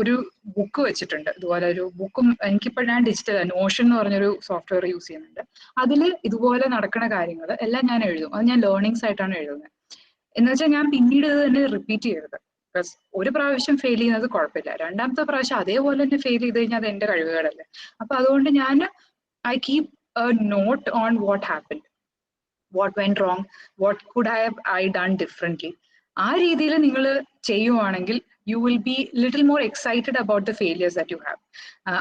ഒരു ബുക്ക് വെച്ചിട്ടുണ്ട്. ഇതുപോലെ ഒരു ബുക്കും, എനിക്കിപ്പോൾ ഞാൻ ഡിജിറ്റൽ നോഷൻ എന്ന് പറഞ്ഞൊരു സോഫ്റ്റ്വെയർ യൂസ് ചെയ്യുന്നുണ്ട്. അതിൽ ഇതുപോലെ നടക്കുന്ന കാര്യങ്ങൾ എല്ലാം ഞാൻ എഴുതും. അത് ഞാൻ ലേണിങ്സ് ആയിട്ടാണ് എഴുതുന്നത്. എന്ന് വെച്ചാൽ ഞാൻ പിന്നീട് ഇത് തന്നെ റിപ്പീറ്റ് ചെയ്യരുത്. ബിക്കോസ് ഒരു പ്രാവശ്യം ഫെയിൽ ചെയ്യുന്നത് കുഴപ്പമില്ല, 2ാമത്തെ പ്രാവശ്യം അതേപോലെ തന്നെ ഫെയിൽ ചെയ്ത് കഴിഞ്ഞാൽ അത് എന്റെ കഴിവുകളല്ലേ. അപ്പൊ അതുകൊണ്ട് ഞാൻ I keep a note on what happen, what went wrong, what could I done differently. ആ രീതിയിൽ നിങ്ങൾ ചെയ്യുവാണെങ്കിൽ you will be little more excited about the failures that you have.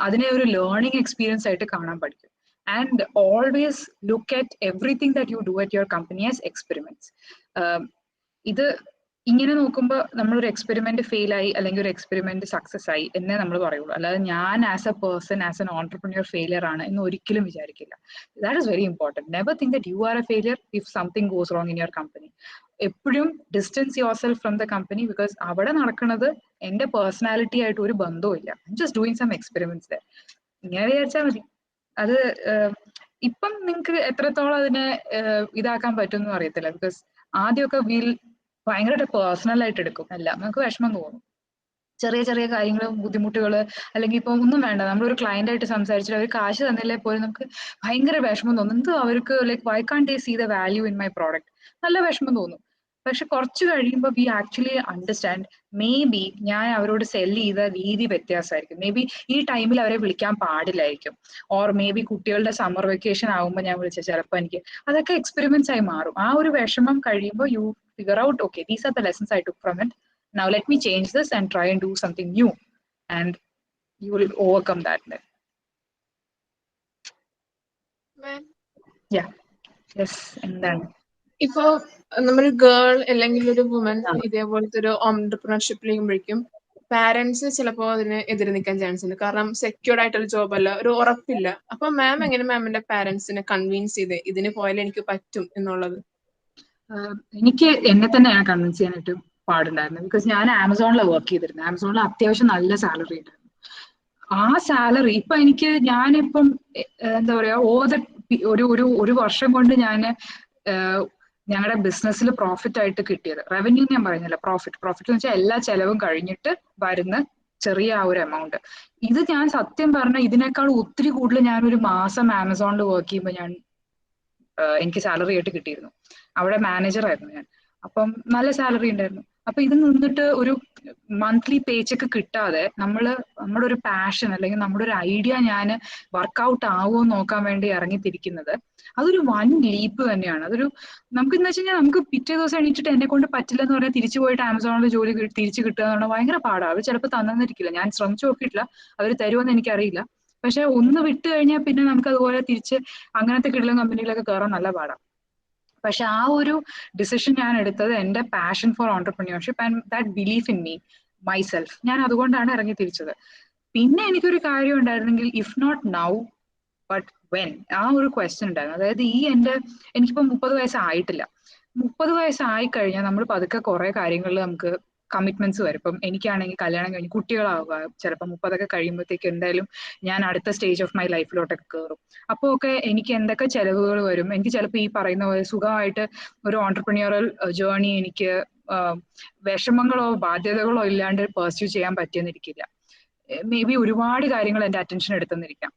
അതിനെ ഒരു ലേണിംഗ് എക്സ്പീരിയൻസ് ആയിട്ട് കാണാൻ പഠിക്കും. And always look at everything that you do at your company as experiments. ഇത് ഇങ്ങനെ നോക്കുമ്പോൾ നമ്മളൊരു എക്സ്പെരിമെന്റ് ഫെയിൽ ആയി അല്ലെങ്കിൽ ഒരു എക്സ്പെരിമെന്റ് സക്സസ് ആയി എന്നേ നമ്മൾ പറയുള്ളൂ. അല്ലാതെ ഞാൻ as a person, as an entrepreneur failure ആണ് എന്ന് ഒരിക്കലും വിചാരിക്കില്ല. That is very important. Never think that you are a failure if something goes wrong in your company. എപ്പോഴും distance yourself from the company, because അവിടെ നടക്കുന്നത് എന്റെ പേഴ്സണാലിറ്റി ആയിട്ട് ഒരു ബന്ധവും ഇല്ല. Just doing some experiments there. ഇങ്ങനെ വിചാരിച്ചാൽ മതി. അത് ഇപ്പം നിങ്ങൾക്ക് എത്രത്തോളം അതിനെ ഇതാക്കാൻ പറ്റും എന്ന് അറിയത്തില്ല. ബിക്കോസ് ആദ്യമൊക്കെ ഭയങ്കരമായിട്ട് പേഴ്സണൽ ആയിട്ട് എടുക്കും എല്ലാം. നമുക്ക് വിഷമം തോന്നും. ചെറിയ ചെറിയ കാര്യങ്ങളും ബുദ്ധിമുട്ടുകള്, അല്ലെങ്കിൽ ഇപ്പൊ ഒന്നും വേണ്ട, നമ്മളൊരു ക്ലയന്റ് ആയിട്ട് സംസാരിച്ചിട്ട് അവർ കാശ് തന്നില്ലേ പോലും നമുക്ക് ഭയങ്കര വിഷമം തോന്നും. എന്ത് അവർക്ക് why can't they see the value in my product, നല്ല വിഷമം തോന്നും. പക്ഷെ കുറച്ച് കഴിയുമ്പോൾ we actually understand, maybe ഞാൻ അവരോട് സെല്ല് ചെയ്ത രീതി വ്യത്യാസമായിരിക്കും. മേ ബി ഈ ടൈമിൽ അവരെ വിളിക്കാൻ പാടില്ലായിരിക്കും. ഓർ മേ ബി കുട്ടികളുടെ സമ്മർ വെക്കേഷൻ ആകുമ്പോൾ ഞാൻ വിളിച്ച ചിലപ്പോൾ എനിക്ക് അതൊക്കെ എക്സ്പെരിമെന്റ്സ് ആയി മാറും. ആ ഒരു വിഷമം കഴിയുമ്പോൾ U figure out, okay, these are the lessons I took from it. Now let me change this and try and do something new. And you will overcome that then. Ma'am. Yeah. Yes. And then. ഇപ്പൊ നമ്മൾ ഗേൾ അല്ലെങ്കിൽ ഒരു വുമൻ ഇതേപോലത്തെ ഒരു ഓൺടർപ്രണർഷിപ്പിൽ ചെയ്യുമ്പോഴേക്കും പാരന്റ്സ് ചിലപ്പോൾ അതിന് എതിരെ നിൽക്കാൻ ചാൻസ് ഉണ്ട്. കാരണം സെക്യൂർഡ് ആയിട്ടുള്ള ജോബ് അല്ല, ഒരു ഉറപ്പില്ല. അപ്പൊ മാം എങ്ങനെ മാമിന്റെ പാരന്റ്സിനെ കൺവിൻസ് ചെയ്ത് ഇതിന് പോയാൽ എനിക്ക് പറ്റും എന്നുള്ളത്? എനിക്ക് എന്നെ തന്നെ ഞാൻ കൺവിൻസ് ചെയ്യാനായിട്ട് പാടുണ്ടായിരുന്നു. ബിക്കോസ് ഞാൻ ആമസോണിലാണ് വർക്ക് ചെയ്തിരുന്നത്. ആമസോണിൽ അത്യാവശ്യം നല്ല സാലറി ഉണ്ടായിരുന്നു. ആ സാലറി ഇപ്പൊ ഞാനിപ്പം എന്താ പറയാ, ഒരു വർഷം കൊണ്ട് ഞങ്ങളുടെ ബിസിനസ്സിൽ പ്രോഫിറ്റ് ആയിട്ട് കിട്ടിയത്, റവന്യൂ ഞാൻ പറയുന്നില്ല, പ്രോഫിറ്റ് എന്ന് വെച്ചാൽ എല്ലാ ചെലവും കഴിഞ്ഞിട്ട് വരുന്ന ചെറിയ ആ ഒരു എമൗണ്ട്. ഇത് ഞാൻ സത്യം പറഞ്ഞ ഇതിനേക്കാൾ ഒത്തിരി കൂടുതൽ ഞാനൊരു മാസം ആമസോണിൽ വർക്ക് ചെയ്യുമ്പോൾ എനിക്ക് സാലറി ആയിട്ട് കിട്ടിയിരുന്നു. അവിടെ മാനേജർ ആയിരുന്നു ഞാൻ. അപ്പം നല്ല സാലറി ഉണ്ടായിരുന്നു. അപ്പൊ ഇത് നിന്നിട്ട് ഒരു മന്ത്ലി പേ ചെക്ക് കിട്ടാതെ നമ്മുടെ ഒരു പാഷൻ അല്ലെങ്കിൽ നമ്മുടെ ഒരു ഐഡിയ ഞാൻ വർക്ക്ഔട്ട് ആവുമോ നോക്കാൻ വേണ്ടി ഇറങ്ങിത്തിരിക്കുന്നത്, അതൊരു വൻ ലീപ്പ് തന്നെയാണ്. നമുക്ക് എന്ന് വെച്ച് കഴിഞ്ഞാൽ നമുക്ക് പിറ്റേ ദിവസം എണീറ്റിട്ട് എന്നെ കൊണ്ട് പറ്റില്ല എന്ന് പറഞ്ഞാൽ തിരിച്ചു പോയിട്ട് ആമസോണിൽ ജോലി തിരിച്ചു കിട്ടുക എന്ന് പറഞ്ഞാൽ ഭയങ്കര പാടാണ്. അവർ ചിലപ്പോൾ തന്നിരിക്കില്ല. ഞാൻ ശ്രമിച്ചു നോക്കിയിട്ടില്ല, അവർ തരുമെന്ന് എനിക്കറിയില്ല. പക്ഷെ ഒന്ന് വിട്ട് കഴിഞ്ഞാൽ പിന്നെ നമുക്ക് അതുപോലെ തിരിച്ച് അങ്ങനത്തെ കിടിലൻ കമ്പനിയിലൊക്കെ കയറാൻ നല്ല പാടാണ്. പക്ഷെ ആ ഒരു ഡിസിഷൻ ഞാൻ എടുത്തത് എന്റെ passion for entrepreneurship and that belief in me myself, ഞാൻ അതുകൊണ്ടാണ് ഇറങ്ങി തിരിച്ചത്. പിന്നെ എനിക്കൊരു കാര്യം ഉണ്ടായിരുന്നെങ്കിൽ, if not now but when, ആ ഒരു ക്വസ്റ്റ്യൻ ഉണ്ടായിരുന്നു. അതായത് എനിക്കിപ്പോ 30 വയസ്സായിട്ടില്ല. 30 വയസ്സായി കഴിഞ്ഞാൽ നമ്മൾ പതുക്കെ കുറെ കാര്യങ്ങളിൽ നമുക്ക് കമ്മിറ്റ്മെന്റ്സ് വരും. ഇപ്പം എനിക്കാണെങ്കിൽ കല്യാണം കഴിഞ്ഞ് കുട്ടികളാവുക, ചിലപ്പോൾ 30 കഴിയുമ്പോഴത്തേക്ക് എന്തായാലും ഞാൻ അടുത്ത സ്റ്റേജ് ഓഫ് മൈ ലൈഫിലോട്ടൊക്കെ കയറും. അപ്പോൾ ഒക്കെ എനിക്ക് എന്തൊക്കെ ചെലവുകൾ വരും, എനിക്ക് ചിലപ്പോൾ ഈ പറയുന്ന പോലെ സുഖമായിട്ട് ഒരു ഓൺടർപ്രന്യൂറൽ ജേർണി എനിക്ക് വിഷമങ്ങളോ ബാധ്യതകളോ ഇല്ലാണ്ട് പെർസ്യൂ ചെയ്യാൻ പറ്റിയെന്നിരിക്കില്ല. മേ ബി ഒരുപാട് കാര്യങ്ങൾ എന്റെ അറ്റൻഷൻ എടുത്തെന്നിരിക്കാം.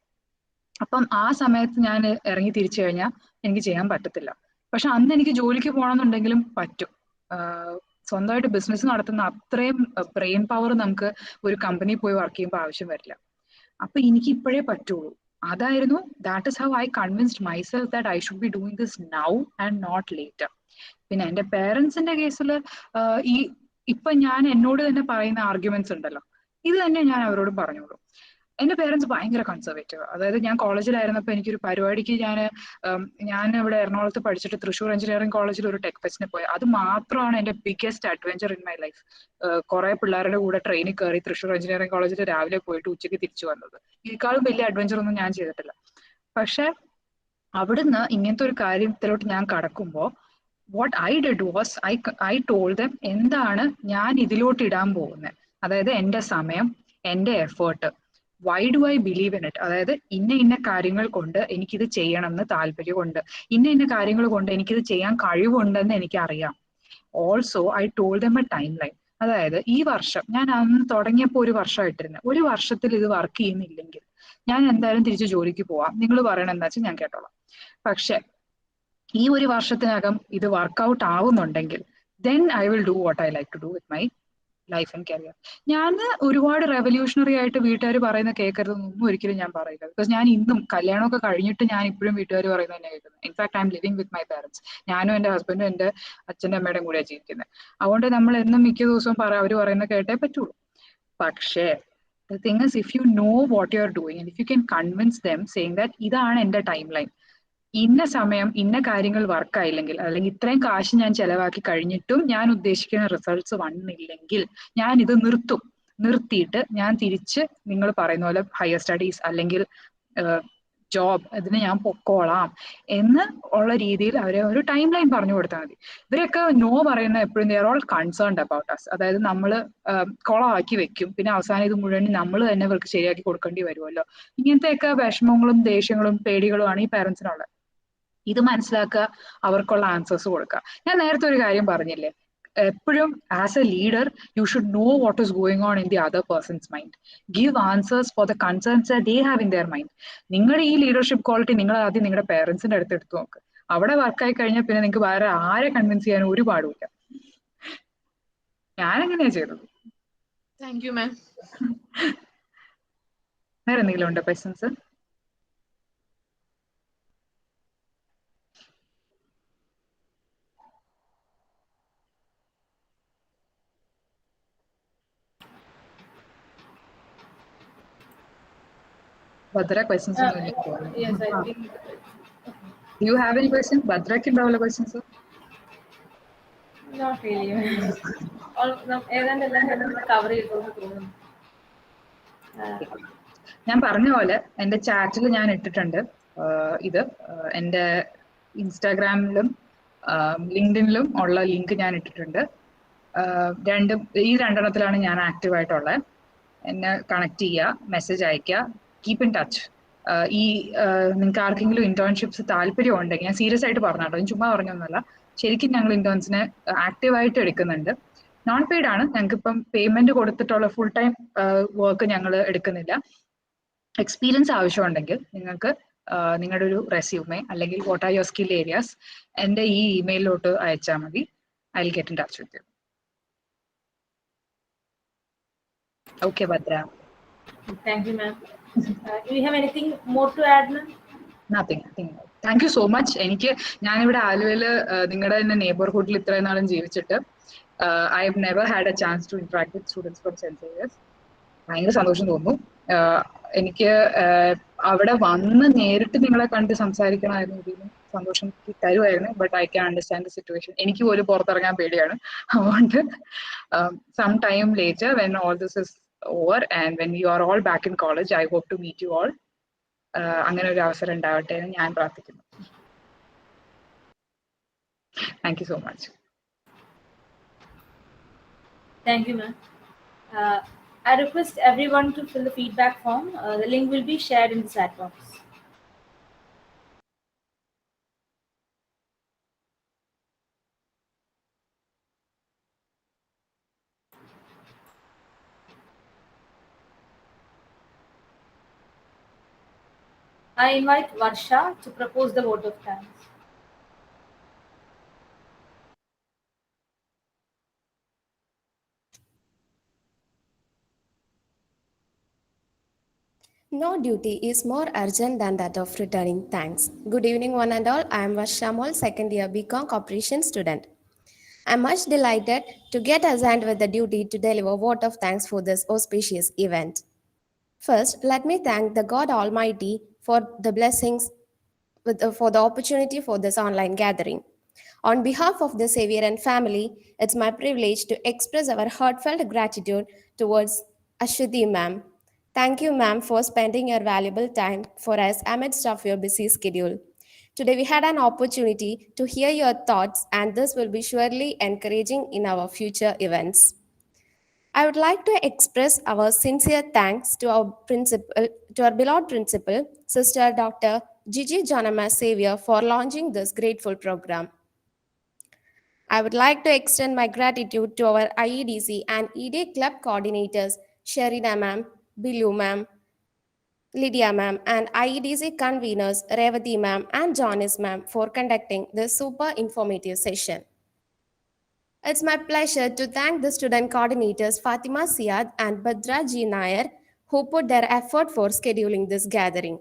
അപ്പം ആ സമയത്ത് ഞാൻ ഇറങ്ങി തിരിച്ചു കഴിഞ്ഞാൽ എനിക്ക് ചെയ്യാൻ പറ്റത്തില്ല. പക്ഷെ അന്ന് എനിക്ക് ജോലിക്ക് പോകണമെന്നുണ്ടെങ്കിലും പറ്റും. സ്വന്തമായിട്ട് ബിസിനസ് നടത്തുന്ന അത്രയും ബ്രെയിൻ പവർ നമുക്ക് ഒരു കമ്പനി പോയി വർക്ക് ചെയ്യുമ്പോൾ ആവശ്യം വരില്ല. അപ്പൊ എനിക്ക് ഇപ്പോഴേ പറ്റുള്ളൂ. അതായിരുന്നു that is how I convinced myself that I should be doing this now and not later. പിന്നെ എന്റെ പേരൻസിന്റെ കേസിൽ ഈ ഇപ്പൊ ഞാൻ എന്നോട് തന്നെ പറയുന്ന ആർഗ്യുമെന്റ്സ് ഉണ്ടല്ലോ, ഇത് തന്നെ ഞാൻ അവരോട് പറഞ്ഞോളൂ. എന്റെ പേരൻസ് ഭയങ്കര കൺസർവേറ്റീവ്. അതായത് ഞാൻ കോളേജിലായിരുന്നപ്പോൾ എനിക്കൊരു പരിപാടിക്ക് ഞാൻ ഇവിടെ എറണാകുളത്ത് പഠിച്ചിട്ട് തൃശ്ശൂർ എഞ്ചിനീയറിംഗ് കോളേജിൽ ഒരു ടെക് ഫെസ്റ്റിന് പോയി. അത് മാത്രമാണ് എന്റെ biggest adventure in my life. കുറെ പിള്ളേരുടെ കൂടെ ട്രെയിനിൽ കയറി തൃശ്ശൂർ എഞ്ചിനീയറിംഗ് കോളേജിൽ രാവിലെ പോയിട്ട് ഉച്ചയ്ക്ക് തിരിച്ചു വന്നത്. ഇതിനേക്കാളും വലിയ അഡ്വഞ്ചർ ഒന്നും ഞാൻ ചെയ്തിട്ടില്ല. പക്ഷെ അവിടുന്ന് ഇങ്ങനത്തെ ഒരു കാര്യത്തിലോട്ട് ഞാൻ കടക്കുമ്പോൾ what I did was I told dum എന്താണ് ഞാൻ ഇതിലോട്ട് ഇടാൻ പോകുന്നത്. അതായത് എന്റെ സമയം, എന്റെ effort, why do I believe in it. അതായത് ഇന്ന കാര്യങ്ങൾ കൊണ്ട് എനിക്കിത് ചെയ്യണം എന്ന് താല്പര്യമുണ്ട്, ഇന്ന കാര്യങ്ങൾ കൊണ്ട് എനിക്കിത് ചെയ്യാൻ കഴിവുണ്ടെന്ന് എനിക്കറിയാം. Also I told them a time line. അതായത് ഈ വർഷം, ഞാൻ അന്ന് തുടങ്ങിയപ്പോൾ ഒരു വർഷം ഇട്ടിരുന്നത്, ഒരു വർഷത്തിൽ ഇത് വർക്ക് ചെയ്യുന്നില്ലെങ്കിൽ ഞാൻ എന്തായാലും തിരിച്ച് ജോലിക്ക് പോവാം, നിങ്ങൾ പറയണ എന്താ വെച്ചാൽ ഞാൻ കേട്ടോളാം. പക്ഷെ ഈ ഒരു വർഷത്തിനകം ഇത് വർക്ക്ഔട്ട് ആവുന്നുണ്ടെങ്കിൽ then I will do what I like to do with my life and career. ഞാൻ ഒരുപാട് റെവല്യൂഷണറി ആയിട്ട് വീട്ടുകാർ പറയുന്ന കേൾക്കരുതെന്നൊന്നും ഒരിക്കലും ഞാൻ പറയില്ല. ബിക്കോസ് ഞാൻ ഇന്നും കല്യാണമൊക്കെ കഴിഞ്ഞിട്ട് ഞാൻ ഇപ്പോഴും വീട്ടുകാർ പറയുന്നത് തന്നെ കേൾക്കുന്നത്. In fact I M living with my parents. ഞാനും എന്റെ ഹസ്ബൻഡും എന്റെ അച്ഛൻ്റെ അമ്മയുടെയും കൂടെയാണ് ജീവിക്കുന്നത്. അതുകൊണ്ട് നമ്മൾ എന്നും മിക്ക ദിവസവും അവർ പറയുന്നത് കേട്ടേ പറ്റുള്ളൂ. പക്ഷേ the thing is, if you know what you're doing and if you can convince them saying that ഇതാണ് എന്റെ ടൈം ലൈൻ, ഇന്ന സമയം ഇന്ന കാര്യങ്ങൾ വർക്കായില്ലെങ്കിൽ, അല്ലെങ്കിൽ ഇത്രയും കാശ് ഞാൻ ചെലവാക്കി കഴിഞ്ഞിട്ടും ഞാൻ ഉദ്ദേശിക്കുന്ന റിസൾട്ട്സ് വന്നില്ലെങ്കിൽ ഞാൻ ഇത് നിർത്തിയിട്ട് ഞാൻ തിരിച്ച് നിങ്ങൾ പറയുന്ന പോലെ ഹയർ സ്റ്റഡീസ് അല്ലെങ്കിൽ ജോബ് ഇതിന് ഞാൻ പൊക്കോളാം എന്ന് ഉള്ള രീതിയിൽ അവരെ ഒരു ടൈം ലൈൻ പറഞ്ഞു കൊടുത്താൽ മതി. ഇവരൊക്കെ നോ പറയുന്ന എപ്പോഴും they are all concerned about us. അതായത് നമ്മൾ കുളമാക്കി വെക്കും, പിന്നെ അവസാനം ഇത് മുഴുവൻ നമ്മൾ തന്നെ ഇവർക്ക് ശരിയാക്കി കൊടുക്കേണ്ടി വരുമല്ലോ. ഇങ്ങനത്തെയൊക്കെ വിഷമങ്ങളും ദേഷ്യങ്ങളും പേടികളുമാണ് ഈ പാരന്റ്സിനുള്ളത്. ഇത് മനസ്സിലാക്കുക, അവർക്കുള്ള ആൻസേഴ്സ് കൊടുക്കുക. ഞാൻ നേരത്തെ ഒരു കാര്യം പറഞ്ഞില്ലേ, എപ്പോഴും as a leader you should know what is going on in the other person's mind. Give answers for the concerns they have in their mind. നിങ്ങളുടെ ഈ ലീഡർഷിപ്പ് ക്വാളിറ്റി നിങ്ങൾ ആദ്യം നിങ്ങളുടെ പേരൻസിന്റെ അടുത്ത് എടുത്തു നോക്ക്. അവിടെ വർക്കായി കഴിഞ്ഞാൽ പിന്നെ നിങ്ങൾക്ക് വേറെ ആരെ കൺവിൻസ് ചെയ്യാൻ ഒരു പാടുമില്ല. ഞാനെങ്ങനെയാ ചെയ്തത്. Thank you ma'am. വേറെ എന്തെങ്കിലും ഉണ്ടോ questions? Bhadra, questions? Yes, I think. Do you have any questions? Bhadra can have a question, sir. Not really. ഏതാണ്ട് കവർ ചെയ്തോന്ന് തോന്നുന്നു. ഞാൻ പറഞ്ഞ പോലെ എന്റെ ചാറ്റിൽ ഞാൻ ഇട്ടിട്ടുണ്ട് ഇത്. എന്റെ ഇൻസ്റ്റാഗ്രാമിലും ലിങ്ക്ഡിനിലും ഉള്ള ലിങ്ക് ഞാൻ ഇട്ടിട്ടുണ്ട്. ഈ രണ്ടെണ്ണത്തിലാണ് ഞാൻ ആക്റ്റീവ് ആയിട്ടുള്ളത്. എന്നെ കണക്ട് ചെയ്യുക, മെസ്സേജ് അയക്കുക, കീപ്പ് ഇൻ ടച്ച്. ഈ നിങ്ങൾക്ക് ആർക്കെങ്കിലും ഇന്റേൺഷിപ്സ് താല്പര്യം ഉണ്ടെങ്കിൽ, ഞാൻ സീരിയസ് ആയിട്ട് പറഞ്ഞാട്ടോ, ഞാൻ ചുമ്മാ പറഞ്ഞൊന്നുമല്ല, ശരിക്കും ഞങ്ങൾ ഇന്റേൺസിനെ ആക്റ്റീവായിട്ട് എടുക്കുന്നുണ്ട്. നോൺ പെയ്ഡ് ആണ്, ഞങ്ങൾക്ക് ഇപ്പം പേയ്മെന്റ് കൊടുത്തിട്ടുള്ള ഫുൾ ടൈം വർക്ക് ഞങ്ങൾ എടുക്കുന്നില്ല. എക്സ്പീരിയൻസ് ആവശ്യമുണ്ടെങ്കിൽ നിങ്ങൾക്ക് നിങ്ങളുടെ ഒരു റെസ്യൂമെ അല്ലെങ്കിൽ what are your skill areas എൻ്റെ ഈ ഇമെയിലിലോട്ട് അയച്ചാൽ മതി. I will get in touch with you. Okay, Bhadra. Thank you, ma'am. Do you have anything more to add, ma'am? Nothing. Thank you so much. ഞാനിവിടെ ആലുവയില് നിങ്ങളുടെ തന്നെ നെയ്ബർഹുഡിൽ ഇത്രയും നാളും ജീവിച്ചിട്ട് I have never had a chance to interact with students from St. Xavier's. ഭയങ്കര സന്തോഷം തോന്നുന്നു. എനിക്ക് അവിടെ വന്ന് നേരിട്ട് നിങ്ങളെ കണ്ട് സംസാരിക്കണമായിരുന്നു, ഇതിന് സന്തോഷം തരുമായിരുന്നു. But I can understand the situation. എനിക്ക് പോലും പുറത്തിറങ്ങാൻ പേടിയാണ്. അതുകൊണ്ട് some time later when all this is over and when you are all back in college, I hope to meet you all. അങ്ങനെ ഒരു അവസരം ഉണ്ടാവട്ടെ എന്ന് ഞാൻ പ്രാർത്ഥിക്കുന്നു. Thank you so much. Thank you, ma'am. I request everyone to fill the feedback form. The link will be shared in the chat box. I invite Varsha to propose the vote of thanks. No duty is more urgent than that of returning thanks. Good evening, one and all. I am Varsha Mol, second year BCom Corporation student. I am much delighted to get assigned with the duty to deliver vote of thanks for this auspicious event. First, let me thank the God Almighty for the blessings for the opportunity for this online gathering. On behalf of the Savior and family, it's my privilege to express our heartfelt gratitude towards Ashwati ma'am. Thank you, ma'am, for spending your valuable time for us amidst of your busy schedule. Today, we had an opportunity to hear your thoughts, and this will be surely encouraging in our future events. I would like to express our sincere thanks to our principal, to our beloved principal, Sister Dr. Gigi Janama Savior, for launching this grateful program. I would like to extend my gratitude to our IEDC and ED club coordinators, Sherina ma'am, Bilu ma'am, Lydia ma'am, and IEDC conveners, Revati ma'am and Janice ma'am, for conducting this super informative session. It's my pleasure to thank the student coordinators Fatima Siad and Badra G. Nair, who put their effort for scheduling this gathering.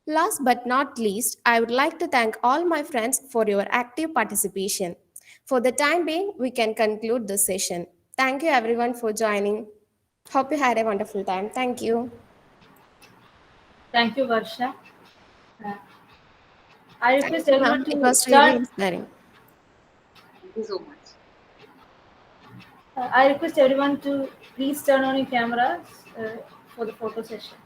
Last but not least, I would like to thank all my friends for your active participation. For the time being, we can conclude this session. Thank you everyone for joining. Hope you had a wonderful time. Thank you. Thank you, Varsha. I request Thank you, everyone ma'am. It to was really start. inspiring. Thank you so much. I request everyone to please turn on your cameras for the photo session.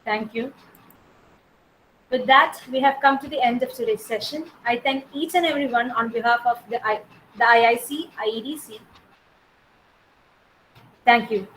Thank you. With that, we have come to the end of today's session. I thank each and everyone on behalf of the IIC, IEDC. Thank you.